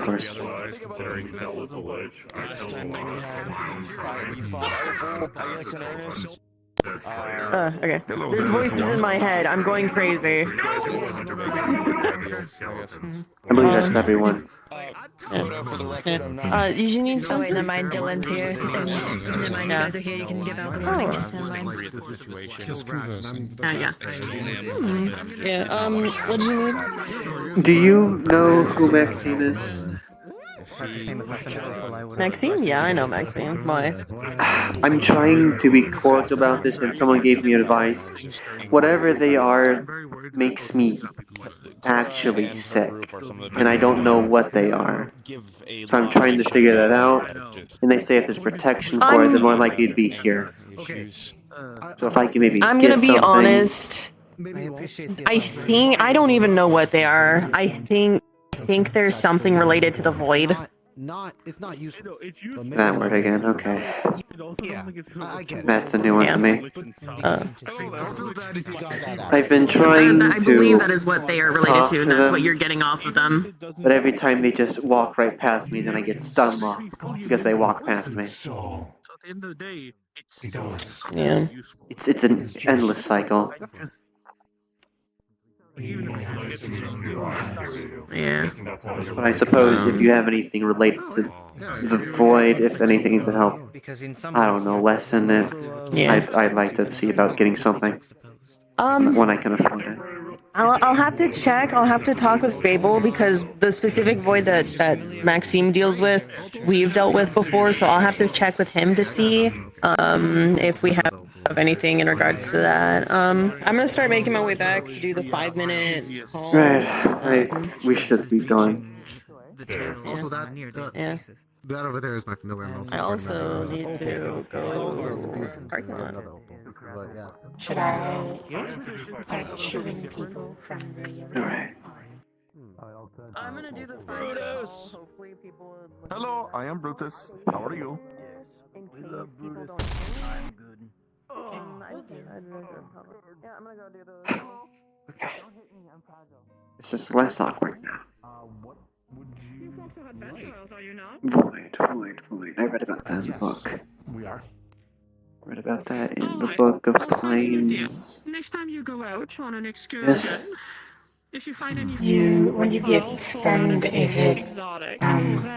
course. Last time that we had Okay. There's voices in my head. I'm going crazy. I believe that's everyone. You need some. Oh, wait, never mind. Dylan's here. Never mind. You guys are here. You can give out the warning. Yes, never mind. Yeah. What do you need? Do you know who Maxine is? Maxine? Yeah, I know Maxine. Why? I'm trying to be cordial about this, and someone gave me advice. Whatever they are makes me actually sick, and I don't know what they are. So I'm trying to figure that out, and they say if there's protection for it, then more likely it'd be here. So if I can maybe I'm get gonna be something... honest. I don't even know what they are. I think there's something related to the void. It's not useful. That word again, okay. Yeah, I get it. That's a new one to me. I've been trying I to believe that is what they are related talk to, and to that's them, what you're getting off of them. but every time they just walk right past me, then I get stun locked because they walk past me. So at the end of the day, it's Yeah. It's an endless cycle. Yeah. But I suppose if you have anything related to the void, if anything to help, I don't know, lessen it, Yeah. I'd like to see about getting something when I can afford it. I'll have to check. I'll have to talk with Fable because the specific void that Maxime deals with, we've dealt with before. So I'll have to check with him to see if we have anything in regards to that. I'm gonna start making my way back to do the 5-minute call. Right. We should be going. Also, that that over there is my familiar and most I important also member. need to go parking lot. Should I start shooting people from the... Alright. I'm gonna do the Brutus. Hopefully people. Hello, I am Brutus. How are you? We love Brutus. I'm good. Yeah, I'm gonna go do those. Okay. This is less awkward now. You've also had bench trials, are you not? Void. I read about that in the book. We are. Read about that in the book of planes. Next time you go out on an excursion, Yes. if you find any When you get stunned, is it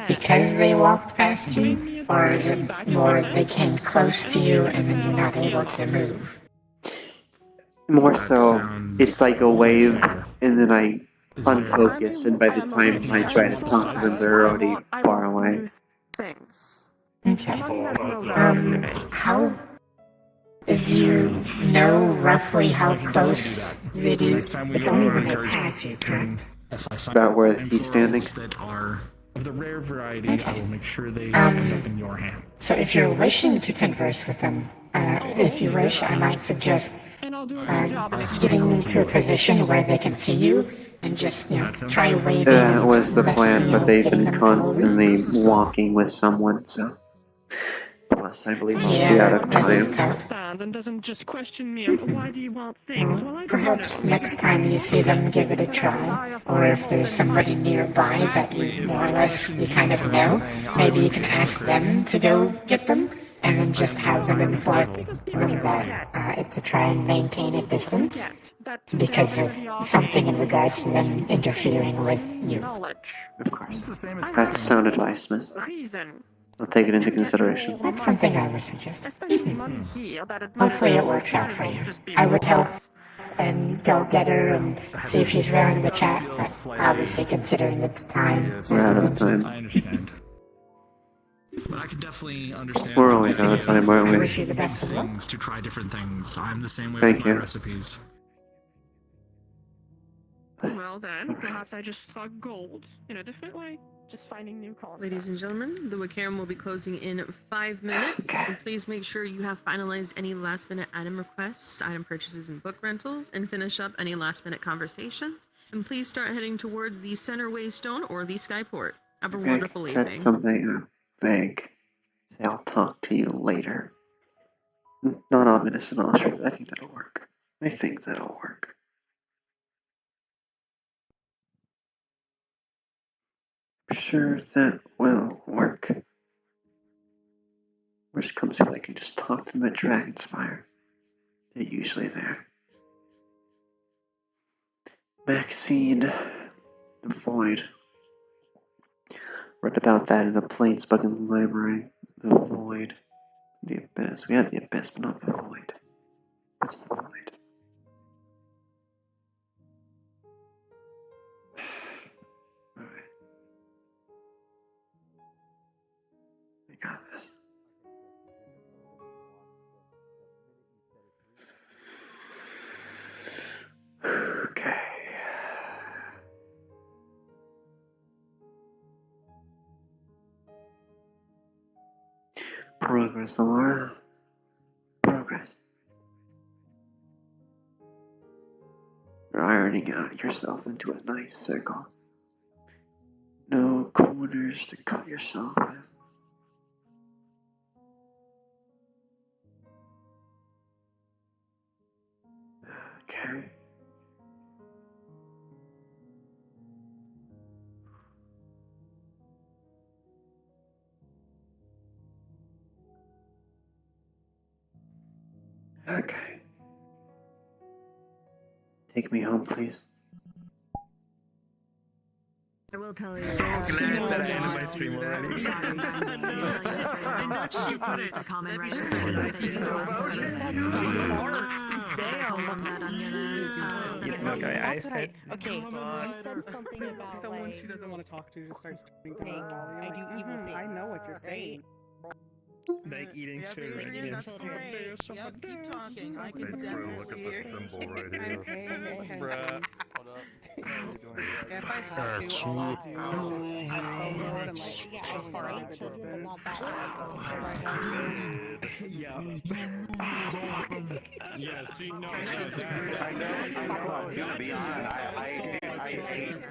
because they walked past you, or is it more they came close to you and then you're not able to move? More so, it's like a wave, and then I unfocus, and by the time I try to talk to them, they're already far away. Okay. How do you know roughly how close they do? It's only when they pass you, correct? About where he's standing. That are of the rare variety, I will make sure they end up in your hands. So if you're wishing to converse with them, if you wish, I might suggest getting into a position where they can see you and just, try waving. That was the plan, but they've been constantly walking with someone, so. Plus, I believe I'll be out of time. Understands and doesn't just question me of why do you want things. Well, I Perhaps next time you see them, give it a try. Or if there's somebody nearby that you more or less you kind of know, maybe you can ask them to go get them, and then just have them inform them that to try and maintain a distance because of something in regards to them interfering with you. Of course. That's sound advice, miss. I'll take it into consideration. That's something I would suggest. Hopefully it works out for you. I would help and go get her and see if she's wearing the chat, but obviously considering it's time. We're out of time. I understand. But I can definitely understand. We're always out of time, aren't we? I wish you the best of luck. Things to try different things. I'm the same way Thank with my you. recipes. Well then, perhaps I just struck gold in a different way. Just finding new concepts. Ladies and gentlemen, the Wiccarium will be closing in 5 minutes. And please make sure you have finalized any last-minute item requests, item purchases, and book rentals, and finish up any last-minute conversations. And please start heading towards the center waystone or the skyport. Have a wonderful evening. Said something vague. Say I'll talk to you later. Not ominous and all. I think that'll work. I think that'll work. Sure, that will work. Worst comes to it, I can just talk to them at Dragon's Fire. They're usually there. Maxine, the Void. Read about that in the Planesbugging Library. The Void. The Abyss. We had the Abyss, but not the Void. What's the Void? Got this. Okay. Progress, Laura. Progress. You're ironing out yourself into a nice circle. No corners to cut yourself with. Okay. Okay. Take me home, please. I will. will tell you. So glad that I ended my stream already. I know she put it. Comment right there. Look, I said. Okay, you said something about someone like she doesn't want to talk to just starts turning down okay, the volume. I do evil things. I know what you're saying. Like eating children. Eating children. Yep, keep talking. I can Thanks for definitely look at hear. the symbol right here. Paying attention. Bruh. If I have to, I'll do a mode and like how far in the distance. Yeah. Yeah, see, no, I know, to be honest, I hate